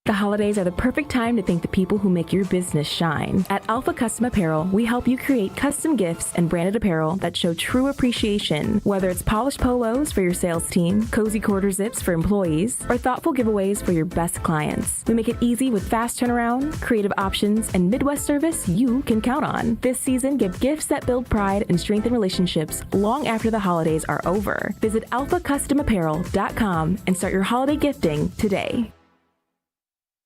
Speaker 11: The holidays are the perfect time to thank the people who make your business shine. At Alpha Custom Apparel, we help you create custom gifts and branded apparel that show true appreciation. Whether it's polished polos for your sales team, cozy quarter zips for employees, or thoughtful giveaways for your best clients. We make it easy with fast turnaround, creative options, and Midwest service you can count on. This season, give gifts that build pride and strengthen relationships long after the holidays are over. Visit alphacustomapparel.com and start your holiday gifting today.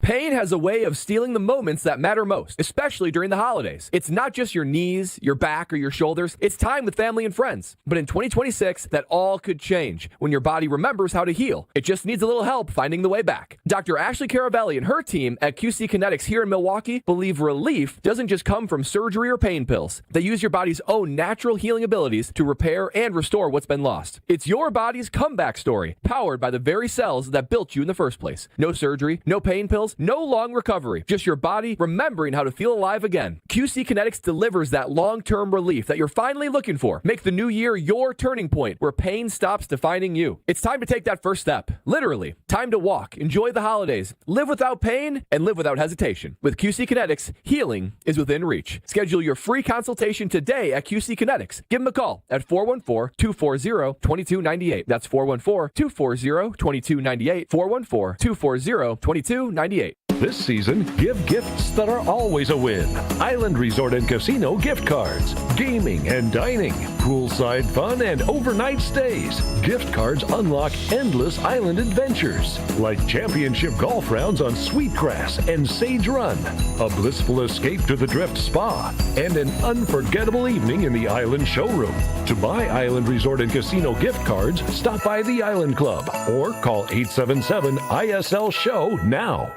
Speaker 9: Pain has a way of stealing the moments that matter most, especially during the holidays. It's not just your knees, your back, or your shoulders. It's time with family and friends. But in 2026, that all could change when your body remembers how to heal. It just needs a little help finding the way back. Dr. Ashley Caravelli and her team at QC Kinetics here in Milwaukee believe relief doesn't just come from surgery or pain pills. They use your body's own natural healing abilities to repair and restore what's been lost. It's your body's comeback story, powered by the very cells that built you in the first place. No surgery, no pain pills, no long recovery, just your body remembering how to feel alive again. QC Kinetics delivers that long-term relief that you're finally looking for. Make the new year your turning point where pain stops defining you. It's time to take that first step. Literally, time to walk, enjoy the holidays, live without pain, and live without hesitation. With QC Kinetics, healing is within reach. Schedule your free consultation today at QC Kinetics. Give them a call at 414-240-2298. That's 414-240-2298. 414-240-2298.
Speaker 1: This season, give gifts that are always a win. Island Resort and Casino gift cards, gaming and dining, poolside fun and overnight stays. Gift cards unlock endless island adventures, like championship golf rounds on Sweetgrass and Sage Run, a blissful escape to the Drift Spa, and an unforgettable evening in the Island Showroom. To buy Island Resort and Casino gift cards, stop by the Island Club or call 877-ISL-SHOW now.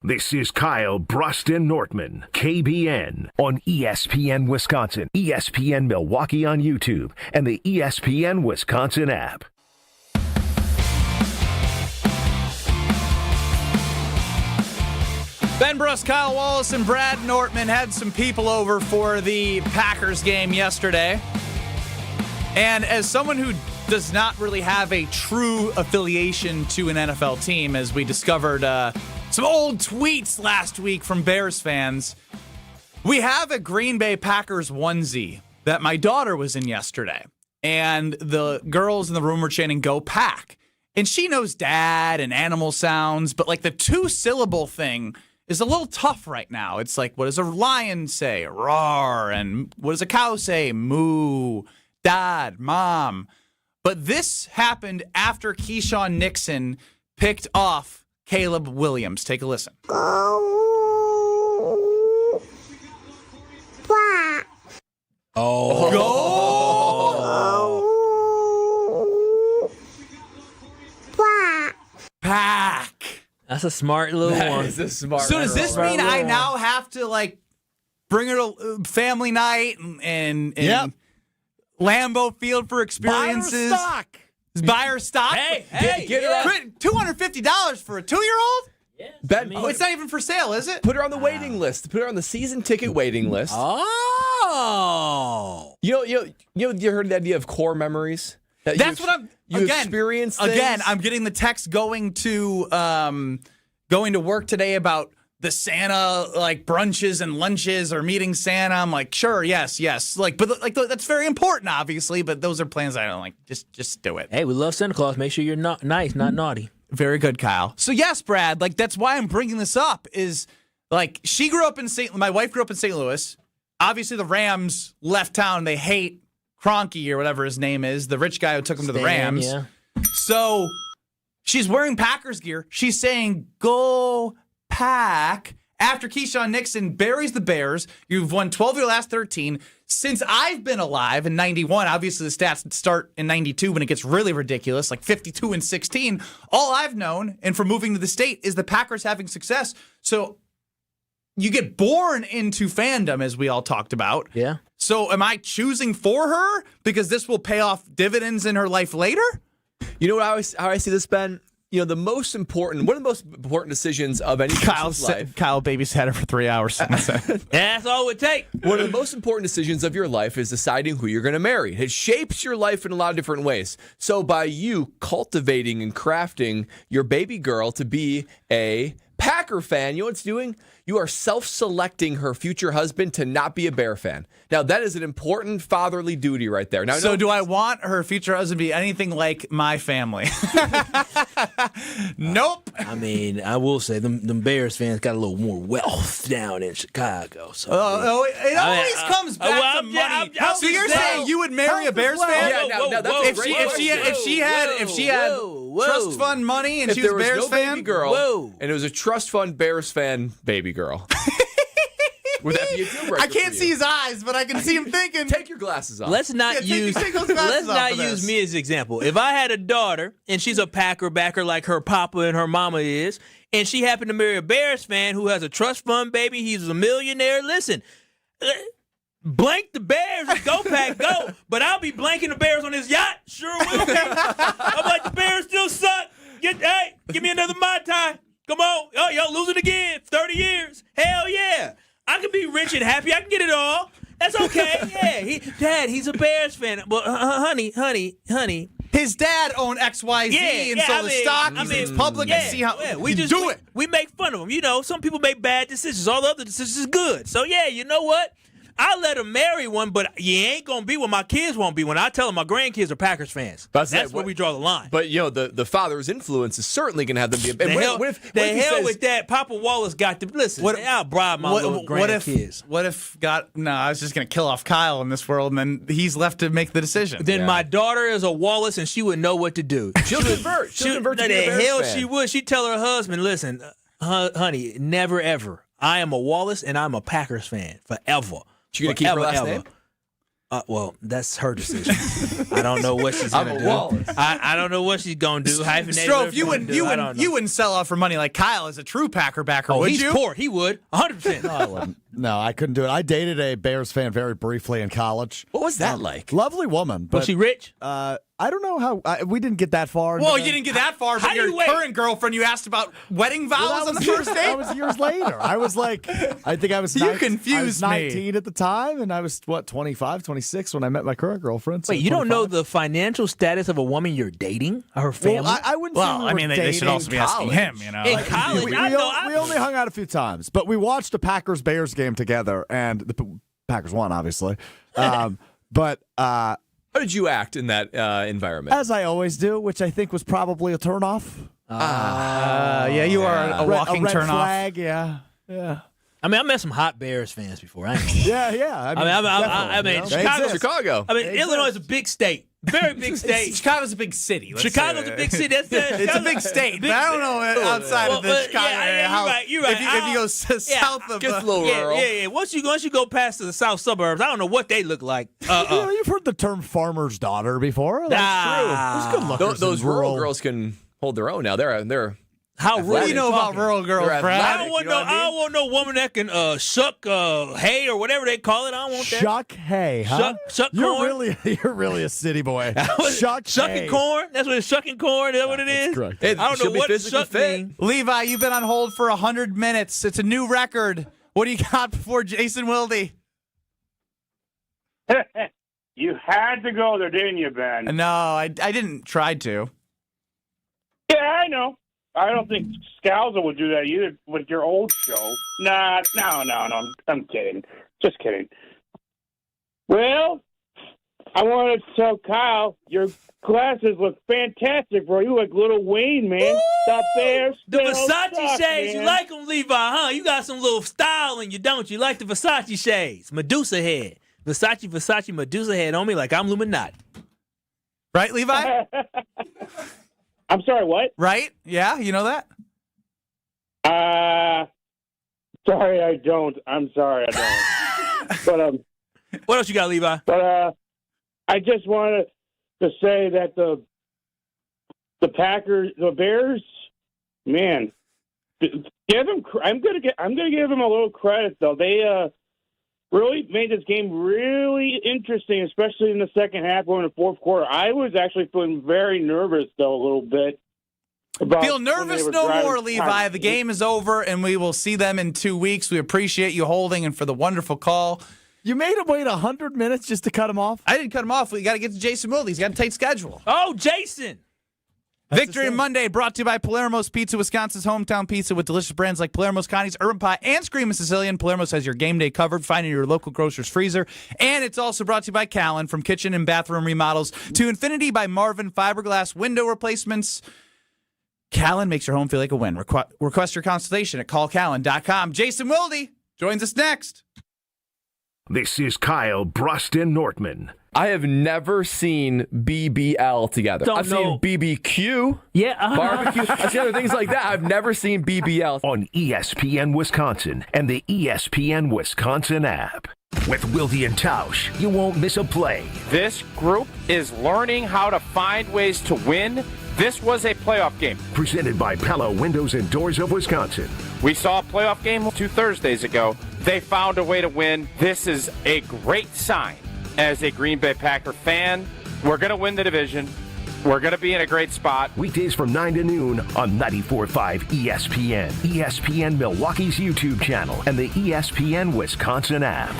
Speaker 12: This is Kyle Brust Nortman, KBN, on ESPN Wisconsin, ESPN Milwaukee on YouTube, and the ESPN Wisconsin app.
Speaker 6: Ben Brust, Kyle Wallace, and Brad Nortman had some people over for the Packers game yesterday. And as someone who does not really have a true affiliation to an NFL team, as we discovered some old tweets last week from Bears fans, we have a Green Bay Packers onesie that my daughter was in yesterday. And the girls in the room were chanting, "Go Pack." And she knows dad and animal sounds, but like the two-syllable thing is a little tough right now. It's like, what does a lion say? Roar. And what does a cow say? Moo. Dad, mom. But this happened after Keisean Nixon picked off Caleb Williams. Take a listen.
Speaker 2: Oh.
Speaker 6: Go. Pack.
Speaker 2: That's a smart little one.
Speaker 9: That is a smart
Speaker 6: So does this mean I now have to like bring her to family night and
Speaker 8: Yep.
Speaker 6: Lambeau Field for experiences? Buy her stock.
Speaker 2: Hey,
Speaker 9: get her out.
Speaker 6: $250 for a 2-year-old?
Speaker 9: Ben,
Speaker 6: Oh, it's not even for sale, is it?
Speaker 9: put her on the waiting list. Put her on the season ticket waiting list.
Speaker 2: Oh.
Speaker 9: You heard the idea of core memories?
Speaker 6: That's what I'm.
Speaker 9: You experience things?
Speaker 6: Again, I'm getting the text going to work today about the Santa like brunches and lunches or meeting Santa. I'm like, sure, yes. Like, but like that's very important, obviously. But those are plans I don't like. Just do it.
Speaker 2: Hey, we love Santa Claus. Make sure you're not nice, not naughty.
Speaker 6: Very good, Kyle. So yes, Brad, like that's why I'm bringing this up is like she grew up in my wife grew up in St. Louis. Obviously the Rams left town. They hate Kroenke or whatever his name is, the rich guy who took him to the Rams.
Speaker 2: Yeah.
Speaker 6: So she's wearing Packers gear. She's saying, "Go Pack." After Keisean Nixon buries the Bears, you've won 12 of your last 13. Since I've been alive in 91, obviously the stats start in 92 when it gets really ridiculous, like 52-16. All I've known, and from moving to the state, is the Packers having success. So you get born into fandom, as we all talked about.
Speaker 2: Yeah.
Speaker 6: So am I choosing for her because this will pay off dividends in her life later?
Speaker 9: You know what how I see this, Ben? You know, one of the most important decisions of any person's life.
Speaker 6: Kyle babysat her for 3 hours.
Speaker 2: That's all it would take.
Speaker 9: One of the most important decisions of your life is deciding who you're going to marry. It shapes your life in a lot of different ways. So by you cultivating and crafting your baby girl to be a Packer fan, you know what it's doing? You are self-selecting her future husband to not be a Bear fan. Now, that is an important fatherly duty right there. Now,
Speaker 6: so do I want her future husband to be anything like my family? Nope.
Speaker 2: I mean, I will say them Bears fans got a little more wealth down in Chicago. So
Speaker 6: it always comes back to money. So you're saying you would marry a Bears fan?
Speaker 9: Yeah, that's
Speaker 6: if she had trust fund money and she was a Bears fan,
Speaker 9: baby girl, and it was a trust fund Bears fan baby girl. Would that be a deal breaker?
Speaker 6: I can't see his eyes, but I can see him thinking.
Speaker 9: Take your glasses off.
Speaker 2: Let's not use me as an example. If I had a daughter and she's a Packer backer like her papa and her mama is, and she happened to marry a Bears fan who has a trust fund baby, he's a millionaire. Listen, blank the Bears and go Pack go, but I'll be blanking the Bears on his yacht. Sure will be. I'm like, the Bears still suck. Hey, give me another Mai Tai. Come on. Oh, y'all losing again. 30 years. Hell yeah. I can be rich and happy. I can get it all. That's okay. Yeah. Dad, he's a Bears fan. Well, honey.
Speaker 6: His dad owned XYZ, and so the stock is public and see how we just do it.
Speaker 2: We make fun of him. You know, some people make bad decisions. All the other decisions is good. So, yeah, you know what? I'll let him marry one, but you ain't going to be what my kids won't be when I tell them my grandkids are Packers fans. That's where we draw the line.
Speaker 9: But, you know, the father's influence is certainly going to have them be a...
Speaker 2: The hell with that. Papa Wallace got to... Listen, I'll bribe my little grandkids.
Speaker 6: What if I was just going to kill off Kyle in this world, and then he's left to make the decision.
Speaker 2: Then my daughter is a Wallace, and she would know what to do.
Speaker 9: She'll convert. She'll convert to be a Bears
Speaker 2: hell
Speaker 9: fan.
Speaker 2: She would. She'd tell her husband, listen, honey, never ever. I am a Wallace, and I'm a Packers fan forever.
Speaker 9: She gonna keep her last name?
Speaker 2: Well, that's her decision. I don't know what she's gonna do. I don't know what she's gonna do.
Speaker 6: Stro, you wouldn't sell out for money like Kyle is a true Packer backer, would you?
Speaker 2: He's poor. He would 100%.
Speaker 8: No, I wouldn't. No, I couldn't do it. I dated a Bears fan very briefly in college.
Speaker 9: What was that like?
Speaker 8: Lovely woman. But,
Speaker 2: was she rich?
Speaker 8: I don't know how. We didn't get that far.
Speaker 6: Well, you didn't get that far, but your current girlfriend, you asked about wedding vows on the first date?
Speaker 8: That was years later. I was like, I think I was
Speaker 6: You confused me.
Speaker 8: 19 at the time, and I was, 25, 26 when I met my current girlfriend. So
Speaker 2: wait, you 25. Don't know the financial status of a woman you're dating? Her family?
Speaker 8: Well, I wouldn't say
Speaker 6: they should also be asking him, you know.
Speaker 2: In college,
Speaker 8: we only hung out a few times, but we watched a Packers-Bears game together, and the Packers won, obviously. But...
Speaker 9: how did you act in that environment?
Speaker 8: As I always do, which I think was probably a turnoff.
Speaker 6: Yeah, you are a walking
Speaker 8: red
Speaker 6: turnoff.
Speaker 8: Flag, yeah.
Speaker 2: I mean, I met some hot Bears fans before. I ain't
Speaker 8: yeah.
Speaker 2: I mean,
Speaker 9: Chicago.
Speaker 2: I mean, Illinois is a big state. Very big state.
Speaker 6: Chicago's a big city.
Speaker 2: Chicago's a big city.
Speaker 6: It's a big state, but I don't know outside of the Chicago area.
Speaker 2: You're right.
Speaker 6: If you go south of
Speaker 9: gets a little rural.
Speaker 2: Yeah. Once you go past the south suburbs, I don't know what they look like.
Speaker 8: You've heard the term farmer's daughter before. That's true. There's good lookers.
Speaker 9: Those rural girls can hold their own now. They're
Speaker 2: how rural
Speaker 6: you know about rural girls, Brad?
Speaker 2: I don't want no woman that can shuck hay or whatever they call it. I don't want that.
Speaker 8: Shuck hay, huh?
Speaker 2: Shuck corn.
Speaker 8: You're really a city boy.
Speaker 2: Shucking corn. That's what it's shucking corn. Is that what it is?
Speaker 8: Correct.
Speaker 9: Hey,
Speaker 2: I don't know what shuck means.
Speaker 6: Levi, you've been on hold for 100 minutes. It's a new record. What do you got before Jason Wilde?
Speaker 3: You had to go there, didn't you, Ben?
Speaker 6: No, I didn't try to.
Speaker 3: Yeah, I know. I don't think Scalzo would do that either with your old show. No, I'm kidding. Just kidding. Well, I wanted to tell Kyle, your glasses look fantastic, bro. You look Little Wayne, man. The Bears
Speaker 2: The
Speaker 3: still
Speaker 2: Versace
Speaker 3: suck,
Speaker 2: shades, you
Speaker 3: man.
Speaker 2: like them, Levi, huh? You got some little style in you, don't you? You like the Versace shades. Medusa head. Versace, Medusa head on me like I'm Illuminati.
Speaker 6: Right, Levi?
Speaker 3: I'm sorry, what?
Speaker 6: Right? Yeah, you know that?
Speaker 3: Sorry, I don't. I'm sorry, I don't. But
Speaker 2: what else you got, Levi?
Speaker 3: But I just wanted to say that the Packers, the Bears, man, give them. I'm gonna give them a little credit though. They really made this game really interesting, especially in the second half or in the fourth quarter. I was actually feeling very nervous though a little bit.
Speaker 6: Feel nervous no more, Levi. The game is over, and we will see them in 2 weeks. We appreciate you holding and for the wonderful call.
Speaker 8: You made him wait 100 minutes just to cut him off?
Speaker 6: I didn't cut him off. We got to get to Jason Wilde. He's got a tight schedule.
Speaker 2: Oh, Jason!
Speaker 6: Victory Monday brought to you by Palermo's Pizza, Wisconsin's hometown pizza with delicious brands like Palermo's, Connie's, Urban Pie, and Screamin' Sicilian. Palermo's has your game day covered. Find it in your local grocer's freezer. And it's also brought to you by Callan, from kitchen and bathroom remodels to Infinity by Marvin, fiberglass window replacements. Callan makes your home feel like a win. Request your consultation at callcallan.com. Jason Wilde joins us next.
Speaker 12: This is Kyle Brust Nortman.
Speaker 9: I have never seen BBL together. I've seen BBQ, barbecue. I've seen other things like that. I've never seen BBL.
Speaker 12: On ESPN Wisconsin and the ESPN Wisconsin app. With Wilde and Tausch, you won't miss a play.
Speaker 4: This group is learning how to find ways to win. This was a playoff game.
Speaker 12: Presented by Pella Windows and Doors of Wisconsin.
Speaker 4: We saw a playoff game 2 Thursdays ago. They found a way to win. This is a great sign as a Green Bay Packer fan. We're going to win the division. We're going to be in a great spot.
Speaker 12: Weekdays from 9 to noon on 94.5 ESPN, ESPN Milwaukee's YouTube channel, and the ESPN Wisconsin app.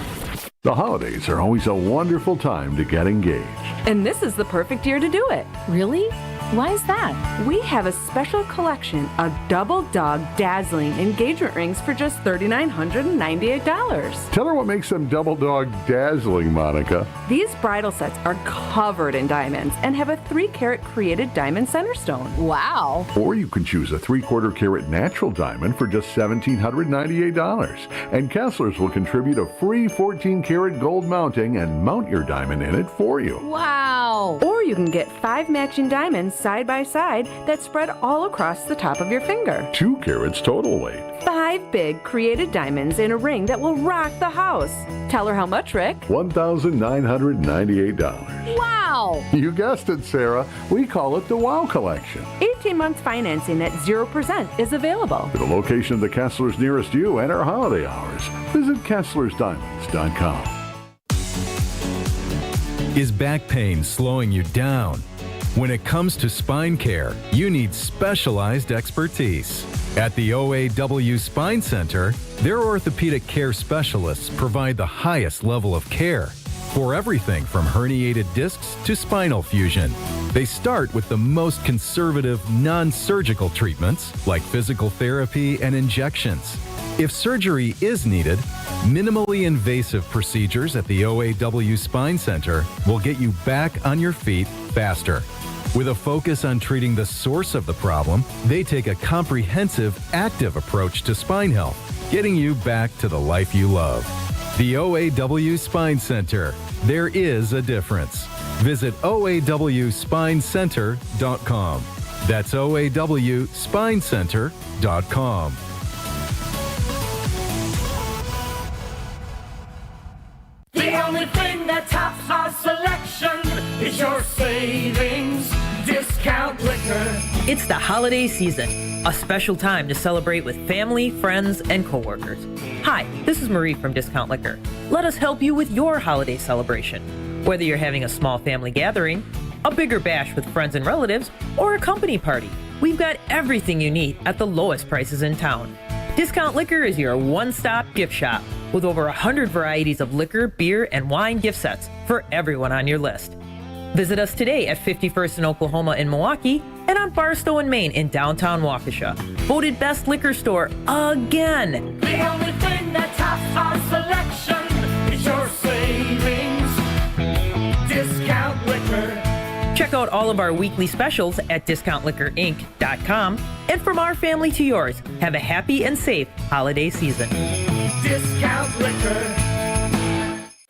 Speaker 23: The holidays are always a wonderful time to get engaged.
Speaker 25: And this is the perfect year to do it.
Speaker 24: Really? Why is that?
Speaker 25: We have a special collection of Double Dog dazzling engagement rings for just $3,998.
Speaker 23: Tell her what makes them Double Dog dazzling, Monica.
Speaker 25: These bridal sets are covered in diamonds and have a 3-carat created diamond center stone.
Speaker 24: Wow.
Speaker 23: Or you can choose a 3/4 carat natural diamond for just $1,798. And Kessler's will contribute a free 14-carat gold mounting and mount your diamond in it for you.
Speaker 24: Wow.
Speaker 25: Or you can get 5 matching diamonds side by side that spread all across the top of your finger.
Speaker 23: 2 carats total weight.
Speaker 25: 5 big created diamonds in a ring that will rock the house. Tell her how much, Rick.
Speaker 23: $1,998.
Speaker 24: Wow.
Speaker 23: You guessed it, Sarah. We call it the Wow Collection.
Speaker 25: 18-month financing at 0% is available.
Speaker 23: For the location of the Kessler's nearest you and our holiday hours, visit KesslersDiamonds.com.
Speaker 7: Is back pain slowing you down? When it comes to spine care, you need specialized expertise. At the OAW Spine Center, their orthopedic care specialists provide the highest level of care for everything from herniated discs to spinal fusion. They start with the most conservative, non-surgical treatments like physical therapy and injections. If surgery is needed, minimally invasive procedures at the OAW Spine Center will get you back on your feet faster. With a focus on treating the source of the problem, they take a comprehensive, active approach to spine health, getting you back to the life you love. The OAW Spine Center. There is a difference. Visit OAWSpineCenter.com. That's OAWSpineCenter.com.
Speaker 13: The only thing that tops our selection is your savings discount liquor.
Speaker 14: It's the holiday season, a special time to celebrate with family, friends, and coworkers. Hi, this is Marie from Discount Liquor. Let us help you with your holiday celebration. Whether you're having a small family gathering, a bigger bash with friends and relatives, or a company party, we've got everything you need at the lowest prices in town. Discount Liquor is your one-stop gift shop with over 100 varieties of liquor, beer, and wine gift sets for everyone on your list. Visit us today at 51st in Oklahoma in Milwaukee and on Barstow and Maine in downtown Waukesha. Voted best liquor store again.
Speaker 13: The only thing that tops our selection is your savings discount liquor.
Speaker 14: Check Check out all of our weekly specials at discountliquorinc.com. And from our family to yours, have a happy and safe holiday season.
Speaker 13: Discount Liquor.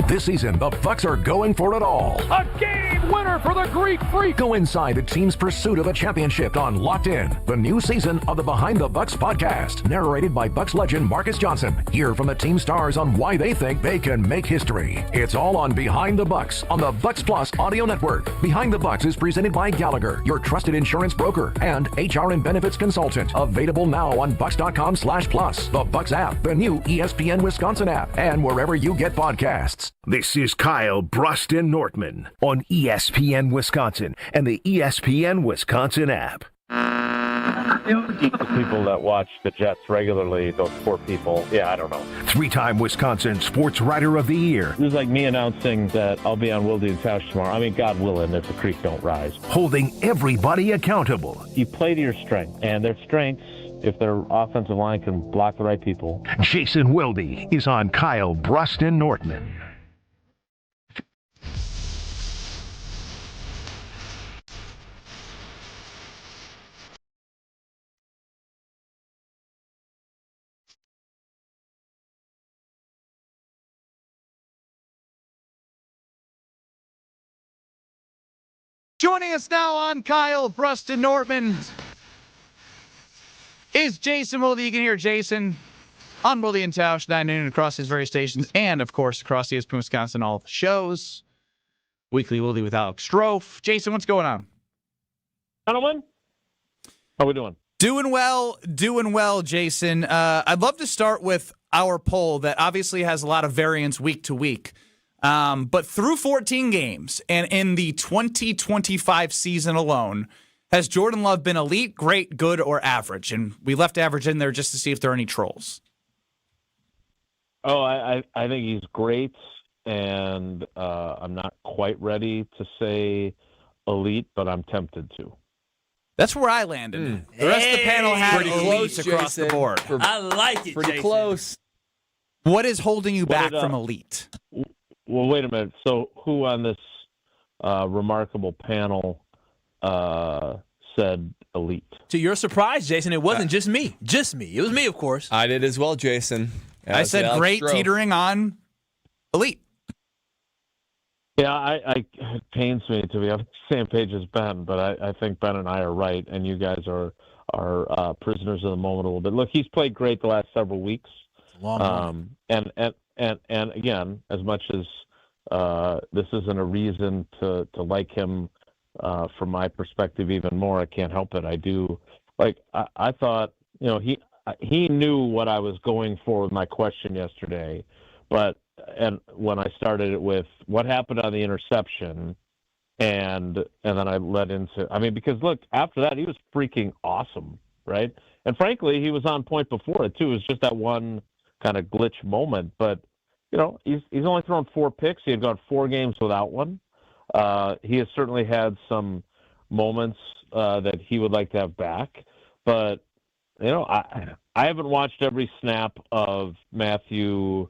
Speaker 1: This season, the Bucks are going for it all.
Speaker 10: A game winner for the Greek Freak.
Speaker 1: Go inside the team's pursuit of a championship on Locked In, the new season of the Behind the Bucks podcast, narrated by Bucks legend Marcus Johnson. Hear from the team stars on why they think they can make history. It's all on Behind the Bucks on the Bucks Plus audio network. Behind the Bucks is presented by Gallagher, your trusted insurance broker and HR and benefits consultant. Available now on bucks.com/plus, the Bucks app, the new ESPN Wisconsin app, and wherever you get podcasts.
Speaker 12: This is Kyle Brust Nortman on ESPN Wisconsin and the ESPN Wisconsin app.
Speaker 15: The people that watch the Jets regularly, those poor people, I don't know.
Speaker 12: Three-time Wisconsin Sports Writer of the Year.
Speaker 15: This is like me announcing that I'll be on Wilde and Tausch tomorrow. I mean, God willing, if the creek don't rise.
Speaker 12: Holding everybody accountable.
Speaker 15: You play to your strength, and their strengths, if their offensive line can block the right people.
Speaker 12: Jason Wilde is on Kyle Brust Nortman.
Speaker 6: Joining us now on Kyle Brust Nortman is Jason Wilde. You can hear Jason on Wilde and Tausch, 9 noon across his various stations, and of course across ESPN Wisconsin, all the shows. Weekly Wilde with Alex Strofe. Jason, what's going on?
Speaker 15: Gentlemen, how we doing?
Speaker 6: Doing well, Jason. I'd love to start with our poll that obviously has a lot of variance week to week. But through 14 games and in the 2025 season alone, has Jordan Love been elite, great, good, or average? And we left average in there just to see if there are any trolls.
Speaker 15: Oh, I think he's great, and I'm not quite ready to say elite, but I'm tempted to.
Speaker 6: That's where I landed. The rest of the panel had elites across the board.
Speaker 2: I like it,
Speaker 9: Pretty
Speaker 2: Jason.
Speaker 9: close.
Speaker 6: What is holding you back from elite?
Speaker 15: Well, wait a minute. So who on this remarkable panel said elite?
Speaker 2: To your surprise, Jason, it wasn't just me. Just me. It was me, of course.
Speaker 9: I did as well, Jason.
Speaker 6: I said great,
Speaker 9: Stro.
Speaker 6: teetering on elite.
Speaker 15: Yeah, it pains me to be on the same page as Ben, but I think Ben and I are right, and you guys are prisoners of the moment a little bit. Look, he's played great the last several weeks.
Speaker 2: Long
Speaker 15: and again, as much as this isn't a reason to like him from my perspective even more, I can't help it. I do. Like I thought, he knew what I was going for with my question yesterday, and when I started it with what happened on the interception, and then I led into, because look, after that he was freaking awesome, right? And frankly, he was on point before it too. It was just that one kind of glitch moment, but he's only thrown 4 picks. He had gone 4 games without one. He has certainly had some moments that he would like to have back, but I haven't watched every snap of Matthew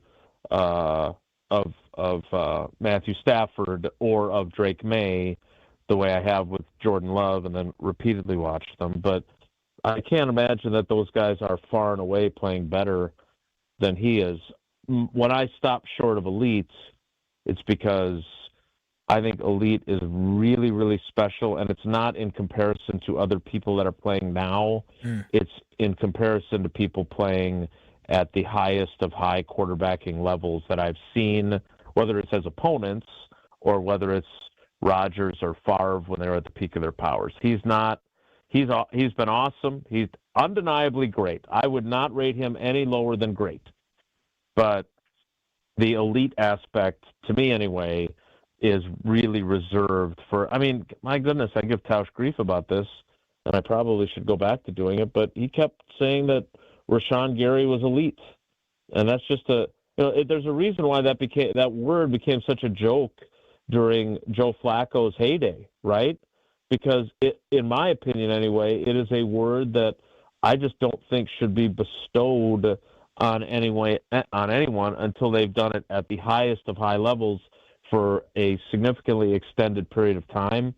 Speaker 15: Matthew Stafford or of Drake May the way I have with Jordan Love, and then repeatedly watched them. But I can't imagine that those guys are far and away playing better than he is. When I stop short of elite, it's because I think elite is really, really special, and it's not in comparison to other people that are playing now. It's in comparison to people playing at the highest of high quarterbacking levels that I've seen, whether it's as opponents or whether it's Rodgers or Favre when they're at the peak of their powers. He's been awesome. He's undeniably great. I would not rate him any lower than great. But the elite aspect, to me anyway, is really reserved for, my goodness, I give Tausch grief about this, and I probably should go back to doing it, but he kept saying that Rashawn Gary was elite. And that's just there's a reason why that word became such a joke during Joe Flacco's heyday, right? Because in my opinion anyway, it is a word that I just don't think should be bestowed on anyone until they've done it at the highest of high levels for a significantly extended period of time.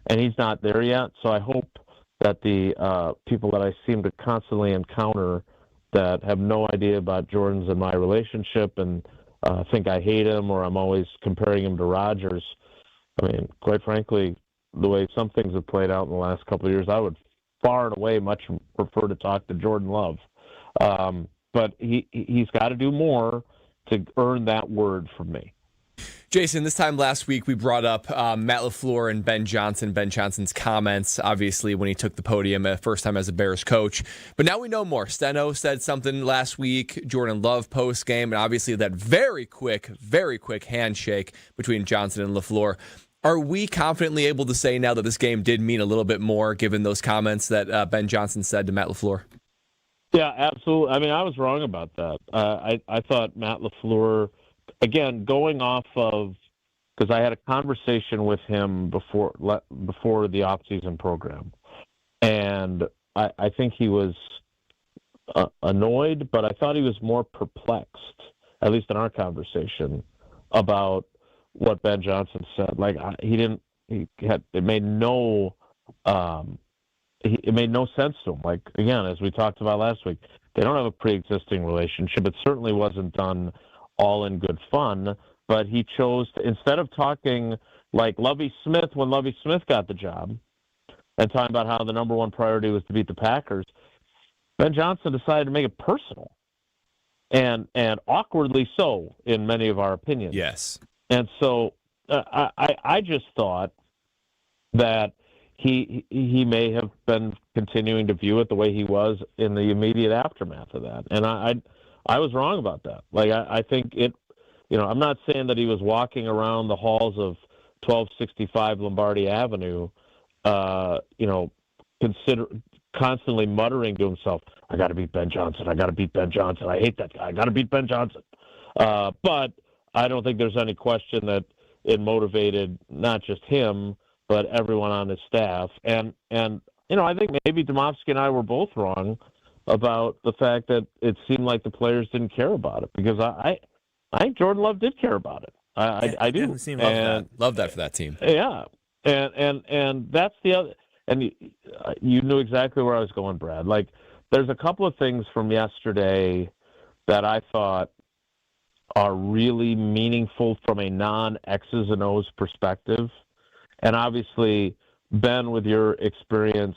Speaker 15: and he's not there yet. So I hope that the people that I seem to constantly encounter that have no idea about Jordan's and my relationship and think I hate him or I'm always comparing him to Rodgers. I mean, quite frankly, the way some things have played out in the last couple of years, I would far and away much prefer to talk to Jordan Love. But he's got to do more to earn that word from me.
Speaker 9: Jason, this time last week we brought up Matt LaFleur and Ben Johnson's comments, obviously, when he took the podium first time as a Bears coach. But now we know more. Steno said something last week, Jordan Love post-game, and obviously that very quick handshake between Johnson and LaFleur. Are we confidently able to say now that this game did mean a little bit more, given those comments that Ben Johnson said to Matt LaFleur?
Speaker 15: Yeah, absolutely. I mean, I was wrong about that. I thought Matt LaFleur, again, going off of, because I had a conversation with him before the offseason program, and I think he was annoyed, but I thought he was more perplexed, at least in our conversation, about what Ben Johnson said. Like, it made no sense to him. Like, again, as we talked about last week, they don't have a pre-existing relationship. It certainly wasn't done all in good fun, but he chose to, instead of talking like Lovie Smith when Lovie Smith got the job and talking about how the number one priority was to beat the Packers, Ben Johnson decided to make it personal and awkwardly so in many of our opinions.
Speaker 9: Yes.
Speaker 15: And so I just thought that he may have been continuing to view it the way he was in the immediate aftermath of that. And I was wrong about that. Like, I think it, I'm not saying that he was walking around the halls of 1265 Lombardi Avenue, constantly muttering to himself, I got to beat Ben Johnson. I got to beat Ben Johnson. I hate that guy. I got to beat Ben Johnson. But I don't think there's any question that it motivated not just him, but everyone on his staff. And I think maybe Domofsky and I were both wrong about the fact that it seemed like the players didn't care about it, because I think Jordan Love did care about it. I do.
Speaker 9: Love that for that team.
Speaker 15: Yeah. And that's the other, and you knew exactly where I was going, Brad. Like, there's a couple of things from yesterday that I thought are really meaningful from a non-X's and O's perspective. And obviously, Ben, with your experience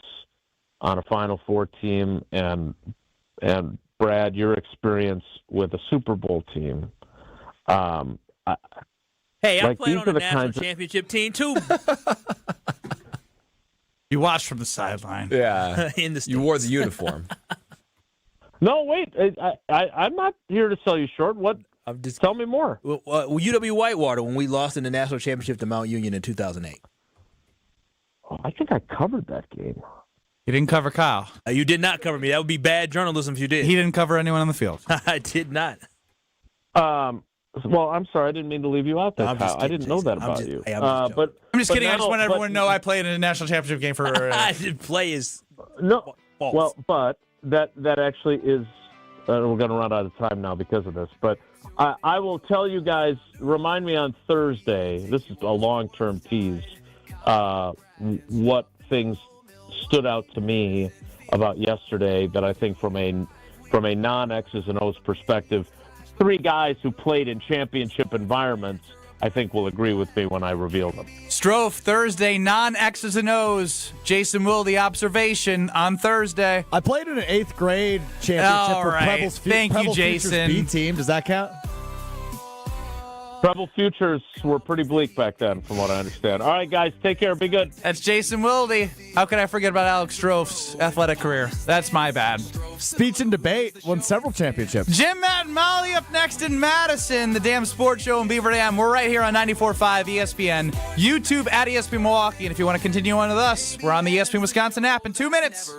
Speaker 15: on a Final Four team, and Brad, your experience with a Super Bowl team.
Speaker 2: Hey, I played on the national championship team too.
Speaker 6: You watched from the sideline.
Speaker 9: Yeah, you wore the uniform.
Speaker 15: No, wait, I'm not here to sell you short. What? Tell me more.
Speaker 2: UW Whitewater, when we lost in the national championship to Mount Union in 2008.
Speaker 15: Oh, I think I covered that game.
Speaker 6: You didn't cover Kyle.
Speaker 2: You did not cover me. That would be bad journalism if you did.
Speaker 6: He didn't cover anyone on the field.
Speaker 2: I did not.
Speaker 15: Well, I'm sorry. I didn't mean to leave you out there, Kyle. I didn't know that about you.
Speaker 6: I'm just kidding. I just want everyone to know I played in a national championship game for...
Speaker 2: I didn't play as...
Speaker 15: No.
Speaker 2: False.
Speaker 15: Well, but that actually is... we're going to run out of time now because of this. But I will tell you guys, remind me on Thursday, this is a long-term tease, what things stood out to me about yesterday that I think from a non-X's and O's perspective, three guys who played in championship environments, I think will agree with me when I reveal them.
Speaker 6: Strofe, Thursday, non-X's and O's. Jason Wilde, the observation on Thursday.
Speaker 8: I played in an 8th grade championship for Pebbles
Speaker 6: Jason.
Speaker 8: B team. Does that count?
Speaker 15: Rebel futures were pretty bleak back then, from what I understand. All right, guys, take care. Be good.
Speaker 6: That's Jason Wilde. How could I forget about Alex Strofe's athletic career? That's my bad.
Speaker 8: Speech and debate won several championships.
Speaker 6: Jim, Matt, and Molly up next in Madison, the damn sports show in Beaver Dam. We're right here on 94.5 ESPN, YouTube at ESPN Milwaukee. And if you want to continue on with us, we're on the ESPN Wisconsin app in 2 minutes.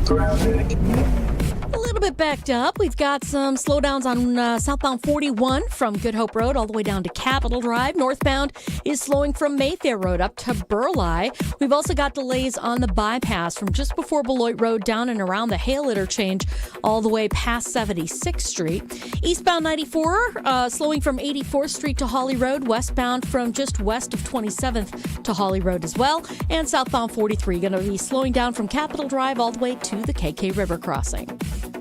Speaker 20: A little bit backed up. We've got some slowdowns on southbound 41 from Good Hope Road all the way down to Capitol Drive. Northbound is slowing from Mayfair Road up to Burleigh. We've also got delays on the bypass from just before Beloit Road down and around the Hale interchange all the way past 76th Street. Eastbound 94 slowing from 84th Street to Hawley Road. Westbound from just west of 27th to Hawley Road as well. And southbound 43 going to be slowing down from Capitol Drive all the way to the KK River crossing.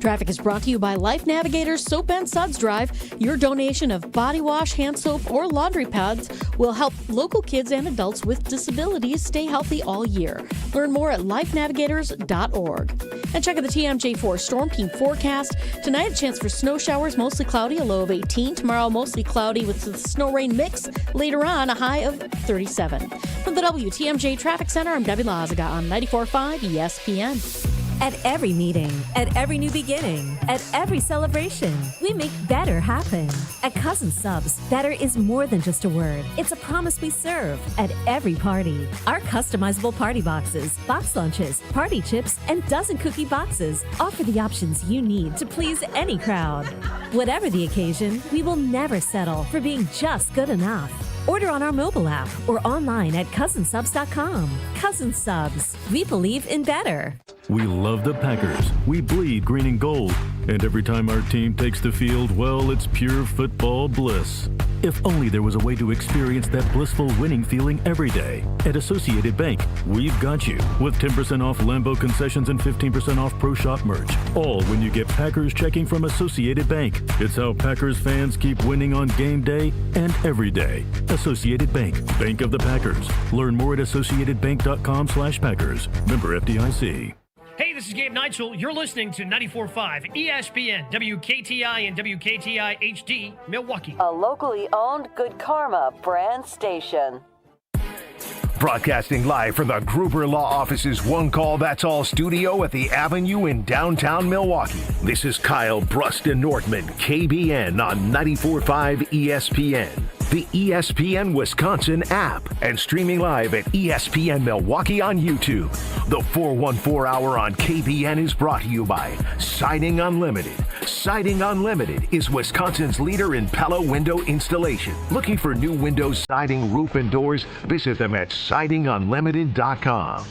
Speaker 20: Traffic is brought to you by Life Navigators Soap and Suds Drive. Your donation of body wash, hand soap, or laundry pads will help local kids and adults with disabilities stay healthy all year. Learn more at lifenavigators.org. And check out the TMJ4 Storm Team forecast. Tonight, a chance for snow showers, mostly cloudy, a low of 18. Tomorrow, mostly cloudy with the snow-rain mix. Later on, a high of 37. From the WTMJ Traffic Center, I'm Debbie Lazaga on 94.5 ESPN.
Speaker 16: At every meeting, at every new beginning, at every celebration, we make better happen. At Cousin Subs, better is more than just a word. It's a promise we serve at every party. Our customizable party boxes, box lunches, party chips, and dozen cookie boxes offer the options you need to please any crowd. Whatever the occasion, we will never settle for being just good enough. Order on our mobile app or online at cousinsubs.com. Cousin Subs, we believe in better.
Speaker 17: We love the Packers. We bleed green and gold. And every time our team takes the field, well, it's pure football bliss. If only there was a way to experience that blissful winning feeling every day. At Associated Bank, we've got you with 10% off Lambeau concessions and 15% off Pro Shop merch. All when you get Packers checking from Associated Bank. It's how Packers fans keep winning on game day and every day. Associated Bank, Bank of the Packers. Learn more at associatedbank.com/Packers. Member FDIC.
Speaker 19: Hey, this is Gabe Neitzel. You're listening to 94.5 ESPN, WKTI and WKTI HD, Milwaukee.
Speaker 21: A locally owned Good Karma brand station.
Speaker 12: Broadcasting live from the Gruber Law Office's One Call That's All studio at the Avenue in downtown Milwaukee. This is Kyle Brust Nortman, KBN on 94.5 ESPN. The ESPN Wisconsin app, and streaming live at ESPN Milwaukee on YouTube. The 414 Hour on KBN is brought to you by Siding Unlimited. Siding Unlimited is Wisconsin's leader in Pella window installation. Looking for new windows, siding, roof, and doors? Visit them at sidingunlimited.com.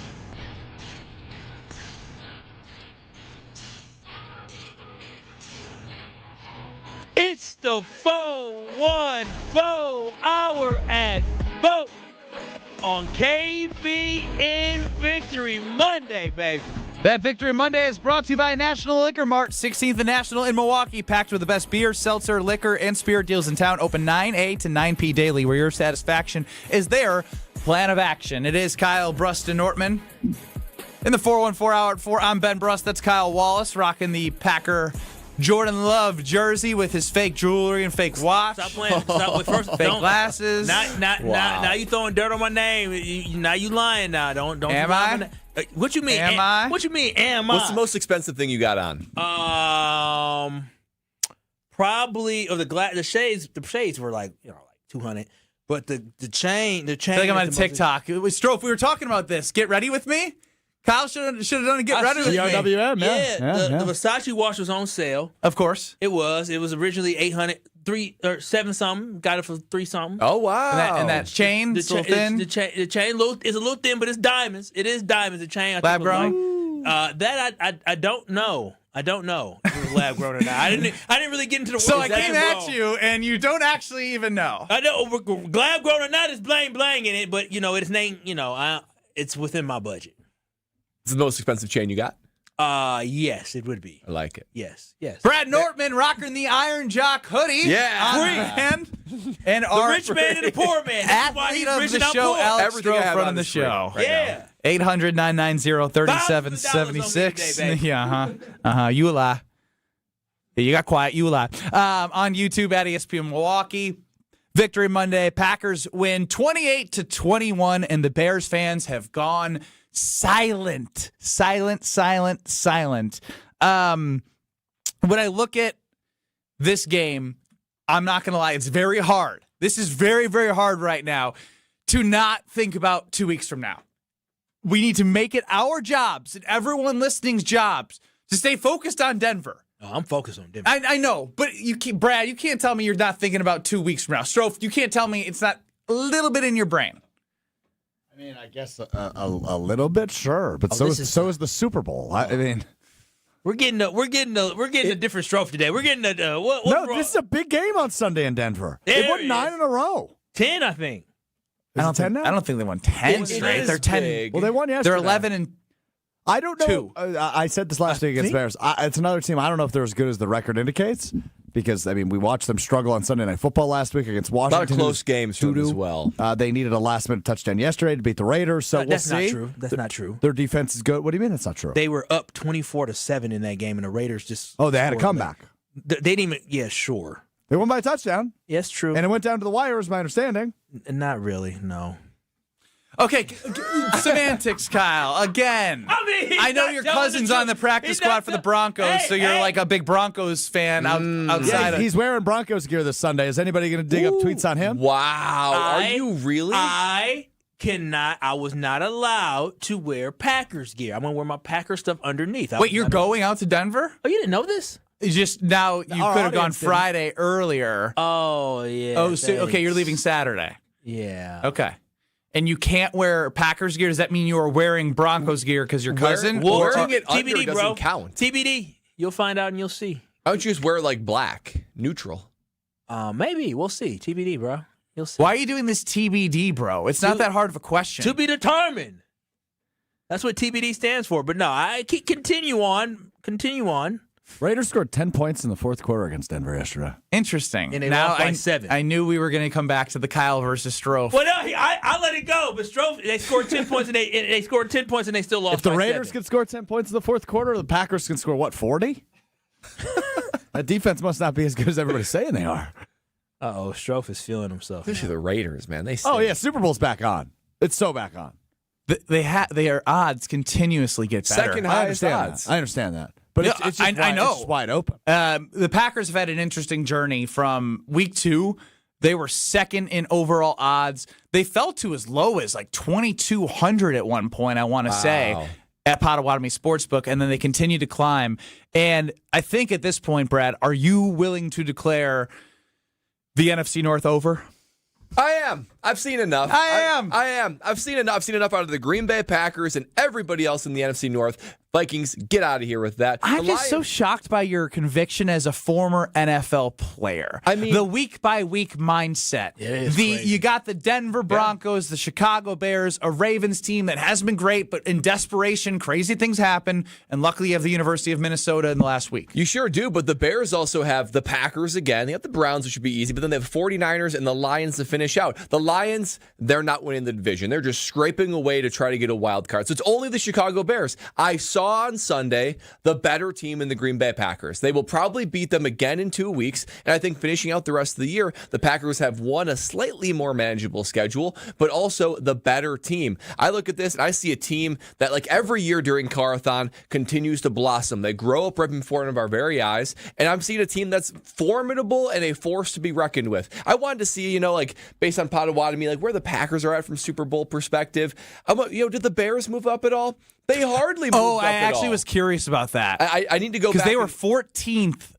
Speaker 2: It's the 414 Hour at Vote on KBN Victory Monday, baby.
Speaker 6: That Victory Monday is brought to you by National Liquor Mart, 16th and National in Milwaukee, packed with the best beer, seltzer, liquor, and spirit deals in town. Open 9A to 9P daily, where your satisfaction is their plan of action. It is Kyle Brust Nortman. In the 414 Hour at 4, I'm Ben Brust. That's Kyle Wallace, rocking the Packer Jordan Love jersey with his fake jewelry and fake watch.
Speaker 2: Stop playing. Stop with first.
Speaker 6: Fake glasses.
Speaker 2: Now you throwing dirt on my name. Now you lying. Now don't.
Speaker 6: Am I?
Speaker 2: What you mean?
Speaker 6: Am I?
Speaker 2: What you mean? Am I?
Speaker 9: What's the most expensive thing you got on?
Speaker 2: Probably the shades. The shades were like $200, but the chain.
Speaker 6: I feel like I'm on TikTok. Stro, if we were talking about this, get ready with me. Kyle should have done a get ready with me.
Speaker 8: CRWM,
Speaker 2: The Versace watch was on sale.
Speaker 6: Of course.
Speaker 2: It was. It was originally $800, 3 or 7 something. Got it for 3 something.
Speaker 9: Oh wow!
Speaker 6: And that chain,
Speaker 2: it's
Speaker 6: little thin.
Speaker 2: The chain is a little thin, but it's diamonds. It is diamonds. The chain.
Speaker 6: Lab grown.
Speaker 2: That I don't know. I don't know if it was lab grown or not. I didn't really get into the.
Speaker 6: So I came at you, and you don't actually even know.
Speaker 2: I know lab grown or not is blang in it, but it's name. It's within my budget.
Speaker 9: It's the most expensive chain you got?
Speaker 2: Yes, it would be.
Speaker 9: I like it.
Speaker 2: Yes.
Speaker 6: Brad Nortman rocking the Iron Jock hoodie.
Speaker 9: Yeah.
Speaker 6: And
Speaker 2: the
Speaker 6: our
Speaker 2: rich man and the poor man. That's why he's
Speaker 6: athlete of
Speaker 2: rich
Speaker 6: the
Speaker 2: and I'm
Speaker 6: show,
Speaker 2: poor.
Speaker 6: Alex Stro, running the show.
Speaker 2: Yeah.
Speaker 6: 800-990-3776. Yeah, you a lie. Yeah, you got quiet. You a lie. On YouTube at ESPN Milwaukee. Victory Monday. Packers win 28-21, and the Bears fans have gone silent. When I look at this game, I'm not going to lie, it's very hard. This is very, very hard right now to not think about 2 weeks from now. We need to make it our jobs and everyone listening's jobs to stay focused on Denver.
Speaker 2: I'm focused on Denver.
Speaker 6: I know, but Brad, you can't tell me you're not thinking about 2 weeks from now. Stro, you can't tell me it's not a little bit in your brain.
Speaker 8: I mean, I guess a little bit, sure, but so is the Super Bowl. I mean,
Speaker 2: we're getting a different Stro today. We're getting
Speaker 8: this is a big game on Sunday in Denver. They won 9 in a row.
Speaker 2: 10, I think.
Speaker 6: I don't think they won 10 straight. They're 10.
Speaker 9: Big.
Speaker 8: Well, they won yesterday.
Speaker 6: They're 11 and.
Speaker 8: I don't know. I said this last week against Bears. It's another team. I don't know if they're as good as the record indicates because, I mean, we watched them struggle on Sunday Night Football last week against Washington.
Speaker 9: A lot of close games for them as well.
Speaker 8: They needed a last-minute touchdown yesterday to beat the Raiders, so we'll see.
Speaker 2: That's not true. That's not true.
Speaker 8: Their defense is good. What do you mean that's not true?
Speaker 2: They were up 24-7 in that game, and the Raiders just
Speaker 8: they had a comeback.
Speaker 2: They didn't even. Yeah, sure.
Speaker 8: They won by a touchdown.
Speaker 2: Yes, true.
Speaker 8: And it went down to the wire, is my understanding.
Speaker 2: Not really, no.
Speaker 6: Okay, semantics, Kyle. Again, I know your cousin's on the practice squad for the Broncos, so you're like a big Broncos fan outside.
Speaker 8: Yeah, he's wearing Broncos gear this Sunday. Is anybody going to dig up tweets on him?
Speaker 9: Wow, are you really?
Speaker 2: I was not allowed to wear Packers gear. I'm going to wear my Packers stuff underneath.
Speaker 6: Wait, you're going out to Denver?
Speaker 2: Oh, you didn't know this?
Speaker 6: Just now, you could have gone Friday earlier.
Speaker 2: Oh, yeah.
Speaker 6: Oh, so, okay, you're leaving Saturday.
Speaker 2: Yeah.
Speaker 6: Okay. And you can't wear Packers gear? Does that mean you are wearing Broncos gear because your cousin?
Speaker 9: Wearing it
Speaker 2: TBD,
Speaker 9: under doesn't count.
Speaker 2: TBD. You'll find out and you'll see.
Speaker 9: Why don't you just wear like black, neutral?
Speaker 2: Maybe. We'll see. TBD, bro. You'll see.
Speaker 6: Why are you doing this TBD, bro? It's not that hard of a question.
Speaker 2: To be determined. That's what TBD stands for. But no, I continue on.
Speaker 8: Raiders scored 10 points in the fourth quarter against Denver yesterday.
Speaker 6: Interesting.
Speaker 2: And they lost by 7.
Speaker 6: I knew we were going to come back to the Kyle versus Stro.
Speaker 2: Well, no, I let it go. But Stro, they scored 10 points and they scored 10 points and they still lost.
Speaker 8: If the
Speaker 2: by
Speaker 8: Raiders
Speaker 2: 7.
Speaker 8: can score 10 points in the fourth quarter, the Packers can score 40? That defense must not be as good as everybody's saying they are.
Speaker 2: Strofe is feeling himself.
Speaker 9: Especially the Raiders, man. They stink.
Speaker 8: Oh yeah, Super Bowl's back on. It's so back on.
Speaker 6: Their odds continuously get better.
Speaker 9: Second highest odds.
Speaker 8: I understand that. But it's just
Speaker 6: I know.
Speaker 8: It's just wide open.
Speaker 6: The Packers have had an interesting journey from week 2. They were second in overall odds. They fell to as low as like 2,200 at one point, I want to say, at Potawatomi Sportsbook, and then they continue to climb. And I think at this point, Brad, are you willing to declare the NFC North over?
Speaker 9: I am. I've seen enough. I am. I've seen enough. I've seen enough out of the Green Bay Packers and everybody else in the NFC North. Vikings, get out of here with that.
Speaker 6: I'm just so shocked by your conviction as a former NFL player. I mean, the week-by-week mindset. You got the Denver Broncos, the Chicago Bears, a Ravens team that has been great, but in desperation, crazy things happen, and luckily you have the University of Minnesota in the last week.
Speaker 9: You sure do, but the Bears also have the Packers again. They have the Browns, which should be easy, but then they have 49ers and the Lions to finish out. The Lions, they're not winning the division. They're just scraping away to try to get a wild card. So it's only the Chicago Bears. I saw on Sunday the better team in the Green Bay Packers. They will probably beat them again in 2 weeks, and I think finishing out the rest of the year, the Packers have won a slightly more manageable schedule, but also the better team. I look at this and I see a team that, like every year during Carathon, continues to blossom. They grow up right in front of our very eyes, and I'm seeing a team that's formidable and a force to be reckoned with. I wanted to see, like based on Potawatomi, like where the Packers are at from Super Bowl perspective. Did the Bears move up at all? They hardly moved up at all.
Speaker 6: I actually was curious about that.
Speaker 9: I need to go back.
Speaker 6: Because they were 14th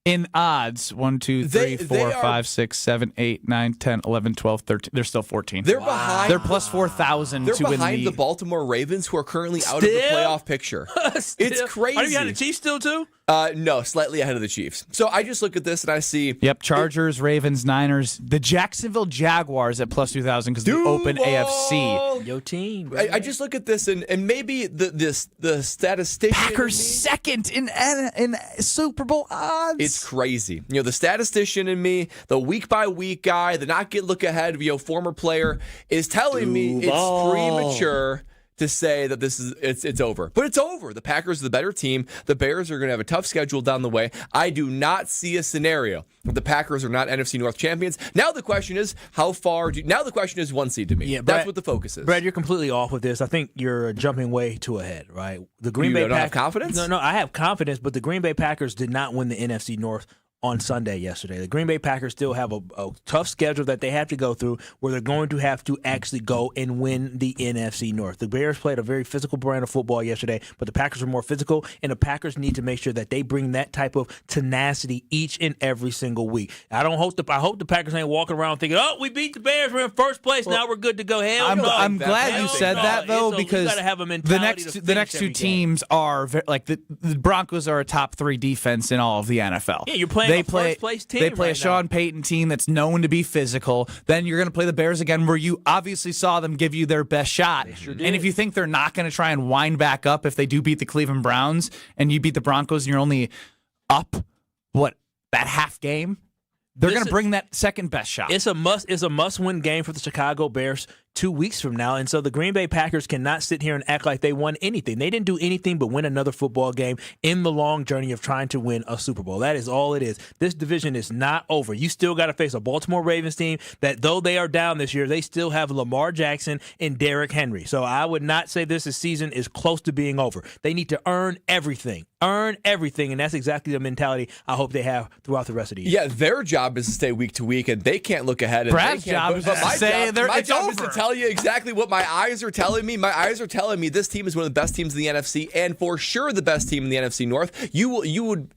Speaker 6: in odds. 1, 2, 3, 4, 5, 6, 7, 8, 9, 10, 11, 12, 13. They're still 14th.
Speaker 9: They're behind.
Speaker 6: They're plus 4,000 to win the...
Speaker 9: They're behind the Baltimore Ravens, who are currently out of the playoff picture. It's crazy.
Speaker 2: Are you behind the Chiefs still, too?
Speaker 9: No, slightly ahead of the Chiefs. So I just look at this and I see...
Speaker 6: Yep, Chargers, Ravens, Niners, the Jacksonville Jaguars at plus 2,000 because the open AFC.
Speaker 2: Yo team.
Speaker 9: I just look at this and maybe the statistician...
Speaker 6: Packers second in Super Bowl odds.
Speaker 9: It's crazy. The statistician in me, the week-by-week guy, the not-get-look-ahead former player, is telling me it's premature to say that it's over. But it's over. The Packers are the better team. The Bears are going to have a tough schedule down the way. I do not see a scenario where the Packers are not NFC North champions. Now the question is, now the question is 1 seed to me. Yeah, Brad, that's what the focus is.
Speaker 2: Brad, you're completely off with this. I think you're jumping way too ahead, right? The Green Bay
Speaker 9: Packers have confidence?
Speaker 2: No, I have confidence, but the Green Bay Packers did not win the NFC North on Sunday yesterday. The Green Bay Packers still have a tough schedule that they have to go through where they're going to have to actually go and win the NFC North. The Bears played a very physical brand of football yesterday, but the Packers are more physical, and the Packers need to make sure that they bring that type of tenacity each and every single week. I hope the Packers ain't walking around thinking, oh, we beat the Bears, we're in first place, now we're good to go. Hell no.
Speaker 6: I'm glad you said that, though, because
Speaker 2: have a mentality
Speaker 6: the next two teams are the Broncos are a top 3 defense in all of the NFL.
Speaker 2: Yeah, you're playing a first-place team.
Speaker 6: They play
Speaker 2: right
Speaker 6: a Sean Payton team that's known to be physical. Then you're going to play the Bears again, where you obviously saw them give you their best shot.
Speaker 2: They sure did.
Speaker 6: And if you think they're not going to try and wind back up if they do beat the Cleveland Browns and you beat the Broncos and you're only up, that half game? They're going to bring that second best shot.
Speaker 2: It's a must-win game for the Chicago Bears 2 weeks from now, and so the Green Bay Packers cannot sit here and act like they won anything. They didn't do anything but win another football game in the long journey of trying to win a Super Bowl. That is all it is. This division is not over. You still got to face a Baltimore Ravens team that, though they are down this year, they still have Lamar Jackson and Derrick Henry. So I would not say this season is close to being over. They need to earn everything. Earn everything, and that's exactly the mentality I hope they have throughout the rest of the year.
Speaker 9: Yeah, their job is to stay week to week, and they can't look ahead. And
Speaker 6: Brad's job is to say
Speaker 9: my job is to tell you exactly what my eyes are telling me. My eyes are telling me this team is one of the best teams in the NFC, and for sure the best team in the NFC North. You would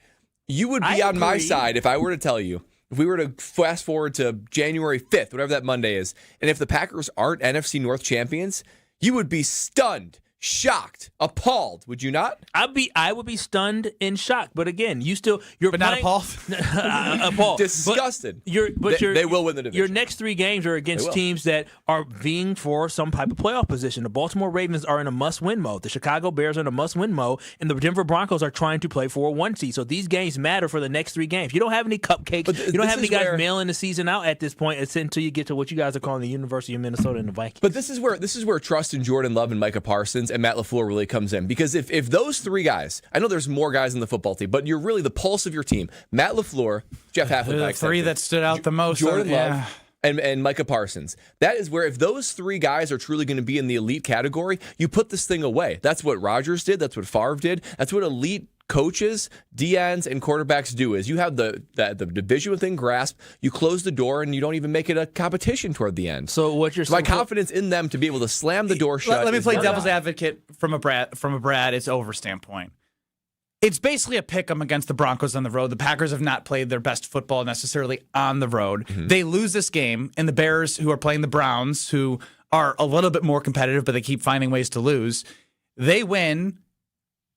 Speaker 9: be on my side if I were to tell you. If we were to fast forward to January 5th, whatever that Monday is, and if the Packers aren't NFC North champions, you would be stunned. Shocked, appalled, would you not?
Speaker 2: I would be stunned and shocked. But again, you're
Speaker 6: not appalled.
Speaker 2: Appalled,
Speaker 9: disgusted.
Speaker 2: They
Speaker 9: will win the division.
Speaker 2: Your next 3 games are against teams that are vying for some type of playoff position. The Baltimore Ravens are in a must-win mode. The Chicago Bears are in a must-win mode, and the Denver Broncos are trying to play for a 1 seed. So these games matter for the next 3 games. You don't have any cupcakes. You don't have any guys mailing the season out at this point. It's until you get to what you guys are calling the University of Minnesota and the Vikings.
Speaker 9: But this is where trust in Jordan Love and Micah Parsons and Matt LaFleur really comes in. Because if those 3 guys, I know there's more guys in the football team, but you're really the pulse of your team. Matt LaFleur, Jeff Hafley,
Speaker 6: the 3 that stood out the most.
Speaker 9: Jordan Love and Micah Parsons. That is where if those 3 guys are truly going to be in the elite category, you put this thing away. That's what Rodgers did. That's what Favre did. That's what elite coaches, DNs, and quarterbacks do is you have the division within grasp, you close the door, and you don't even make it a competition toward the end.
Speaker 2: So what you're
Speaker 9: my confidence in them to be able to slam the door shut.
Speaker 6: Let me play devil's advocate from a Brad it's over standpoint. It's basically a pick 'em against the Broncos on the road. The Packers have not played their best football necessarily on the road. Mm-hmm. They lose this game, and the Bears, who are playing the Browns, who are a little bit more competitive, but they keep finding ways to lose, they win,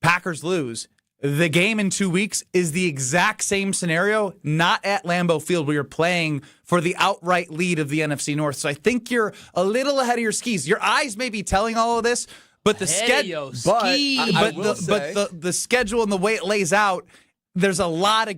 Speaker 6: Packers lose. The game in 2 weeks is the exact same scenario, not at Lambeau Field where you're playing for the outright lead of the NFC North. So I think you're a little ahead of your skis. Your eyes may be telling all of this, but the schedule, the schedule and the way it lays out, there's a lot of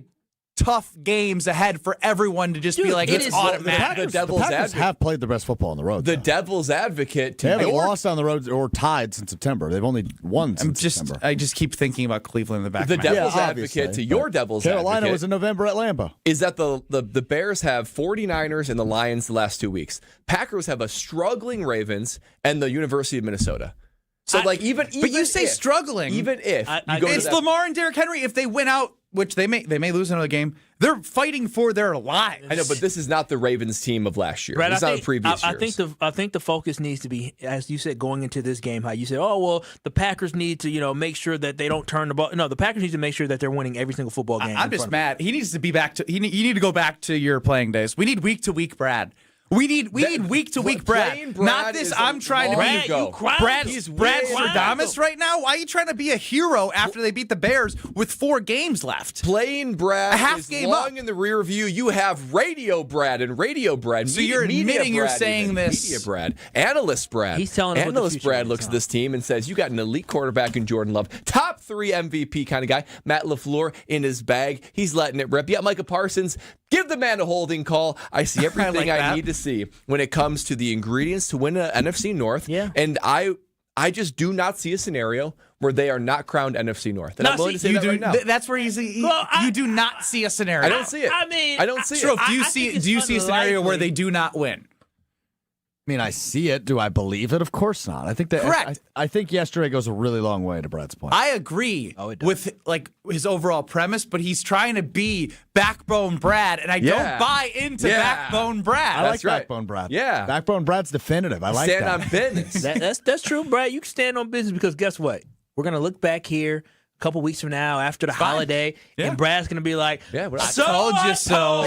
Speaker 6: tough games ahead for everyone to just be like, it's automatic.
Speaker 8: The Packers have played the best football on the road.
Speaker 9: The devil's advocate.
Speaker 8: They haven't lost on the road or tied since September. They've only won since September.
Speaker 6: I just keep thinking about Cleveland in the back of my head.
Speaker 9: The devil's advocate to your devil's
Speaker 8: Carolina
Speaker 9: advocate
Speaker 8: was in November at Lambeau.
Speaker 9: Is that the Bears have 49ers and the Lions the last 2 weeks. Packers have a struggling Ravens and the University of Minnesota. So but
Speaker 6: you say struggling.
Speaker 9: Even if
Speaker 6: it's Lamar and Derrick Henry, if they win out, which they may lose another game, they're fighting for their lives.
Speaker 9: I know, but this is not the Ravens team of last year.
Speaker 2: Brad,
Speaker 9: it's not the previous years.
Speaker 2: I think the focus needs to be, as you said, going into this game. How you said, oh well, the Packers need to make sure that they don't turn the ball. No, the Packers need to make sure that they're winning every single football game.
Speaker 6: I'm just mad. He needs to be back to. You need to go back to your playing days. We need week to week Brad. We need week to week Brad. Not this. I'm trying to be Brad Stradamus right now. Why are you trying to be a hero after they beat the Bears with 4 games left?
Speaker 9: Plain Brad
Speaker 6: a half
Speaker 9: is
Speaker 6: game
Speaker 9: long
Speaker 6: up.
Speaker 9: in the rear view. You have radio Brad and radio Brad.
Speaker 6: So you're admitting you're saying this.
Speaker 9: Media Brad, analyst Brad.
Speaker 2: He's telling us
Speaker 9: analyst Brad looks at this team and says, "You got an elite quarterback in Jordan Love, top 3 MVP kind of guy. Matt LaFleur in his bag. He's letting it rip. Yeah, Micah Parsons." Give the man a holding call. I see everything I need to see when it comes to the ingredients to win an NFC North.
Speaker 2: Yeah.
Speaker 9: And I just do not see a scenario where they are not crowned NFC North. And I'm willing to say that right now.
Speaker 6: That's where you do not see a scenario.
Speaker 9: I don't see it.
Speaker 2: I mean,
Speaker 9: I don't see
Speaker 6: Stro,
Speaker 9: it.
Speaker 6: do you see a scenario where they do not win?
Speaker 8: mean, I see it. Do I believe it? Of course not. I think that.
Speaker 6: Correct.
Speaker 8: I think yesterday goes a really long way to Brett's point.
Speaker 6: I agree with like his overall premise, but he's trying to be Backbone Brad, and I don't buy into Backbone Brad.
Speaker 8: I like Backbone Brad.
Speaker 9: Yeah.
Speaker 8: Backbone Brad's definitive. I like
Speaker 9: Stand
Speaker 8: that.
Speaker 9: on business.
Speaker 2: That's true, Brad. You can stand on business because guess what? We're going to look back here a couple weeks from now after the holiday, and Brad's going to be like,
Speaker 6: I told you so.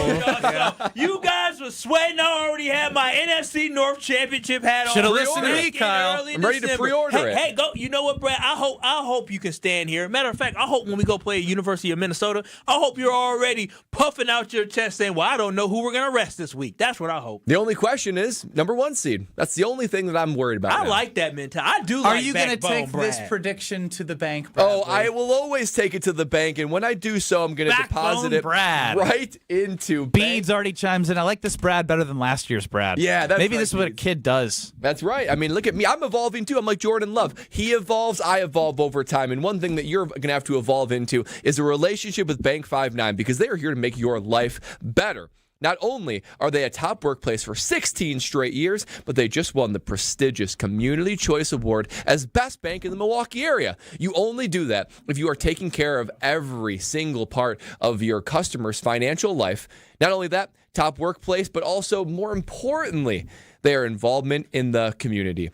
Speaker 2: You guys were sweating. I already had my NFC North championship hat on.
Speaker 6: Should have listened to me, Kyle.
Speaker 9: I'm ready to pre-order it.
Speaker 2: Hey, go. You know what, Brad? I hope you can stand here. Matter of fact, I hope when we go play at University of Minnesota, I hope you're already puffing out your chest saying, well, I don't know who we're going to rest this week. That's what I hope.
Speaker 9: The only question is number 1 seed. That's the only thing that I'm worried about.
Speaker 2: I like that mentality. I do like
Speaker 6: Are you
Speaker 2: going to
Speaker 6: take this prediction to the bank, Brad?
Speaker 9: Oh, I will always take it to the bank, and when I do so, I'm going to deposit it right into
Speaker 6: Beads already chimes in. I like this Brad better than last year's Brad.
Speaker 9: Yeah, that's
Speaker 6: maybe
Speaker 9: right,
Speaker 6: this is what a kid does.
Speaker 9: That's right. I mean, look at me. I'm evolving too. I'm like Jordan Love. He evolves, I evolve over time. And one thing that you're going to have to evolve into is a relationship with Bank 5-9 because they are here to make your life better. Not only are they a top workplace for 16 straight years, but they just won the prestigious Community Choice Award as best bank in the Milwaukee area. You only do that if you are taking care of every single part of your customer's financial life. Not only that, top workplace, but also, more importantly, their involvement in the community.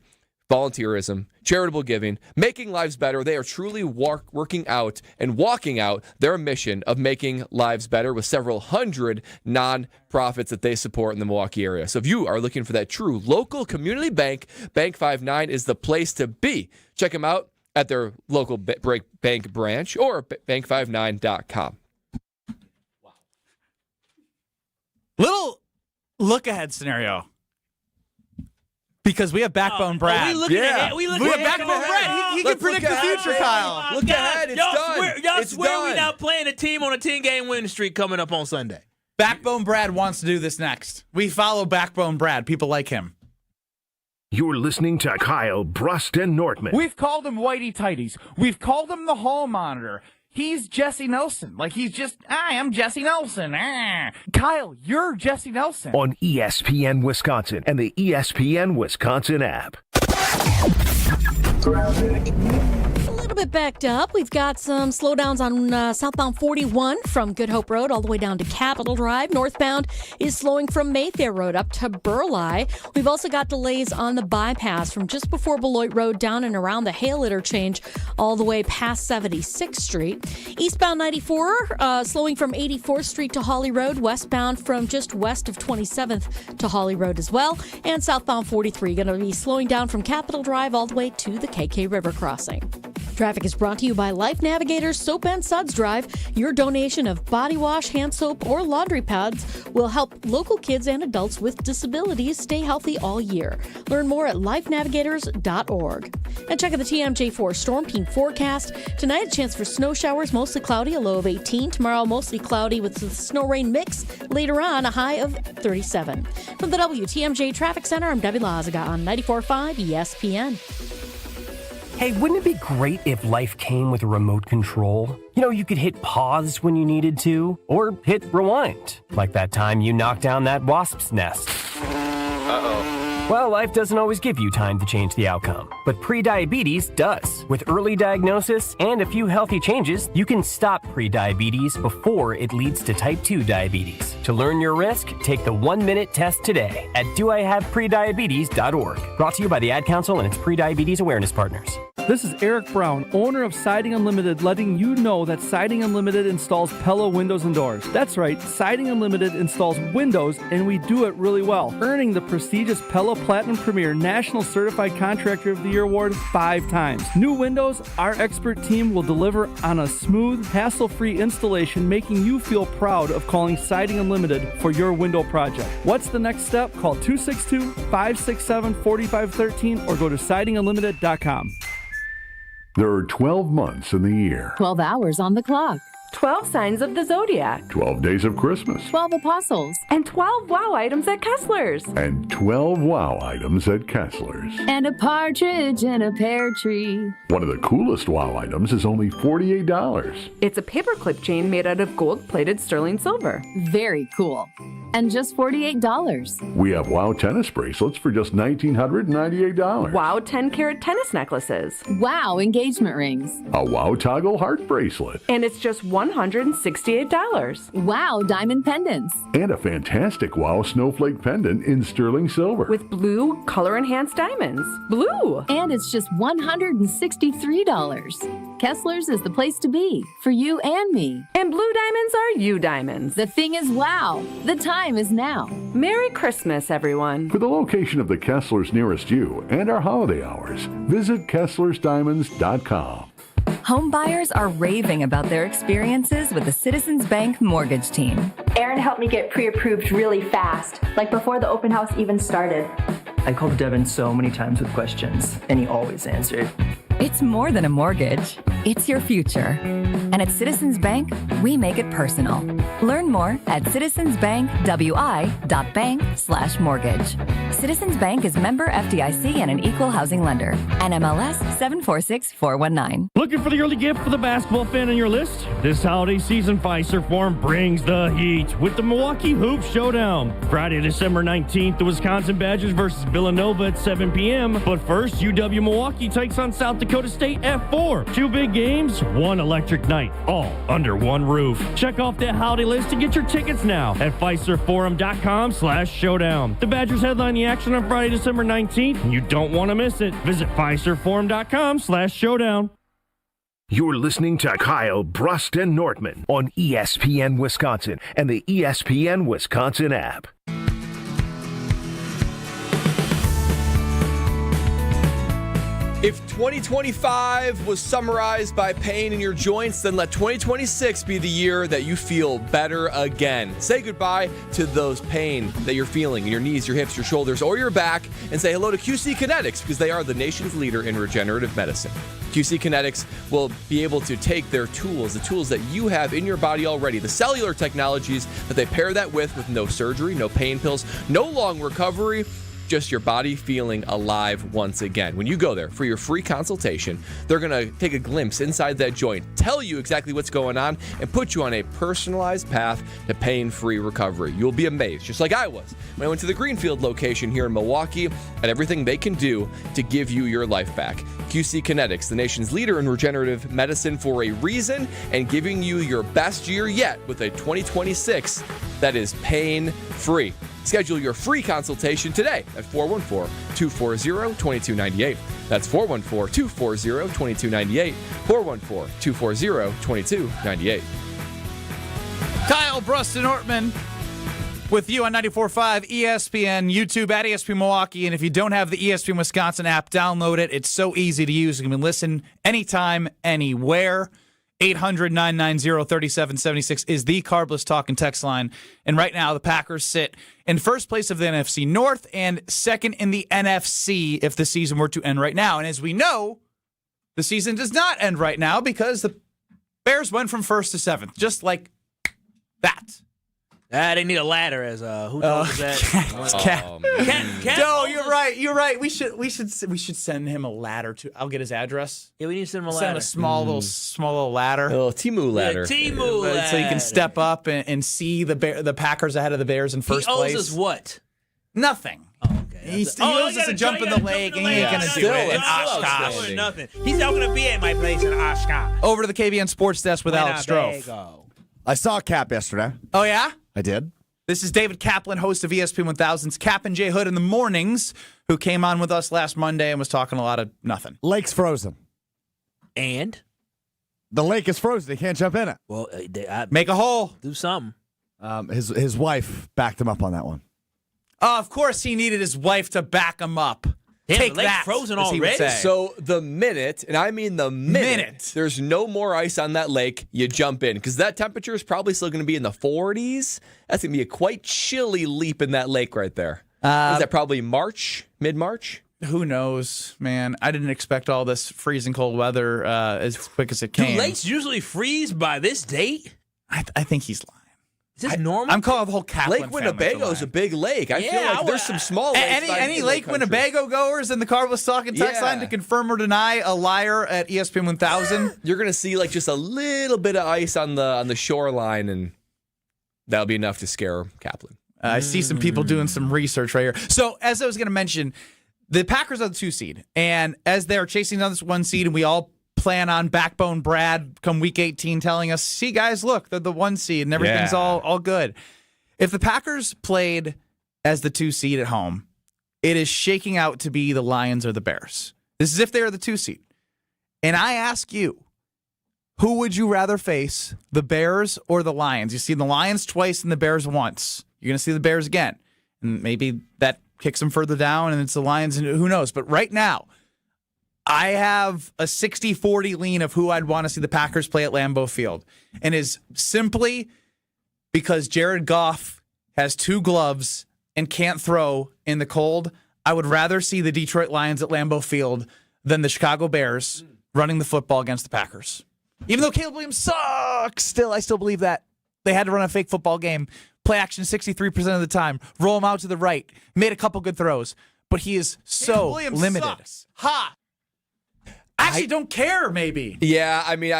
Speaker 9: Volunteerism, charitable giving, making lives better. They are truly working out and walking out their mission of making lives better with several hundred nonprofits that they support in the Milwaukee area. So if you are looking for that true local community bank, Bank 5-9 is the place to be. Check them out at their local bank branch or bank59.com.
Speaker 6: Little look-ahead scenario. Because we have Backbone Brad.
Speaker 2: We have
Speaker 6: Backbone Brad. He can predict the future, Kyle.
Speaker 9: Look ahead. It's done.
Speaker 2: Y'all swear we're not playing a team on a 10-game winning streak coming up on Sunday.
Speaker 6: Backbone Brad wants to do this next. We follow Backbone Brad. People like him.
Speaker 12: You're listening to Kyle, Brust, and Nortman.
Speaker 3: We've called him Whitey Tighties. We've called him the Hall Monitor. He's Jesse Nelson. Like, he's just, I am Jesse Nelson. Kyle, you're Jesse Nelson.
Speaker 12: On ESPN Wisconsin and the ESPN Wisconsin app.
Speaker 20: A little bit backed up. We've got some slowdowns on southbound 41 from Good Hope Road all the way down to Capitol Drive. Northbound is slowing from Mayfair Road up to Burleigh. We've also got delays on the bypass from just before Beloit Road down and around the Hale interchange all the way past 76th Street. Eastbound 94 slowing from 84th Street to Hawley Road. Westbound from just west of 27th to Hawley Road as well. And southbound 43 going to be slowing down from Capitol Drive all the way to the KK River crossing. Traffic is brought to you by Life Navigators Soap and Suds Drive. Your donation of body wash, hand soap, or laundry pads will help local kids and adults with disabilities stay healthy all year. Learn more at lifenavigators.org. And check out the TMJ4 Storm Team forecast. Tonight, a chance for snow showers, mostly cloudy, a low of 18. Tomorrow, mostly cloudy with the snow-rain mix. Later on, a high of 37. From the WTMJ Traffic Center, I'm Debbie Lazaga on 94.5 ESPN.
Speaker 5: Hey, wouldn't it be great if life came with a remote control? You know, you could hit pause when you needed to, or hit rewind, like that time you knocked down that wasp's nest. Uh-oh. Well, life doesn't always give you time to change the outcome, but prediabetes does. With early diagnosis and a few healthy changes, you can stop prediabetes before it leads to type 2 diabetes. To learn your risk, take the 1-minute test today at doihaveprediabetes.org. Brought to you by the Ad Council and its prediabetes awareness partners.
Speaker 3: This is Eric Brown, owner of Siding Unlimited, letting you know that Siding Unlimited installs Pella windows and doors. That's right, Siding Unlimited installs windows, and we do it really well, earning the prestigious Pella Platinum Premier National Certified Contractor of the Year award 5 times. New windows, our expert team will deliver on a smooth, hassle-free installation, making you feel proud of calling Siding Unlimited for your window project. What's the next step? Call 262-567-4513 or go to sidingunlimited.com.
Speaker 23: There are 12 months in the year.
Speaker 24: 12 hours on the clock.
Speaker 4: 12 signs of the zodiac.
Speaker 23: 12 days of Christmas.
Speaker 24: 12 apostles.
Speaker 4: And 12 wow items at Kessler's.
Speaker 23: And 12 wow items at Kessler's.
Speaker 24: And a partridge in a pear tree.
Speaker 23: One of the coolest wow items is only $48.
Speaker 4: It's a paperclip chain made out of gold-plated sterling silver.
Speaker 24: Very cool. And just $48.
Speaker 23: We have wow tennis bracelets for just $1,998.
Speaker 4: Wow 10-carat tennis necklaces.
Speaker 24: Wow engagement rings.
Speaker 23: A wow toggle heart bracelet.
Speaker 4: And it's just $168.
Speaker 24: Wow diamond pendants.
Speaker 23: And a fantastic wow snowflake pendant in sterling silver.
Speaker 4: With blue color-enhanced diamonds. Blue!
Speaker 24: And it's just $163. Kessler's is the place to be for you and me.
Speaker 4: And blue diamonds are you diamonds.
Speaker 24: The thing is wow. The time is now.
Speaker 4: Merry Christmas, everyone.
Speaker 23: For the location of the Kessler's nearest you and our holiday hours, visit KesslersDiamonds.com.
Speaker 11: Home buyers are raving about their experiences with the Citizens Bank mortgage team.
Speaker 18: Aaron helped me get pre-approved really fast, like before the open house even started.
Speaker 22: I called Devin so many times with questions, and he always answered.
Speaker 11: It's more than a mortgage. It's your future. And at Citizens Bank, we make it personal. Learn more at citizensbankwi.bank/mortgage. Citizens Bank is member FDIC and an equal housing lender. NMLS 746419.
Speaker 25: Looking for the early gift for the basketball fan on your list? This holiday season, Fiserv Forum brings the heat with the Milwaukee Hoop Showdown. Friday, December 19th, the Wisconsin Badgers versus Villanova at 7 p.m. But first, UW Milwaukee takes on South Dakota State at 4. 2 big games, one electric night, all under one roof. Check off that holiday list to get your tickets now at FiserForum.com/showdown. The Badgers headline the action on Friday, December 19th, and you don't want to miss it. Visit FiserForum.com/showdown.
Speaker 12: You're listening to Kyle, Brust, and Nortman on ESPN Wisconsin and the ESPN Wisconsin app.
Speaker 9: If 2025 was summarized by pain in your joints, then let 2026 be the year that you feel better again. Say goodbye to those pain that you're feeling in your knees, your hips, your shoulders, or your back, and say hello to QC Kinetics because they are the nation's leader in regenerative medicine. QC Kinetics will be able to take their tools, the tools that you have in your body already, the cellular technologies that they pair that with no surgery, no pain pills, no long recovery, just your body feeling alive once again. When you go there for your free consultation, they're going to take a glimpse inside that joint, tell you exactly what's going on, and put you on a personalized path to pain-free recovery. You'll be amazed, just like I was when I went to the Greenfield location here in Milwaukee, at everything they can do to give you your life back. QC Kinetics, the nation's leader in regenerative medicine for a reason, and giving you your best year yet with a 2026 that is pain-free. Schedule your free consultation today at 414-240-2298. That's 414-240-2298. 414-240-2298.
Speaker 6: Kyle, Brust, and Nortman with you on 94.5 ESPN, YouTube at ESPN Milwaukee. And if you don't have the ESPN Wisconsin app, download it. It's so easy to use. You can listen anytime, anywhere. 800-990-3776 is the Carbless Talk and Text line. And right now, the Packers sit in first place of the NFC North and second in the NFC if the season were to end right now. And as we know, the season does not end right now because the Bears went from first to seventh, just like that.
Speaker 2: They need a ladder as who told us that?
Speaker 6: No, you're right. We should send him a ladder to. I'll get his address.
Speaker 2: Yeah, we need to send him a ladder.
Speaker 6: Send him a small little ladder.
Speaker 9: A little Temu ladder.
Speaker 2: Yeah, Temu ladder.
Speaker 6: So you can step up and see the Packers ahead of the Bears in first place.
Speaker 2: He owes us what?
Speaker 6: Nothing.
Speaker 2: Oh, okay.
Speaker 6: He owes us a jump in the lake, and he ain't going to do it in Oshkosh.
Speaker 2: Nothing. He's not going to be at my place in Oshkosh.
Speaker 6: Over to the KBN Sports Desk with Alex Stroh.
Speaker 8: I saw Cap yesterday.
Speaker 6: Oh, yeah?
Speaker 8: I did.
Speaker 6: This is David Kaplan, host of ESPN 1000's Cap and Jay Hood in the Mornings, who came on with us last Monday and was talking a lot of nothing.
Speaker 8: Lake's frozen.
Speaker 2: And?
Speaker 8: The lake is frozen. They can't jump in it.
Speaker 2: Well,
Speaker 6: make a hole.
Speaker 2: Do something.
Speaker 8: His wife backed him up on that one.
Speaker 6: Of course he needed his wife to back him up.
Speaker 2: Damn,
Speaker 6: Take
Speaker 2: the lake's
Speaker 6: that,
Speaker 2: frozen
Speaker 6: as he would
Speaker 2: already?
Speaker 6: say.
Speaker 9: So the minute, and I mean the minute, there's no more ice on that lake, you jump in. Because that temperature is probably still going to be in the 40s. That's going to be a quite chilly leap in that lake right there. Is that probably March, mid-March?
Speaker 6: Who knows, man? I didn't expect all this freezing cold weather as quick as it came.
Speaker 2: Do lakes usually freeze by this date?
Speaker 6: I think he's lying.
Speaker 2: Is this normal?
Speaker 6: I'm calling the whole Kaplan
Speaker 9: Lake Winnebago is a big lake. I feel like there's some small lakes.
Speaker 6: Any Lake Winnebago goers in the Carbless Talking text line to confirm or deny a liar at ESPN 1000?
Speaker 9: You're gonna see like just a little bit of ice on the shoreline, and that'll be enough to scare Kaplan.
Speaker 6: I see some people doing some research right here. So as I was going to mention, the Packers are the 2 seed, and as they're chasing down this 1 seed, and we all plan on Backbone Brad come week 18 telling us, see guys, look, they're the 1 seed and everything's all good. If the Packers played as the 2 seed at home, it is shaking out to be the Lions or the Bears. This is if they are the 2 seed. And I ask you, who would you rather face, the Bears or the Lions? You've seen the Lions twice and the Bears once. You're going to see the Bears again. And maybe that kicks them further down and it's the Lions, and who knows. But right now, I have a 60-40 lean of who I'd want to see the Packers play at Lambeau Field. And is simply because Jared Goff has 2 gloves and can't throw in the cold. I would rather see the Detroit Lions at Lambeau Field than the Chicago Bears running the football against the Packers. Even though Caleb Williams sucks, I still believe that. They had to run a fake football game, play action 63% of the time, roll him out to the right, made a couple good throws. But he is so limited. Sucks. Ha! I actually don't care, maybe.
Speaker 9: Yeah, I mean,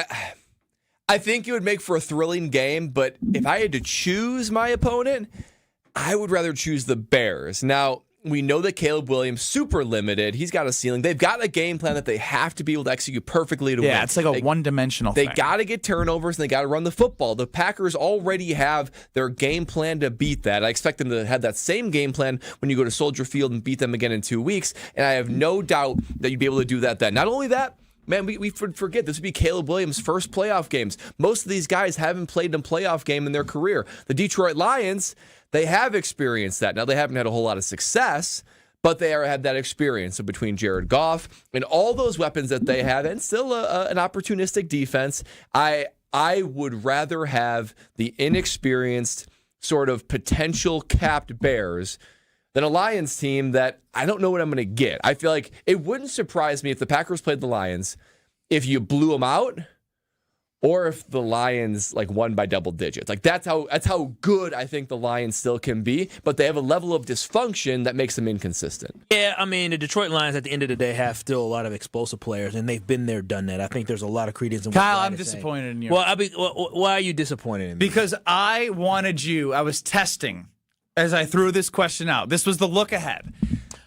Speaker 9: I think it would make for a thrilling game, but if I had to choose my opponent, I would rather choose the Bears. Now, we know that Caleb Williams, super limited. He's got a ceiling. They've got a game plan that they have to be able to execute perfectly to win.
Speaker 6: Yeah, it's like a one-dimensional thing.
Speaker 9: They got to get turnovers, and they got to run the football. The Packers already have their game plan to beat that. I expect them to have that same game plan when you go to Soldier Field and beat them again in 2 weeks, and I have no doubt that you'd be able to do that then. Not only that, man, we forget this would be Caleb Williams' first playoff games. Most of these guys haven't played in a playoff game in their career. The Detroit Lions, they have experienced that. Now, they haven't had a whole lot of success, but they had that experience. So between Jared Goff and all those weapons that they have, and still an opportunistic defense, I would rather have the inexperienced sort of potential capped Bears than a Lions team that I don't know what I'm going to get. I feel like it wouldn't surprise me if the Packers played the Lions, if you blew them out, or if the Lions won by double digits. That's how good I think the Lions still can be, but they have a level of dysfunction that makes them inconsistent.
Speaker 2: Yeah, I mean, the Detroit Lions at the end of the day have still a lot of explosive players, and they've been there, done that. I think there's a lot of credence in what
Speaker 6: Kyle, I'm disappointed in you.
Speaker 2: Well, why are you disappointed in me?
Speaker 6: Because I was testing as I threw this question out. This was the look ahead.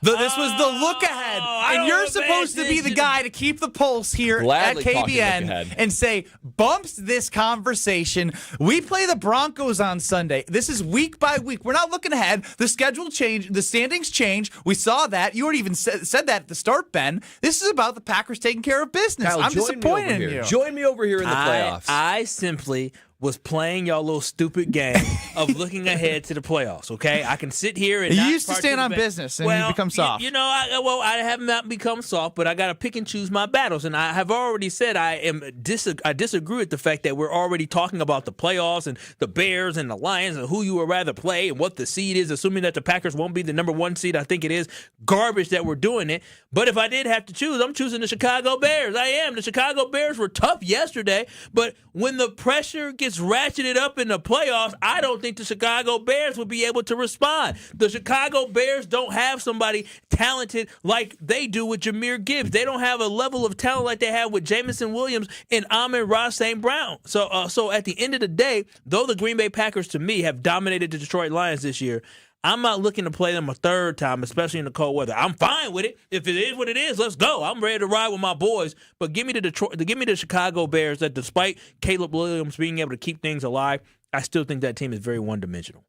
Speaker 6: This was the look ahead, and you're supposed to be the guy to keep the pulse here
Speaker 9: Gladly
Speaker 6: at KBN and say, bumps this conversation. We play the Broncos on Sunday. This is week by week. We're not looking ahead. The schedule changed. The standings change. We saw that. You already even said that at the start, Ben. This is about the Packers taking care of business.
Speaker 9: Kyle,
Speaker 6: I'm disappointed in you.
Speaker 9: Join me over here in the playoffs.
Speaker 2: I simply was playing y'all little stupid game of looking ahead to the playoffs, okay? I can sit here and
Speaker 6: you used to stand on business and you become soft.
Speaker 2: I have not become soft, but I got to pick and choose my battles. And I have already said I disagree with the fact that we're already talking about the playoffs and the Bears and the Lions and who you would rather play and what the seed is, assuming that the Packers won't be the number 1 seed. I think it is garbage that we're doing it. But if I did have to choose, I'm choosing the Chicago Bears. I am. The Chicago Bears were tough yesterday, but when the pressure gets ratcheted up in the playoffs, I don't think the Chicago Bears would be able to respond. The Chicago Bears don't have somebody talented like they do with Jahmyr Gibbs. They don't have a level of talent like they have with Jameson Williams and Amon-Ra St. Brown. So at the end of the day, though the Green Bay Packers, to me, have dominated the Detroit Lions this year, I'm not looking to play them a third time, especially in the cold weather. I'm fine with it. If it is what it is, let's go. I'm ready to ride with my boys. But give me the Chicago Bears that, despite Caleb Williams being able to keep things alive, I still think that team is very one-dimensional.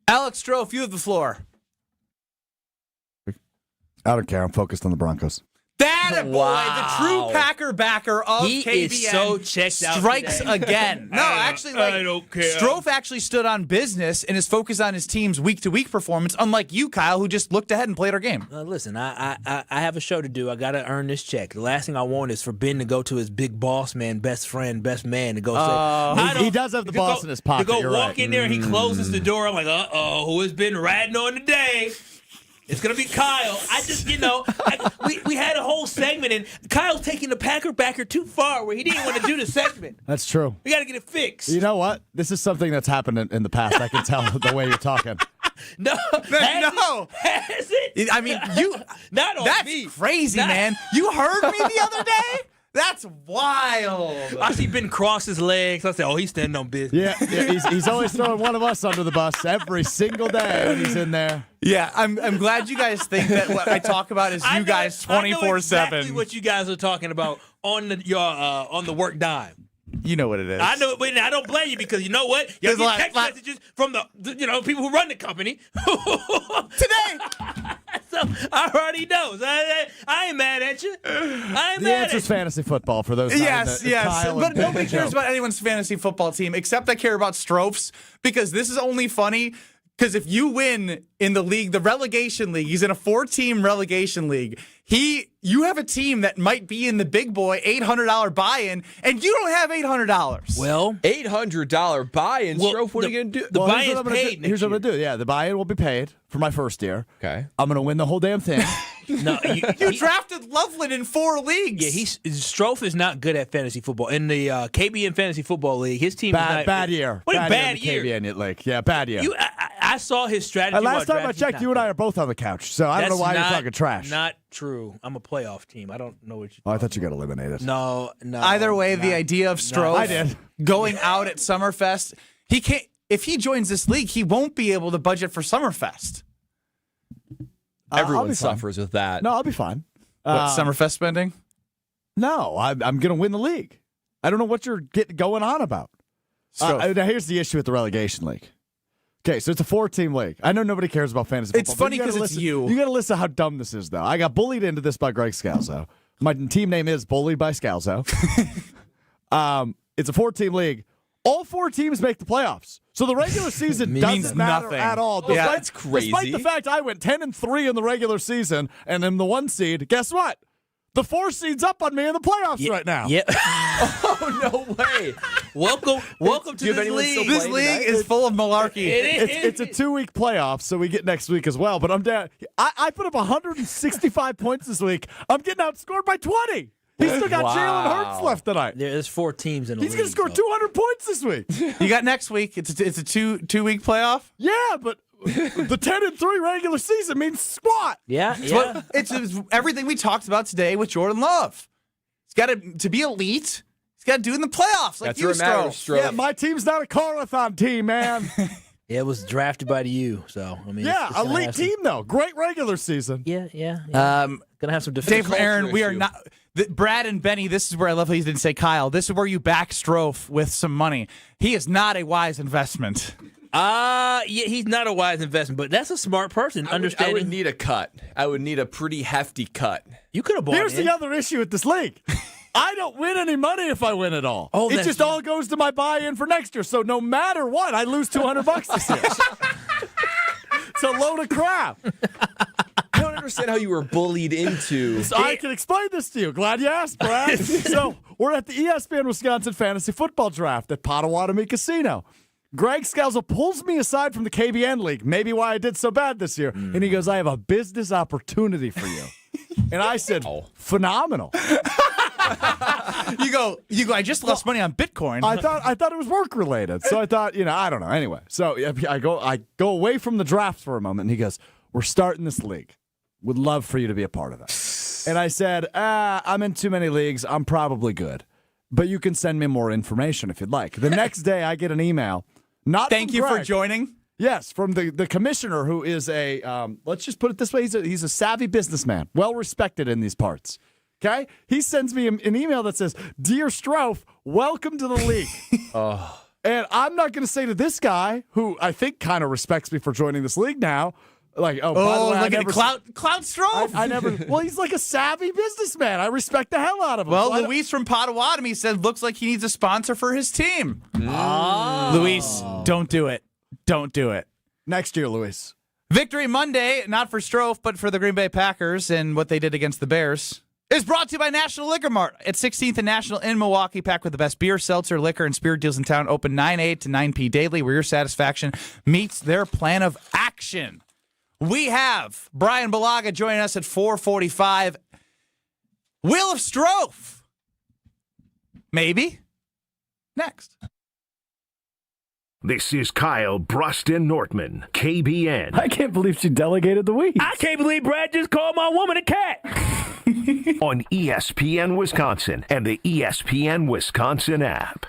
Speaker 6: Alex Stro, you have the floor.
Speaker 8: I don't care. I'm focused on the Broncos.
Speaker 6: That boy, the true Packer backer of
Speaker 2: he
Speaker 6: KBN
Speaker 2: is so checked out
Speaker 6: strikes
Speaker 2: today.
Speaker 6: again. No, actually,
Speaker 2: I don't care.
Speaker 6: Strofe actually stood on business and is focused on his team's week-to-week performance, unlike you, Kyle, who just looked ahead and played our game.
Speaker 2: Listen, I have a show to do. I got to earn this check. The last thing I want is for Ben to go to his big boss man, best friend, best man, to go say,
Speaker 8: he does have the boss in his pocket.
Speaker 2: To go walk in there and he closes the door. I'm like, who has been riding on today? It's going to be Kyle. I just, we had a whole segment, and Kyle's taking the Packer backer too far where he didn't want to do the segment.
Speaker 8: That's true.
Speaker 2: We got to get it fixed.
Speaker 8: You know what? This is something that's happened in the past. I can tell the way you're talking.
Speaker 2: No. Has it?
Speaker 6: I mean, you.
Speaker 2: Not on
Speaker 6: that's
Speaker 2: me.
Speaker 6: Crazy, man. You heard me the other day? That's wild.
Speaker 2: I see Ben cross his legs. I said, oh, he's standing on business.
Speaker 8: Yeah, he's always throwing one of us under the bus every single day when he's in there.
Speaker 6: Yeah, I'm glad you guys think that what I talk about is you guys 24/7.
Speaker 2: I know exactly what you guys are talking about on the work dime.
Speaker 6: You know what it is.
Speaker 2: I know it, and I don't blame you because you know what? You get text messages from the people who run the company
Speaker 6: today.
Speaker 2: So I already know. So I ain't mad at you.
Speaker 8: The answer's fantasy football for those.
Speaker 6: Yes. But nobody cares about anyone's fantasy football team except I care about Strof's because this is only funny because if you win in the league, the relegation league, he's in a 4-team relegation league. You have a team that might be in the big boy $800 buy-in, and you don't have $800.
Speaker 2: Well,
Speaker 9: $800 buy-in. Strofe, what are you going to do?
Speaker 2: The buy-in's paid.
Speaker 8: Here's what I'm going to do. Yeah, the buy-in will be paid for my first year.
Speaker 9: Okay.
Speaker 8: I'm going to win the whole damn thing.
Speaker 2: No,
Speaker 6: you drafted Loveland in 4 leagues.
Speaker 2: Yeah, Strofe is not good at fantasy football. In the KBN Fantasy Football League, his team is not,
Speaker 8: bad year.
Speaker 2: What a bad
Speaker 8: year. KBN League. Yeah, bad year.
Speaker 2: I saw his strategy.
Speaker 8: Last time I checked, you and I are both on the couch, so I don't know why you're talking trash.
Speaker 2: Not true. I'm a playoff team. I don't know what you.
Speaker 8: I thought you got eliminated.
Speaker 2: No.
Speaker 6: Either way, the idea of Strofe going out at Summerfest, he can't. If he joins this league, he won't be able to budget for Summerfest.
Speaker 9: Everyone suffers with that.
Speaker 8: No, I'll be fine.
Speaker 6: What, Summerfest spending?
Speaker 8: No, I'm going to win the league. I don't know what you're going on about. Now, here's the issue with the relegation league. Okay, so it's a 4-team league. I know nobody cares about fantasy football.
Speaker 6: It's funny because it's you.
Speaker 8: You got to listen to how dumb this is, though. I got bullied into this by Greg Scalzo. My team name is Bullied by Scalzo. It's a 4-team league. All 4 teams make the playoffs. So the regular season doesn't matter at all.
Speaker 9: That's crazy.
Speaker 8: Despite the fact I went 10-3 in the regular season and am the 1 seed, guess what? The 4 seed's up on me in the playoffs right now.
Speaker 2: Yeah.
Speaker 9: Oh, no way.
Speaker 2: Welcome to this league.
Speaker 6: This league is full of malarkey.
Speaker 8: It's a 2-week playoff, so we get next week as well. But I'm down. I put up 165 points this week. I'm getting outscored by 20. He's still got Jalen Hurts left tonight.
Speaker 2: There's 4 teams in the league.
Speaker 8: He's going to score 200 points this week.
Speaker 6: You got next week. It's a 2-week playoff?
Speaker 8: Yeah, but the 10-3 regular season means squat.
Speaker 2: Yeah.
Speaker 6: It's everything we talked about today with Jordan Love. He's got to be elite. He's got to do it in the playoffs like you, Stro.
Speaker 8: Yeah, my team's not a Carlathon team, man.
Speaker 2: It was drafted by you, so I mean.
Speaker 8: Yeah, elite team though. Great regular season.
Speaker 2: Yeah. Gonna have some
Speaker 6: Dave from Aaron, we are not. Brad and Benny, this is where I love how you didn't say Kyle. This is where you back Strofe with some money. He is not a wise investment.
Speaker 2: Yeah, he's not a wise investment, but that's a smart person.
Speaker 9: I would need a cut. I would need a pretty hefty cut.
Speaker 2: You could have bought
Speaker 8: Here's the other issue with this league. I don't win any money if I win it all.
Speaker 2: Oh,
Speaker 8: it just all goes to my buy-in for next year. So no matter what, I lose $200 this year. It's a load of crap.
Speaker 9: I don't understand how you were bullied into.
Speaker 8: So I can explain this to you. Glad you asked, Brad. So we're at the ESPN Wisconsin Fantasy Football Draft at Potawatomi Casino. Greg Scalzo pulls me aside from the KBN League, maybe why I did so bad this year, and he goes, I have a business opportunity for you. And I said, phenomenal.
Speaker 6: You go, I just lost money on Bitcoin.
Speaker 8: I thought it was work related. So I thought, I don't know. Anyway, so I go away from the draft for a moment, and he goes, we're starting this league. Would love for you to be a part of it. And I said, I'm in too many leagues. I'm probably good. But you can send me more information if you'd like. The next day, I get an email.
Speaker 6: Thank you for joining.
Speaker 8: Yes, from the commissioner, who is let's just put it this way, he's a savvy businessman, well respected in these parts. Okay? He sends me an email that says, Dear Strofe, welcome to the league. And I'm not going to say to this guy, who I think kind of respects me for joining this league now, like, by the way,
Speaker 6: look at Clout Strofe.
Speaker 8: I never. Well, he's like a savvy businessman. I respect the hell out of him.
Speaker 6: Well, so Luis from Potawatomi said, looks like he needs a sponsor for his team. Luis, don't do it. Don't do it.
Speaker 8: Next year, Luis.
Speaker 6: Victory Monday, not for Strofe, but for the Green Bay Packers and what they did against the Bears, is brought to you by National Liquor Mart at 16th and National in Milwaukee. Packed with the best beer, seltzer, liquor, and spirit deals in town. Open 9 a.m. to 9 p.m. daily, where your satisfaction meets their plan of action. we have Bryan Bulaga joining us at 4:45. Wheel of Stro. Maybe. Next.
Speaker 12: This is Kyle Brust Nortman, KBN.
Speaker 3: I can't believe she delegated the weeds.
Speaker 25: I can't believe Brad just called my woman a cat.
Speaker 12: On ESPN Wisconsin and the ESPN Wisconsin app.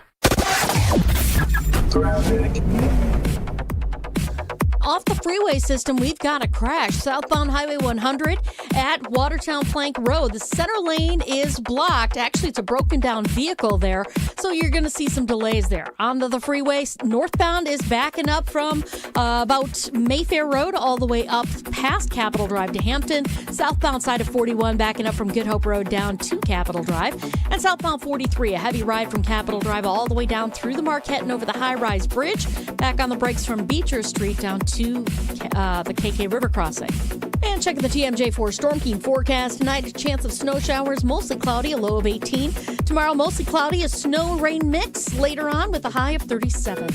Speaker 20: Off the freeway system, we've got a crash. Southbound Highway 100 at Watertown Plank Road. The center lane is blocked. Actually, it's a broken down vehicle there, so you're going to see some delays there. Onto the freeway, northbound is backing up from about Mayfair Road all the way up past Capitol Drive to Hampton. Southbound side of 41 backing up from Good Hope Road down to Capitol Drive. And southbound 43, a heavy ride from Capitol Drive all the way down through the Marquette and over the high-rise bridge. Back on the brakes from Beecher Street down to the KK River crossing. And checking the TMJ4 Storm King forecast tonight, a chance of snow showers, mostly cloudy, a low of 18. Tomorrow, mostly cloudy, a snow-rain mix later on with a high of 37.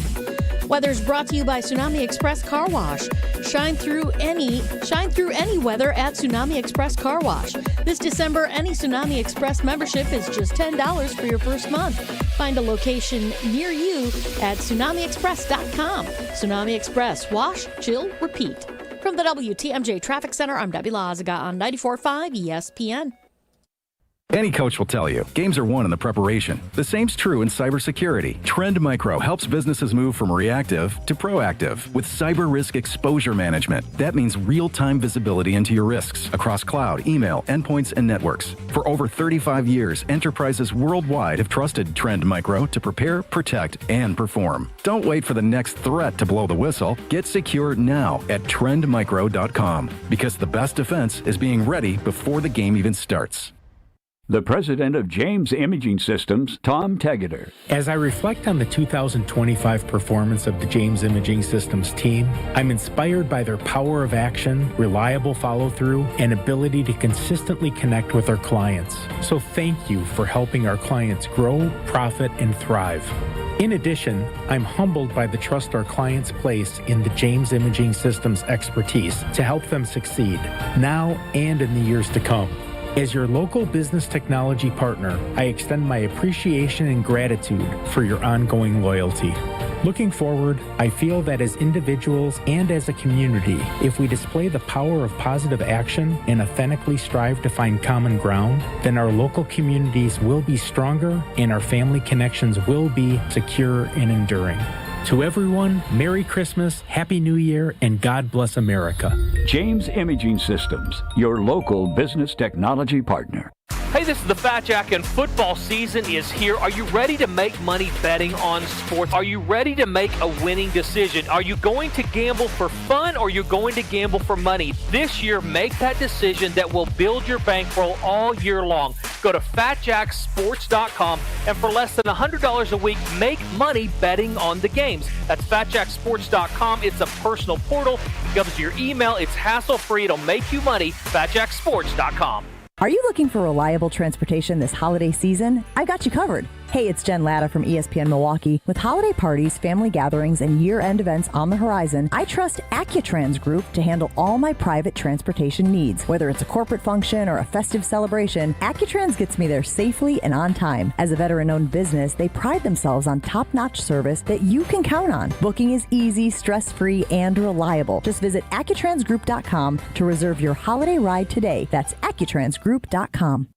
Speaker 20: Weather's brought to you by Tsunami Express Car Wash. Shine through any weather at Tsunami Express Car Wash. This December, any Tsunami Express membership is just $10 for your first month. Find a location near you at tsunamiexpress.com. Tsunami Express. Wash, chill, repeat. From the WTMJ Traffic Center, I'm Debbie Lazaga on 94.5 ESPN.
Speaker 1: Any coach will tell you, games are won in the preparation. The same's true in cybersecurity. Trend Micro helps businesses move from reactive to proactive with cyber risk exposure management. That means real-time visibility into your risks across cloud, email, endpoints, and networks. For over 35 years, enterprises worldwide have trusted Trend Micro to prepare, protect, and perform. Don't wait for the next threat to blow the whistle. Get secure now at trendmicro.com, because the best defense is being ready before the game even starts.
Speaker 7: The president of James Imaging Systems, Tom Tegeter.
Speaker 10: As I reflect on the 2025 performance of the James Imaging Systems team, I'm inspired by their power of action, reliable follow-through, and ability to consistently connect with our clients. So thank you for helping our clients grow, profit, and thrive. In addition, I'm humbled by the trust our clients place in the James Imaging Systems expertise to help them succeed, now and in the years to come. As your local business technology partner, I extend my appreciation and gratitude for your ongoing loyalty. Looking forward, I feel that as individuals and as a community, if we display the power of positive action and authentically strive to find common ground, then our local communities will be stronger and our family connections will be secure and enduring. To everyone, Merry Christmas, Happy New Year, and God bless America.
Speaker 7: James Imaging Systems, your local business technology partner.
Speaker 13: Hey, this is the Fat Jack, and football season is here. Are you ready to make money betting on sports? Are you ready to make a winning decision? Are you going to gamble for fun, or are you going to gamble for money? This year, make that decision that will build your bankroll all year long. Go to FatJackSports.com, and for less than $100 a week, make money betting on the games. That's FatJackSports.com. It's a personal portal. It comes to your email. It's hassle-free. It'll make you money. FatJackSports.com.
Speaker 14: Are you looking for reliable transportation this holiday season? I got you covered. Hey, it's Jen Latta from ESPN Milwaukee. With holiday parties, family gatherings, and year-end events on the horizon, I trust Accutrans Group to handle all my private transportation needs. Whether it's a corporate function or a festive celebration, Accutrans gets me there safely and on time. As a veteran-owned business, they pride themselves on top-notch service that you can count on. Booking is easy, stress-free, and reliable. Just visit AccuTransGroup.com to reserve your holiday ride today. That's AccuTransGroup.com.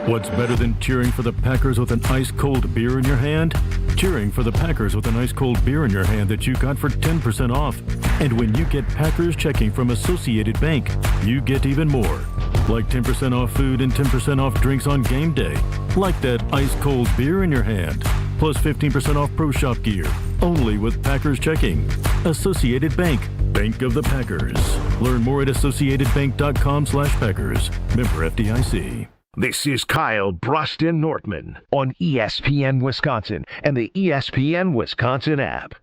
Speaker 17: What's better than cheering for the Packers with an ice-cold beer in your hand? Cheering for the Packers with an ice-cold beer in your hand that you got for 10% off. And when you get Packers checking from Associated Bank, you get even more. Like 10% off food and 10% off drinks on game day. Like that ice-cold beer in your hand. Plus 15% off Pro Shop gear. Only with Packers checking. Associated Bank. Bank of the Packers. Learn more at associatedbank.com/Packers. Member FDIC.
Speaker 12: This is Kyle Brust Nortman on ESPN Wisconsin and the ESPN Wisconsin app.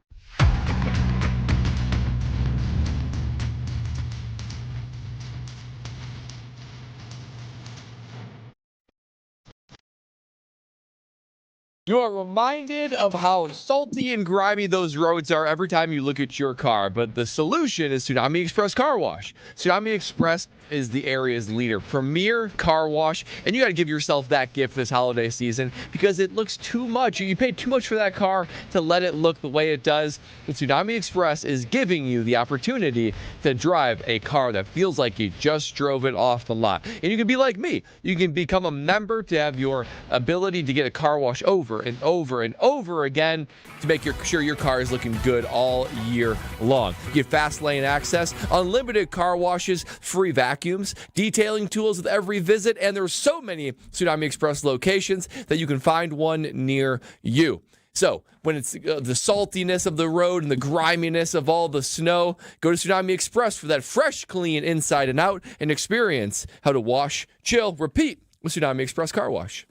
Speaker 9: You are reminded of how salty and grimy those roads are every time you look at your car, but the solution is Tsunami Express Car Wash. Tsunami Express is the area's leader, premier car wash, and you got to give yourself that gift this holiday season because it looks too much. You paid too much for that car to let it look the way it does. And Tsunami Express is giving you the opportunity to drive a car that feels like you just drove it off the lot. And you can be like me. You can become a member to have your ability to get a car wash over and over and over again to make sure your car is looking good all year long. You get fast lane access, unlimited car washes, free vacuums, detailing tools with every visit, and there's so many Tsunami Express locations that you can find one near you. So when it's the saltiness of the road and the griminess of all the snow, go to Tsunami Express for that fresh, clean inside and out and experience how to wash, chill, repeat with Tsunami Express Car Wash.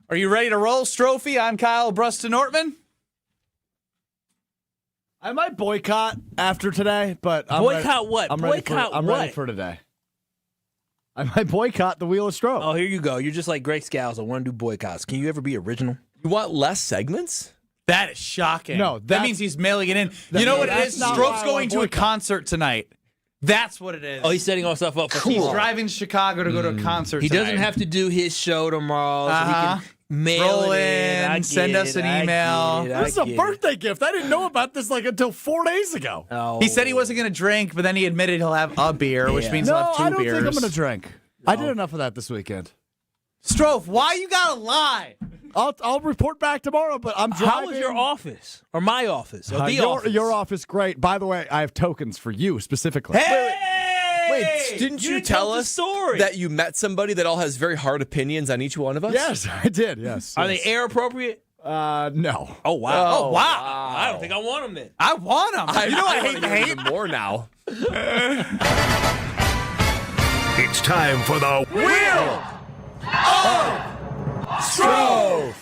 Speaker 6: Are you ready to roll, Strophy? I'm Kyle Brust Nortman.
Speaker 8: I might boycott after today, but I'm
Speaker 2: boycott what?
Speaker 8: I'm
Speaker 2: Boycott
Speaker 8: I'm
Speaker 2: what?
Speaker 8: ready for today. I might boycott the Wheel of Stro.
Speaker 2: Oh, here you go. You're just like Greg Scalzo. I want to do boycotts. Can you ever be original?
Speaker 9: You want less segments?
Speaker 6: That is shocking.
Speaker 8: No,
Speaker 6: that means he's mailing it in. You know what it is? Stroke's going to a concert tonight. That's what it is.
Speaker 2: Oh, he's setting himself up for
Speaker 6: He's driving to Chicago to go to a concert
Speaker 2: He
Speaker 6: tonight.
Speaker 2: doesn't have to do his show tomorrow, so he can mail
Speaker 6: Roll
Speaker 2: it in.
Speaker 6: send us an email.
Speaker 8: This is a birthday gift. I didn't know about this until 4 days ago.
Speaker 2: Oh.
Speaker 6: He said he wasn't going to drink, but then he admitted he'll have a beer, which means he'll have 2
Speaker 8: I don't
Speaker 6: beers.
Speaker 8: think I'm going to drink. I did enough of that this weekend.
Speaker 6: Strofe, why you gotta lie?
Speaker 8: I'll report back tomorrow, but I'm driving.
Speaker 2: How was your office? Or my office? Or the office?
Speaker 8: Your office, great. By the way, I have tokens for you specifically.
Speaker 9: Wait, didn't you tell us that you met somebody that all has very hard opinions on each one of us?
Speaker 8: Yes, I did, yes.
Speaker 2: Are they air appropriate?
Speaker 8: No.
Speaker 2: Oh, wow.
Speaker 6: Oh, wow.
Speaker 2: I don't think I want them then.
Speaker 6: I want them. You know I hate the hate.
Speaker 9: Even more now.
Speaker 12: It's time for the
Speaker 8: Wheel of Stro.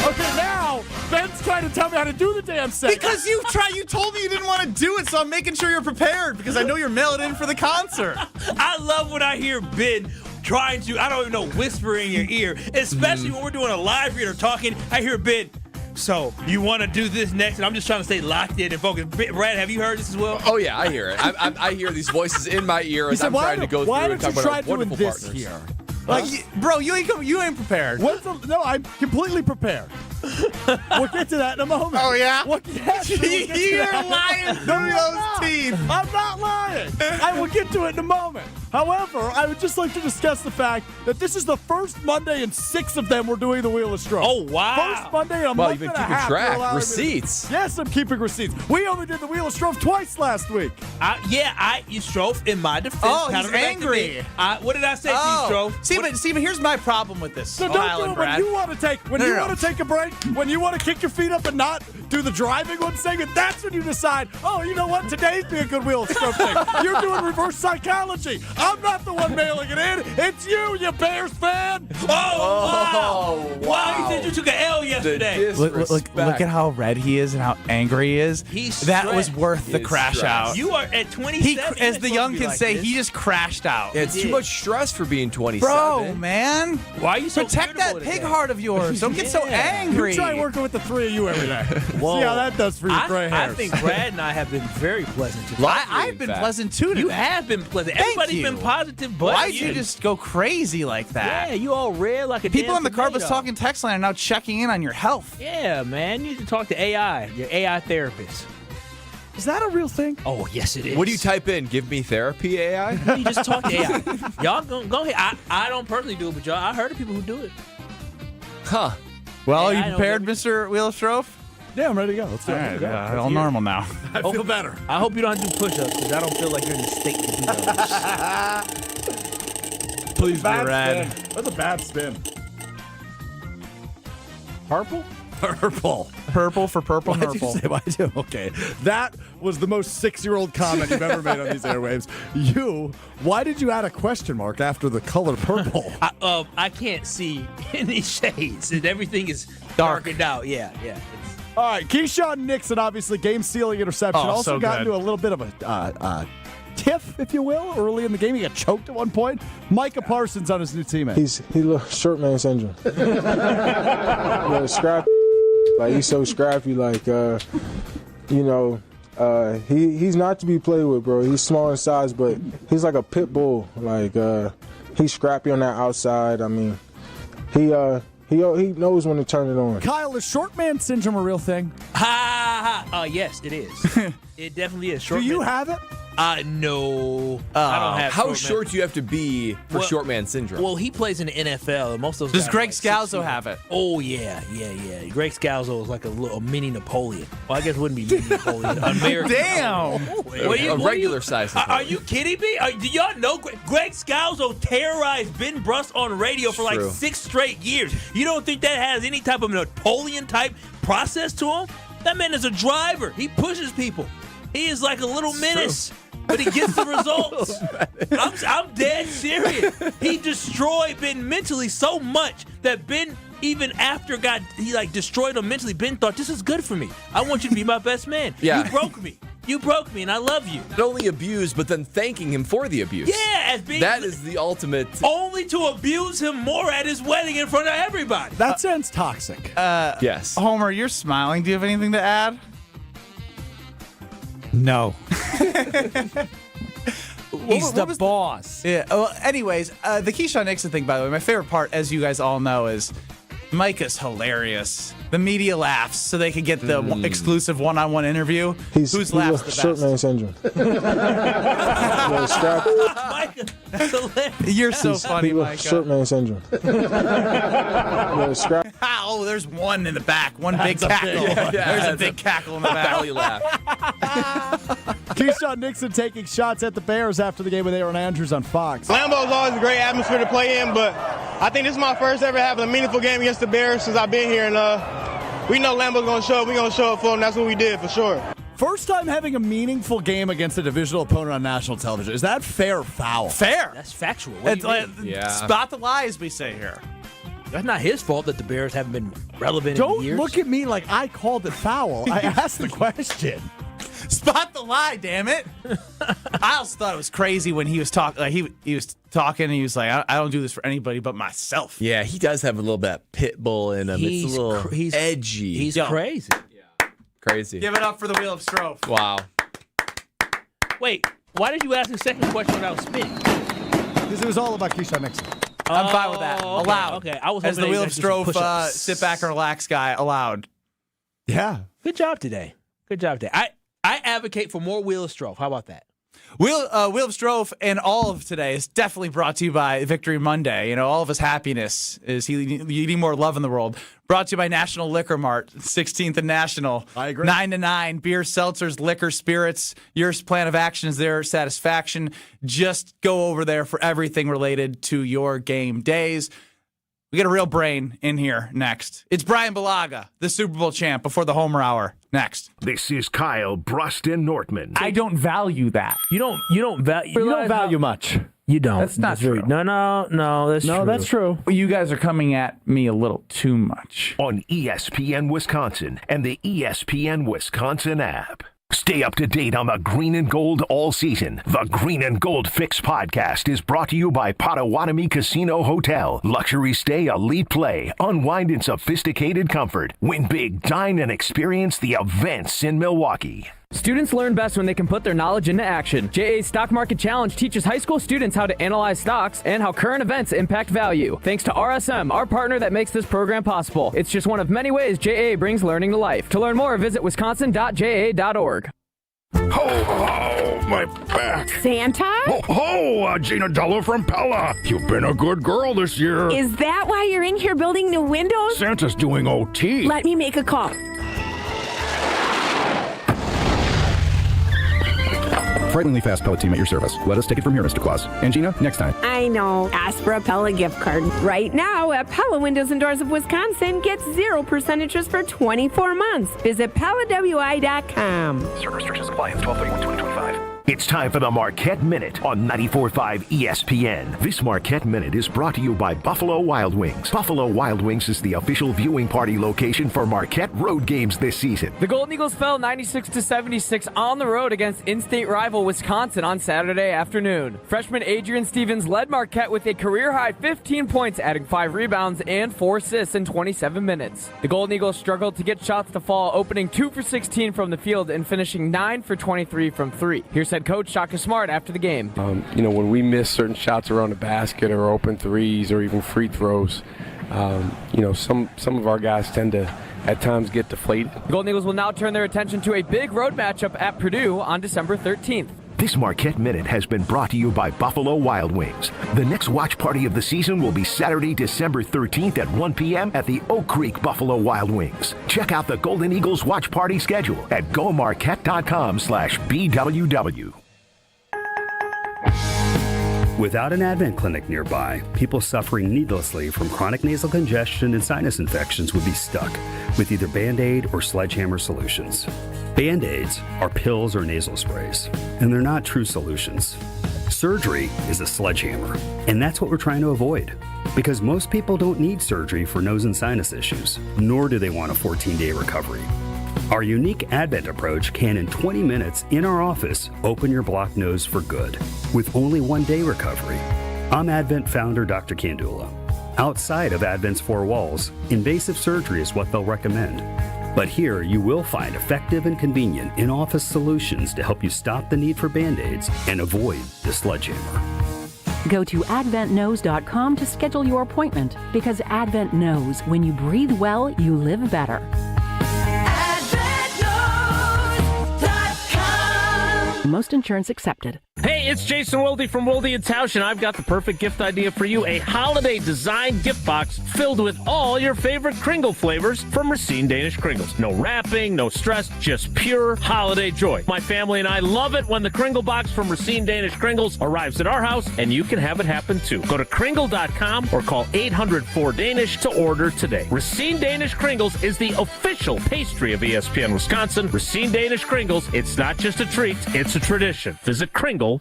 Speaker 8: Okay, now Ben's trying to tell me how to do the damn segment.
Speaker 6: Because you told me you didn't want to do it, so I'm making sure you're prepared because I know you're mailing in for the concert.
Speaker 2: I love when I hear Ben trying to, I don't even know, whisper in your ear, especially when we're doing a live read or talking. I hear Ben, so you want to do this next? And I'm just trying to stay locked in and focused. Brad, have you heard this as well?
Speaker 9: Oh, yeah, I hear it. I hear these voices in my ear as I'm trying to go through and talk about our wonderful partners.
Speaker 8: Here?
Speaker 6: Bro, you ain't prepared.
Speaker 8: No, I'm completely prepared. We'll get to that in a moment.
Speaker 6: Oh, yeah?
Speaker 8: Yes,
Speaker 6: You're lying through those teeth.
Speaker 8: I'm not lying. I will get to it in a moment. However, I would just like to discuss the fact that this is the first Monday in 6 of them we're doing the Wheel of Stro.
Speaker 2: Oh, wow.
Speaker 8: First Monday in a
Speaker 9: Well,
Speaker 8: month
Speaker 9: you've been
Speaker 8: and a
Speaker 9: keeping
Speaker 8: half.
Speaker 9: track. Receipts.
Speaker 8: Yes, I'm keeping receipts. We only did the Wheel of Stro twice last week.
Speaker 2: You Strofe, in my defense.
Speaker 6: Oh,
Speaker 2: kind
Speaker 6: he's
Speaker 2: of
Speaker 6: angry.
Speaker 2: What did I say to you, Strofe?
Speaker 6: See, but here's my problem with this.
Speaker 8: So don't do it when you want to take a break, when you want to kick your feet up and not do the driving one segment. That's when you decide, oh, you know what? Today's be a good Wheel of Stro thing. You're doing reverse psychology. I'm not the one mailing it in. It's you Bears fan.
Speaker 2: Wow. You said you took an L yesterday.
Speaker 6: Look at how red he is and how angry he is. That was worth the crash out.
Speaker 2: You are at 27.
Speaker 6: As the young kids say, he just crashed out.
Speaker 9: Yeah, it's too much stress for being 27.
Speaker 6: Bro, man.
Speaker 2: Why are you so
Speaker 6: Protect that pig heart of yours. Don't get so angry.
Speaker 8: You try working with the 3 of you every day. See how that does for your gray hairs.
Speaker 2: I think Brad and I have been very pleasant today.
Speaker 6: I've been pleasant too today.
Speaker 2: You have been pleasant. Everybody's been positive, but
Speaker 6: why'd you just go crazy like that?
Speaker 2: Yeah, you all red like a
Speaker 6: People
Speaker 2: damn
Speaker 6: on the Carbus Talking text line are now checking in on your health.
Speaker 2: Yeah, man. You need to talk to AI, your AI therapist.
Speaker 8: Is that a real thing?
Speaker 2: Oh, yes, it is.
Speaker 9: What do you type in? Give me therapy, AI?
Speaker 2: You just talk to AI. Y'all go ahead. I don't personally do it, but I heard of people who do it.
Speaker 9: Huh.
Speaker 6: Well, are you prepared, Mr. Wheel of Stro?
Speaker 8: Yeah, I'm ready to go. Let's do it.
Speaker 6: All normal now.
Speaker 8: I feel better.
Speaker 2: I hope you don't have to do push-ups because I don't feel like you're in the state to do those.
Speaker 6: Please be red.
Speaker 8: That's a bad spin.
Speaker 2: Purple?
Speaker 6: Purple for purple
Speaker 8: Nurple. Why'd you say okay. That was the most 6-year-old comment you've ever made on these airwaves. Why did you add a question mark after the color purple?
Speaker 2: I can't see any shades. And everything is darkened out. Yeah.
Speaker 8: All right, Keisean Nixon, obviously game-sealing interception.
Speaker 6: Oh,
Speaker 8: also
Speaker 6: so
Speaker 8: got
Speaker 6: good.
Speaker 8: into a little bit of a tiff, if you will, early in the game. He got choked at one point. Micah Parsons on his new teammate.
Speaker 5: He short man syndrome. Scrappy. Like, he's so scrappy. Like, he's not to be played with, bro. He's small in size, but he's like a pit bull. Like, he's scrappy on that outside. I mean, he knows when to turn it on.
Speaker 8: Kyle, is short man syndrome a real thing?
Speaker 2: Yes, it is. It definitely is.
Speaker 8: Do you have it?
Speaker 2: No. I don't have
Speaker 9: How short do you have to be for short man syndrome?
Speaker 2: Well, he plays in the NFL, and most of those
Speaker 6: Does
Speaker 2: guys
Speaker 6: Greg
Speaker 2: are like
Speaker 6: Scalzo have it?
Speaker 2: Oh, yeah. Greg Scalzo is like a little mini Napoleon. Well, I guess it wouldn't be mini Napoleon. American.
Speaker 6: Damn.
Speaker 9: A regular size.
Speaker 2: Are you kidding me? Do y'all know Greg Scalzo terrorized Ben Brust on radio for like 6 straight years? You don't think that has any type of Napoleon-type process to him? That man is a driver. He pushes people. He is like a little menace. But he gets the results. I'm dead serious. He destroyed Ben mentally so much that Ben, even after he destroyed him mentally, Ben thought, this is good for me. I want you to be my best man.
Speaker 9: Yeah.
Speaker 2: You broke me, and I love you.
Speaker 9: Not only abused, but then thanking him for the abuse.
Speaker 2: Yeah,
Speaker 9: that is the ultimate.
Speaker 2: Only to abuse him more at his wedding in front of everybody.
Speaker 8: That sounds toxic.
Speaker 9: Yes.
Speaker 6: Homer, you're smiling. Do you have anything to add?
Speaker 15: No. He's the boss.
Speaker 6: Yeah. Well, anyways, the Keisean Nixon thing, by the way, my favorite part, as you guys all know, is Micah's hilarious. The media laughs so they can get the exclusive one-on-one interview. Whose laughs the best?
Speaker 5: Short man syndrome.
Speaker 2: Micah, that's hilarious.
Speaker 6: You're so funny, Micah.
Speaker 5: Short man syndrome.
Speaker 6: Oh, there's one in the back. One big cackle. There's a big cackle in the back.
Speaker 9: Belly laugh.
Speaker 8: Keisean Nixon taking shots at the Bears after the game with Aaron Andrews on Fox.
Speaker 16: Lambeau is always a great atmosphere to play in, but I think this is my first ever having a meaningful game against the Bears since I've been here, and we know Lambeau's going to show up. We're going to show up for him. That's what we did, for sure.
Speaker 8: First time having a meaningful game against a divisional opponent on national television. Is that fair or foul?
Speaker 6: Fair.
Speaker 2: That's factual.
Speaker 6: Spot the lie, as we say here.
Speaker 2: That's not his fault that the Bears haven't been relevant in years.
Speaker 8: Don't look at me like I called it foul. I asked the question.
Speaker 6: Spot the lie, damn it. I also thought it was crazy when he was talking. Like he was talking and he was like, I don't do this for anybody but myself.
Speaker 9: Yeah, he does have a little bit of pit bull in him. It's a little edgy.
Speaker 2: He's crazy.
Speaker 9: Yeah. Crazy.
Speaker 6: Give it up for the Wheel of Stro.
Speaker 9: Wow.
Speaker 2: Wait, why did you ask the second question without spinning?
Speaker 8: Because it was all about Keisean Nixon.
Speaker 6: I'm fine with that. Allowed.
Speaker 2: Okay, I was
Speaker 6: as the Wheel of Stro sit back and relax guy. Allowed.
Speaker 8: Yeah.
Speaker 2: Good job today. I advocate for more Wheel of Stro. How about that?
Speaker 6: Wheel of Stro and all of today is definitely brought to you by Victory Monday. You know, all of his happiness is you need more love in the world. Brought to you by National Liquor Mart, 16th and National.
Speaker 8: I agree.
Speaker 6: 9 to 9, beer, seltzers, liquor, spirits. Your plan of action is their satisfaction. Just go over there for everything related to your game days. We get a real brain in here next. It's Bryan Bulaga, the Super Bowl champ, before the Homer Hour. Next.
Speaker 12: This is Kyle Brust Nortman.
Speaker 10: I don't value that. You don't value
Speaker 15: much.
Speaker 10: You don't.
Speaker 15: That's not true.
Speaker 10: No, that's true.
Speaker 15: No, that's true.
Speaker 10: You guys are coming at me a little too much.
Speaker 12: On ESPN Wisconsin and the ESPN Wisconsin app. Stay up to date on the green and gold all season. The Green and Gold Fix podcast is brought to you by Potawatomi Casino Hotel. Luxury stay, elite play, unwind in sophisticated comfort. Win big, dine, and experience the events in Milwaukee.
Speaker 19: Students learn best when they can put their knowledge into action. JA's Stock Market Challenge teaches high school students how to analyze stocks and how current events impact value. Thanks to RSM, our partner that makes this program possible. It's just one of many ways JA brings learning to life. To learn more, visit wisconsin.ja.org.
Speaker 21: Oh, my back.
Speaker 26: Santa?
Speaker 21: Gina Della from Pella. You've been a good girl this year.
Speaker 26: Is that why you're in here building new windows?
Speaker 21: Santa's doing OT.
Speaker 26: Let me make a call.
Speaker 1: Frighteningly fast pellet team at your service. Let us take it from here, Mr. Claus. And Gina, next time.
Speaker 26: I know. Ask for a Pella gift card. Right now, at Pella Windows and Doors of Wisconsin, get 0% interest for 24 months. Visit PellaWI.com.
Speaker 12: Certain restrictions apply. 12/31/2025. It's time for the Marquette Minute on 94.5 ESPN. This Marquette Minute is brought to you by Buffalo Wild Wings. Buffalo Wild Wings is the official viewing party location for Marquette road games this season.
Speaker 19: The Golden Eagles fell 96-76 on the road against in-state rival Wisconsin on Saturday afternoon. Freshman Adrian Stevens led Marquette with a career-high 15 points, adding 5 rebounds and 4 assists in 27 minutes. The Golden Eagles struggled to get shots to fall, opening 2 for 16 from the field and finishing 9 for 23 from 3. Here's head coach Shaka Smart after the game.
Speaker 4: When we miss certain shots around the basket or open threes or even free throws, some of our guys tend to at times get deflated.
Speaker 19: The Golden Eagles will now turn their attention to a big road matchup at Purdue on December 13th.
Speaker 12: This Marquette Minute has been brought to you by Buffalo Wild Wings. The next watch party of the season will be Saturday, December 13th at 1 p.m. at the Oak Creek Buffalo Wild Wings. Check out the Golden Eagles watch party schedule at gomarquette.com/BWW.
Speaker 11: Without an Advent clinic nearby, people suffering needlessly from chronic nasal congestion and sinus infections would be stuck with either Band-Aid or Sledgehammer solutions. Band-Aids are pills or nasal sprays, and they're not true solutions. Surgery is a sledgehammer, and that's what we're trying to avoid. Because most people don't need surgery for nose and sinus issues, nor do they want a 14-day recovery. Our unique Advent approach can, in 20 minutes in our office, open your blocked nose for good, with only 1-day recovery. I'm Advent founder Dr. Kandula. Outside of Advent's 4 walls, invasive surgery is what they'll recommend. But here, you will find effective and convenient in-office solutions to help you stop the need for Band-Aids and avoid the sledgehammer.
Speaker 18: Go to adventknows.com to schedule your appointment, because Advent knows when you breathe well, you live better. Most insurance accepted.
Speaker 25: Hey, it's Jason Wilde from Wilde & Tausch, and I've got the perfect gift idea for you. A holiday design gift box filled with all your favorite Kringle flavors from Racine Danish Kringles. No wrapping, no stress, just pure holiday joy. My family and I love it when the Kringle box from Racine Danish Kringles arrives at our house, and you can have it happen too. Go to Kringle.com or call 800-4DANISH to order today. Racine Danish Kringles is the official pastry of ESPN Wisconsin. Racine Danish Kringles, it's not just a treat, it's a tradition. Visit Kringle.com.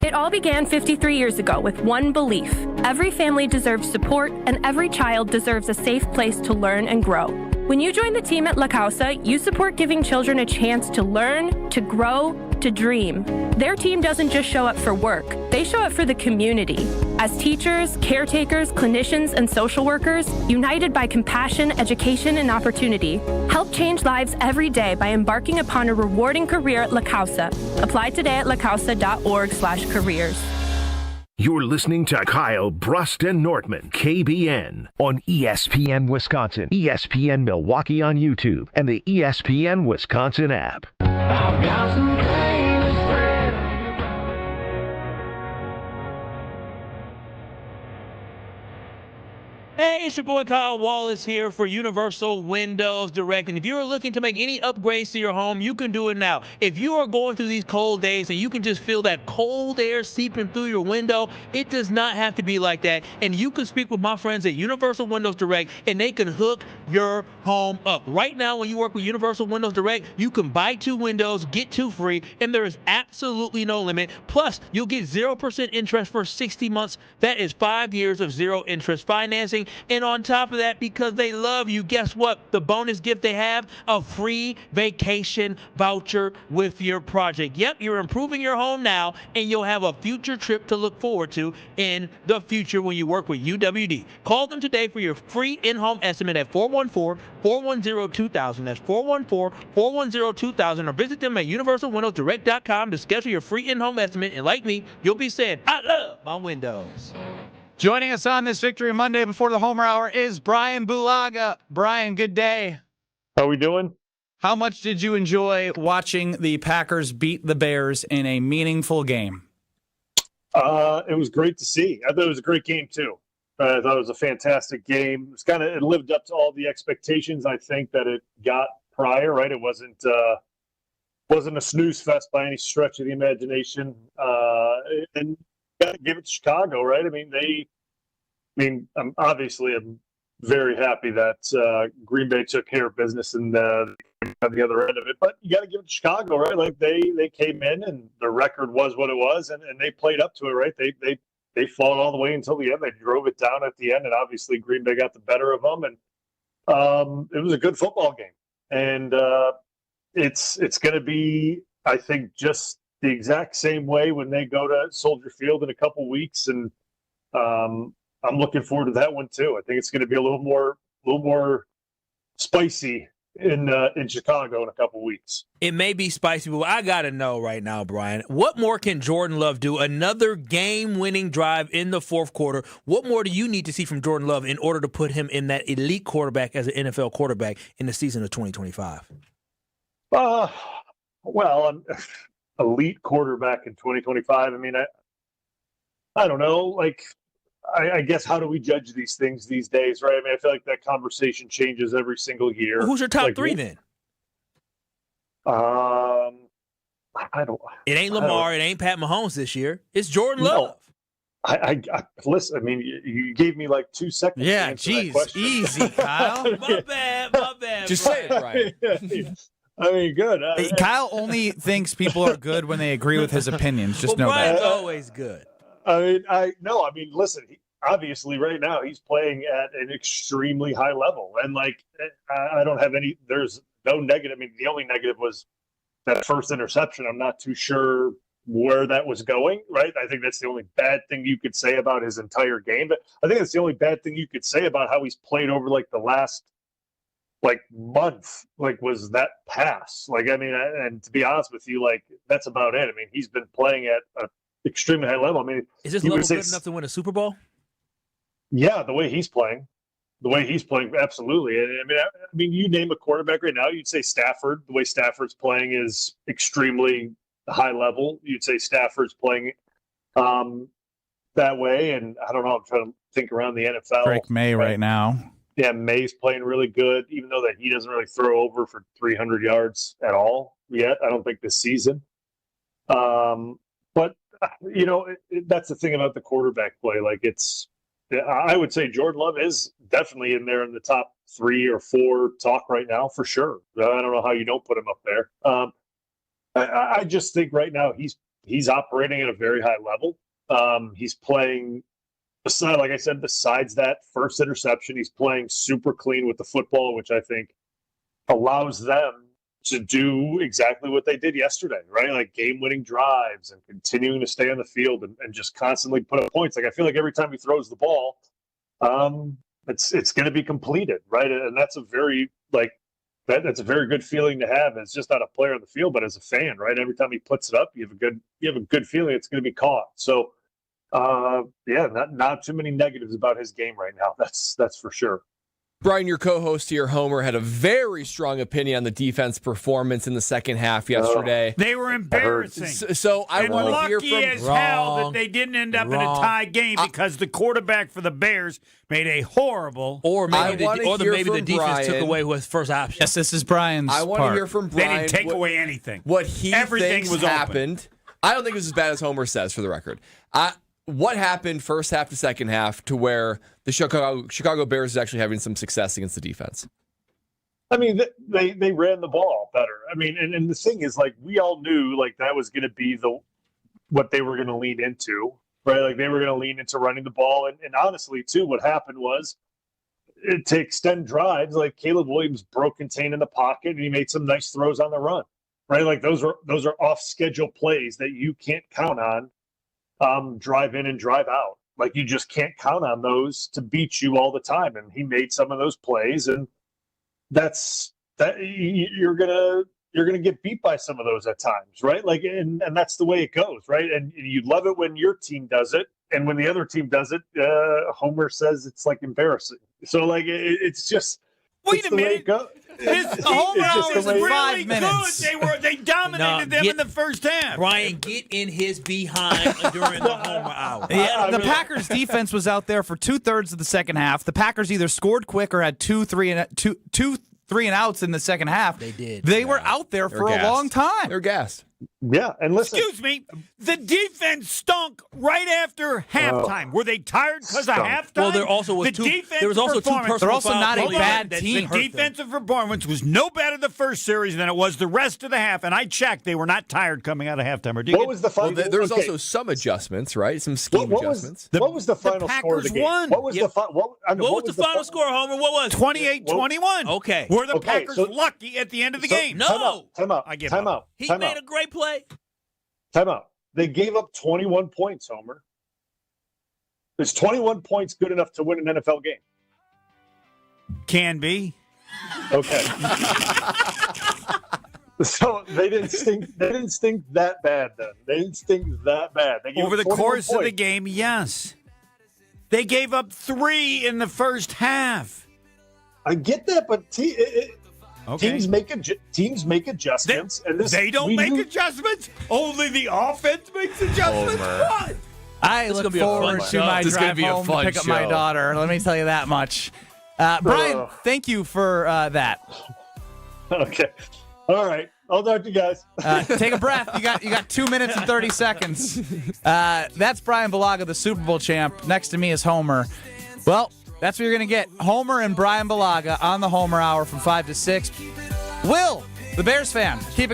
Speaker 22: It all began 53 years ago with one belief. Every family deserves support, and every child deserves a safe place to learn and grow. When you join the team at La Causa, you support giving children a chance to learn, to grow, to dream. Their team doesn't just show up for work, they show up for the community. As teachers, caretakers, clinicians, and social workers, united by compassion, education, and opportunity, help change lives every day by embarking upon a rewarding career at La Causa. Apply today at lacausa.org/careers.
Speaker 12: You're listening to Kyle, Brust, and Nortman, KBN, on ESPN Wisconsin, ESPN Milwaukee on YouTube, and the ESPN Wisconsin app.
Speaker 23: I've got some famous friends.
Speaker 2: Hey, it's your boy Kyle Wallace here for Universal Windows Direct. And if you're looking to make any upgrades to your home, you can do it now. If you are going through these cold days and you can just feel that cold air seeping through your window, it does not have to be like that. And you can speak with my friends at Universal Windows Direct, and they can hook your home up. Right now, when you work with Universal Windows Direct, you can buy 2 windows, get 2 free, and there is absolutely no limit. Plus, you'll get 0% interest for 60 months. That is 5 years of 0 interest financing. And on top of that, because they love you, guess what? The bonus gift they have, a free vacation voucher with your project. Yep, you're improving your home now, and you'll have a future trip to look forward to in the future when you work with UWD. Call them today for your free in-home estimate at 414-410-2000. That's 414-410-2000. Or visit them at universalwindowsdirect.com to schedule your free in-home estimate. And like me, you'll be saying, I love my windows.
Speaker 6: Joining us on this Victory Monday before the Homer Hour is Bryan Bulaga. Bryan, good day.
Speaker 24: How we doing?
Speaker 6: How much did you enjoy watching the Packers beat the Bears in a meaningful game?
Speaker 24: It was great to see. I thought it was a great game, too. I thought it was a fantastic game. It lived up to all the expectations, I think, that it got prior, right? It wasn't a snooze fest by any stretch of the imagination. And got to give it to Chicago, right? I mean, obviously I'm very happy that Green Bay took care of business and on the other end of it. But you got to give it to Chicago, right? Like they came in and the record was what it was, and they played up to it, right? They fought all the way until the end. They drove it down at the end, and obviously Green Bay got the better of them. And it was a good football game, and it's going to be, I think, just the exact same way when they go to Soldier Field in a couple weeks, and I'm looking forward to that one too. I think it's going to be a little more spicy in Chicago in a couple weeks.
Speaker 2: It may be spicy, but I got to know right now, Brian, what more can Jordan Love do? Another game-winning drive in the fourth quarter. What more do you need to see from Jordan Love in order to put him in that elite quarterback as an NFL quarterback in the season of 2025?
Speaker 24: Well, elite quarterback in 2025. I mean, I don't know. Like, I guess how do we judge these things these days, right? I mean, I feel like that conversation changes every single year.
Speaker 2: Well, who's your top three then?
Speaker 24: I don't.
Speaker 2: It ain't Lamar. It ain't Pat Mahomes this year. It's Jordan Love.
Speaker 24: I listen. I mean, you gave me like 2 seconds.
Speaker 6: Yeah, geez, easy, Kyle.
Speaker 2: My bad.
Speaker 9: Just say it, Brian.
Speaker 24: I mean, good.
Speaker 6: Kyle only thinks people are good when they agree with his opinions. Just know
Speaker 2: Brian's
Speaker 6: that.
Speaker 2: always good.
Speaker 24: I mean, listen. Obviously, right now he's playing at an extremely high level, and like I don't have any. There's no negative. I mean, the only negative was that first interception. I'm not too sure where that was going. Right? I think that's the only bad thing you could say about his entire game. But I think that's the only bad thing you could say about how he's played over like the last month. Like, was that pass? Like, I mean, and to be honest with you, like that's about it. I mean, he's been playing at a extremely high level. I mean,
Speaker 2: is this level good enough to win a Super Bowl?
Speaker 24: Yeah, the way he's playing, absolutely. I mean, you name a quarterback right now, you'd say Stafford. The way Stafford's playing is extremely high level. You'd say Stafford's playing that way, and I don't know. I'm trying to think around the NFL.
Speaker 6: Drake May right now.
Speaker 24: Yeah, May's playing really good, even though that he doesn't really throw over for 300 yards at all yet. I don't think this season. But you know, that's the thing about the quarterback play. Like I would say Jordan Love is definitely in there in the top 3 or 4 talk right now for sure. I don't know how you don't put him up there. I just think right now he's operating at a very high level. He's playing, like I said, besides that first interception, he's playing super clean with the football, which I think allows them to do exactly what they did yesterday, right? Like game-winning drives and continuing to stay on the field and just constantly put up points. Like I feel like every time he throws the ball, it's going to be completed, right? And that's a very that's a very good feeling to have. It's just not a player on the field, but as a fan, right? Every time he puts it up, you have a good feeling it's going to be caught. So, not too many negatives about his game right now. That's for sure.
Speaker 9: Brian, your co-host here, Homer, had a very strong opinion on the defense performance in the second half yesterday.
Speaker 21: They were embarrassing.
Speaker 9: So I want to hear
Speaker 21: lucky
Speaker 9: from
Speaker 21: as hell that they didn't end up in a tie game because the quarterback for the Bears made a horrible.
Speaker 2: Or maybe the defense took away his first option.
Speaker 6: Yes, this is Brian's.
Speaker 9: I want to hear from Brian.
Speaker 21: They didn't take away anything.
Speaker 9: Everything
Speaker 21: was
Speaker 9: happened.
Speaker 21: Open.
Speaker 9: I don't think it was as bad as Homer says, for the record. What happened first half to second half to where the Chicago Bears is actually having some success against the defense?
Speaker 24: I mean, they ran the ball better. I mean, and the thing is, like, we all knew like that was going to be what they were going to lean into, right? Like they were going to lean into running the ball, and honestly, too, what happened was to extend drives. Like Caleb Williams broke contain in the pocket, and he made some nice throws on the run, right? Like those are off schedule plays that you can't count on. Drive in and drive out. Like you just can't count on those to beat you all the time. And he made some of those plays, and you're gonna get beat by some of those at times, right? Like, and that's the way it goes, right? And you love it when your team does it, and when the other team does it, Homer says it's like embarrassing. So like it's just
Speaker 21: wait a minute. His home run was really
Speaker 6: 5 minutes.
Speaker 21: Good. They dominated them in the first half.
Speaker 2: Brian, get in his behind during the homer hour.
Speaker 6: Yeah, the Packers defense was out there for 2/3 of the second half. The Packers either scored quick or had two, three and outs in the second half.
Speaker 2: They did.
Speaker 6: They were out there for a long time.
Speaker 9: They're gassed.
Speaker 24: Yeah, and listen.
Speaker 21: Excuse me, the defense stunk right after halftime. Were they tired because of halftime?
Speaker 2: Well, there also was there was also two personal
Speaker 21: They're also
Speaker 2: not
Speaker 21: a bad team. The defensive performance was no better the first series than it was the rest of the half, and I checked. They were not tired coming out of halftime.
Speaker 24: What was the final?
Speaker 9: Well, there was also some adjustments, right? Some scheme adjustments.
Speaker 24: What was the final score of the game?
Speaker 21: Won.
Speaker 24: What was the
Speaker 2: final score, Homer? What was it?
Speaker 21: 28-21.
Speaker 2: Okay.
Speaker 21: Were the Packers lucky at the end of the game?
Speaker 2: No.
Speaker 24: Time out.
Speaker 2: He made a great play.
Speaker 24: Time out. They gave up 21 points, Homer. Is 21 points good enough to win an NFL game?
Speaker 21: Can be.
Speaker 24: Okay. So they didn't stink. They didn't stink that bad. Then they didn't stink that bad. They gave
Speaker 21: Over the
Speaker 24: up 21
Speaker 21: course
Speaker 24: points.
Speaker 21: of the game, yes. They gave up 3 in the first half.
Speaker 24: I get that, but teams make adjustments, and
Speaker 21: they don't make adjustments. Only the offense makes adjustments. What?
Speaker 6: I look forward to my drive home to pick up my daughter. Let me tell you that much. Brian, thank you for that.
Speaker 24: Okay. All right. I'll talk to you guys.
Speaker 6: Take a breath. You got 2 minutes and 30 seconds. That's Bryan Bulaga, the Super Bowl champ. Next to me is Homer. Well, that's what you're going to get. Homer and Bryan Bulaga on the Homer Hour from 5 to 6. Will, the Bears fan, keep it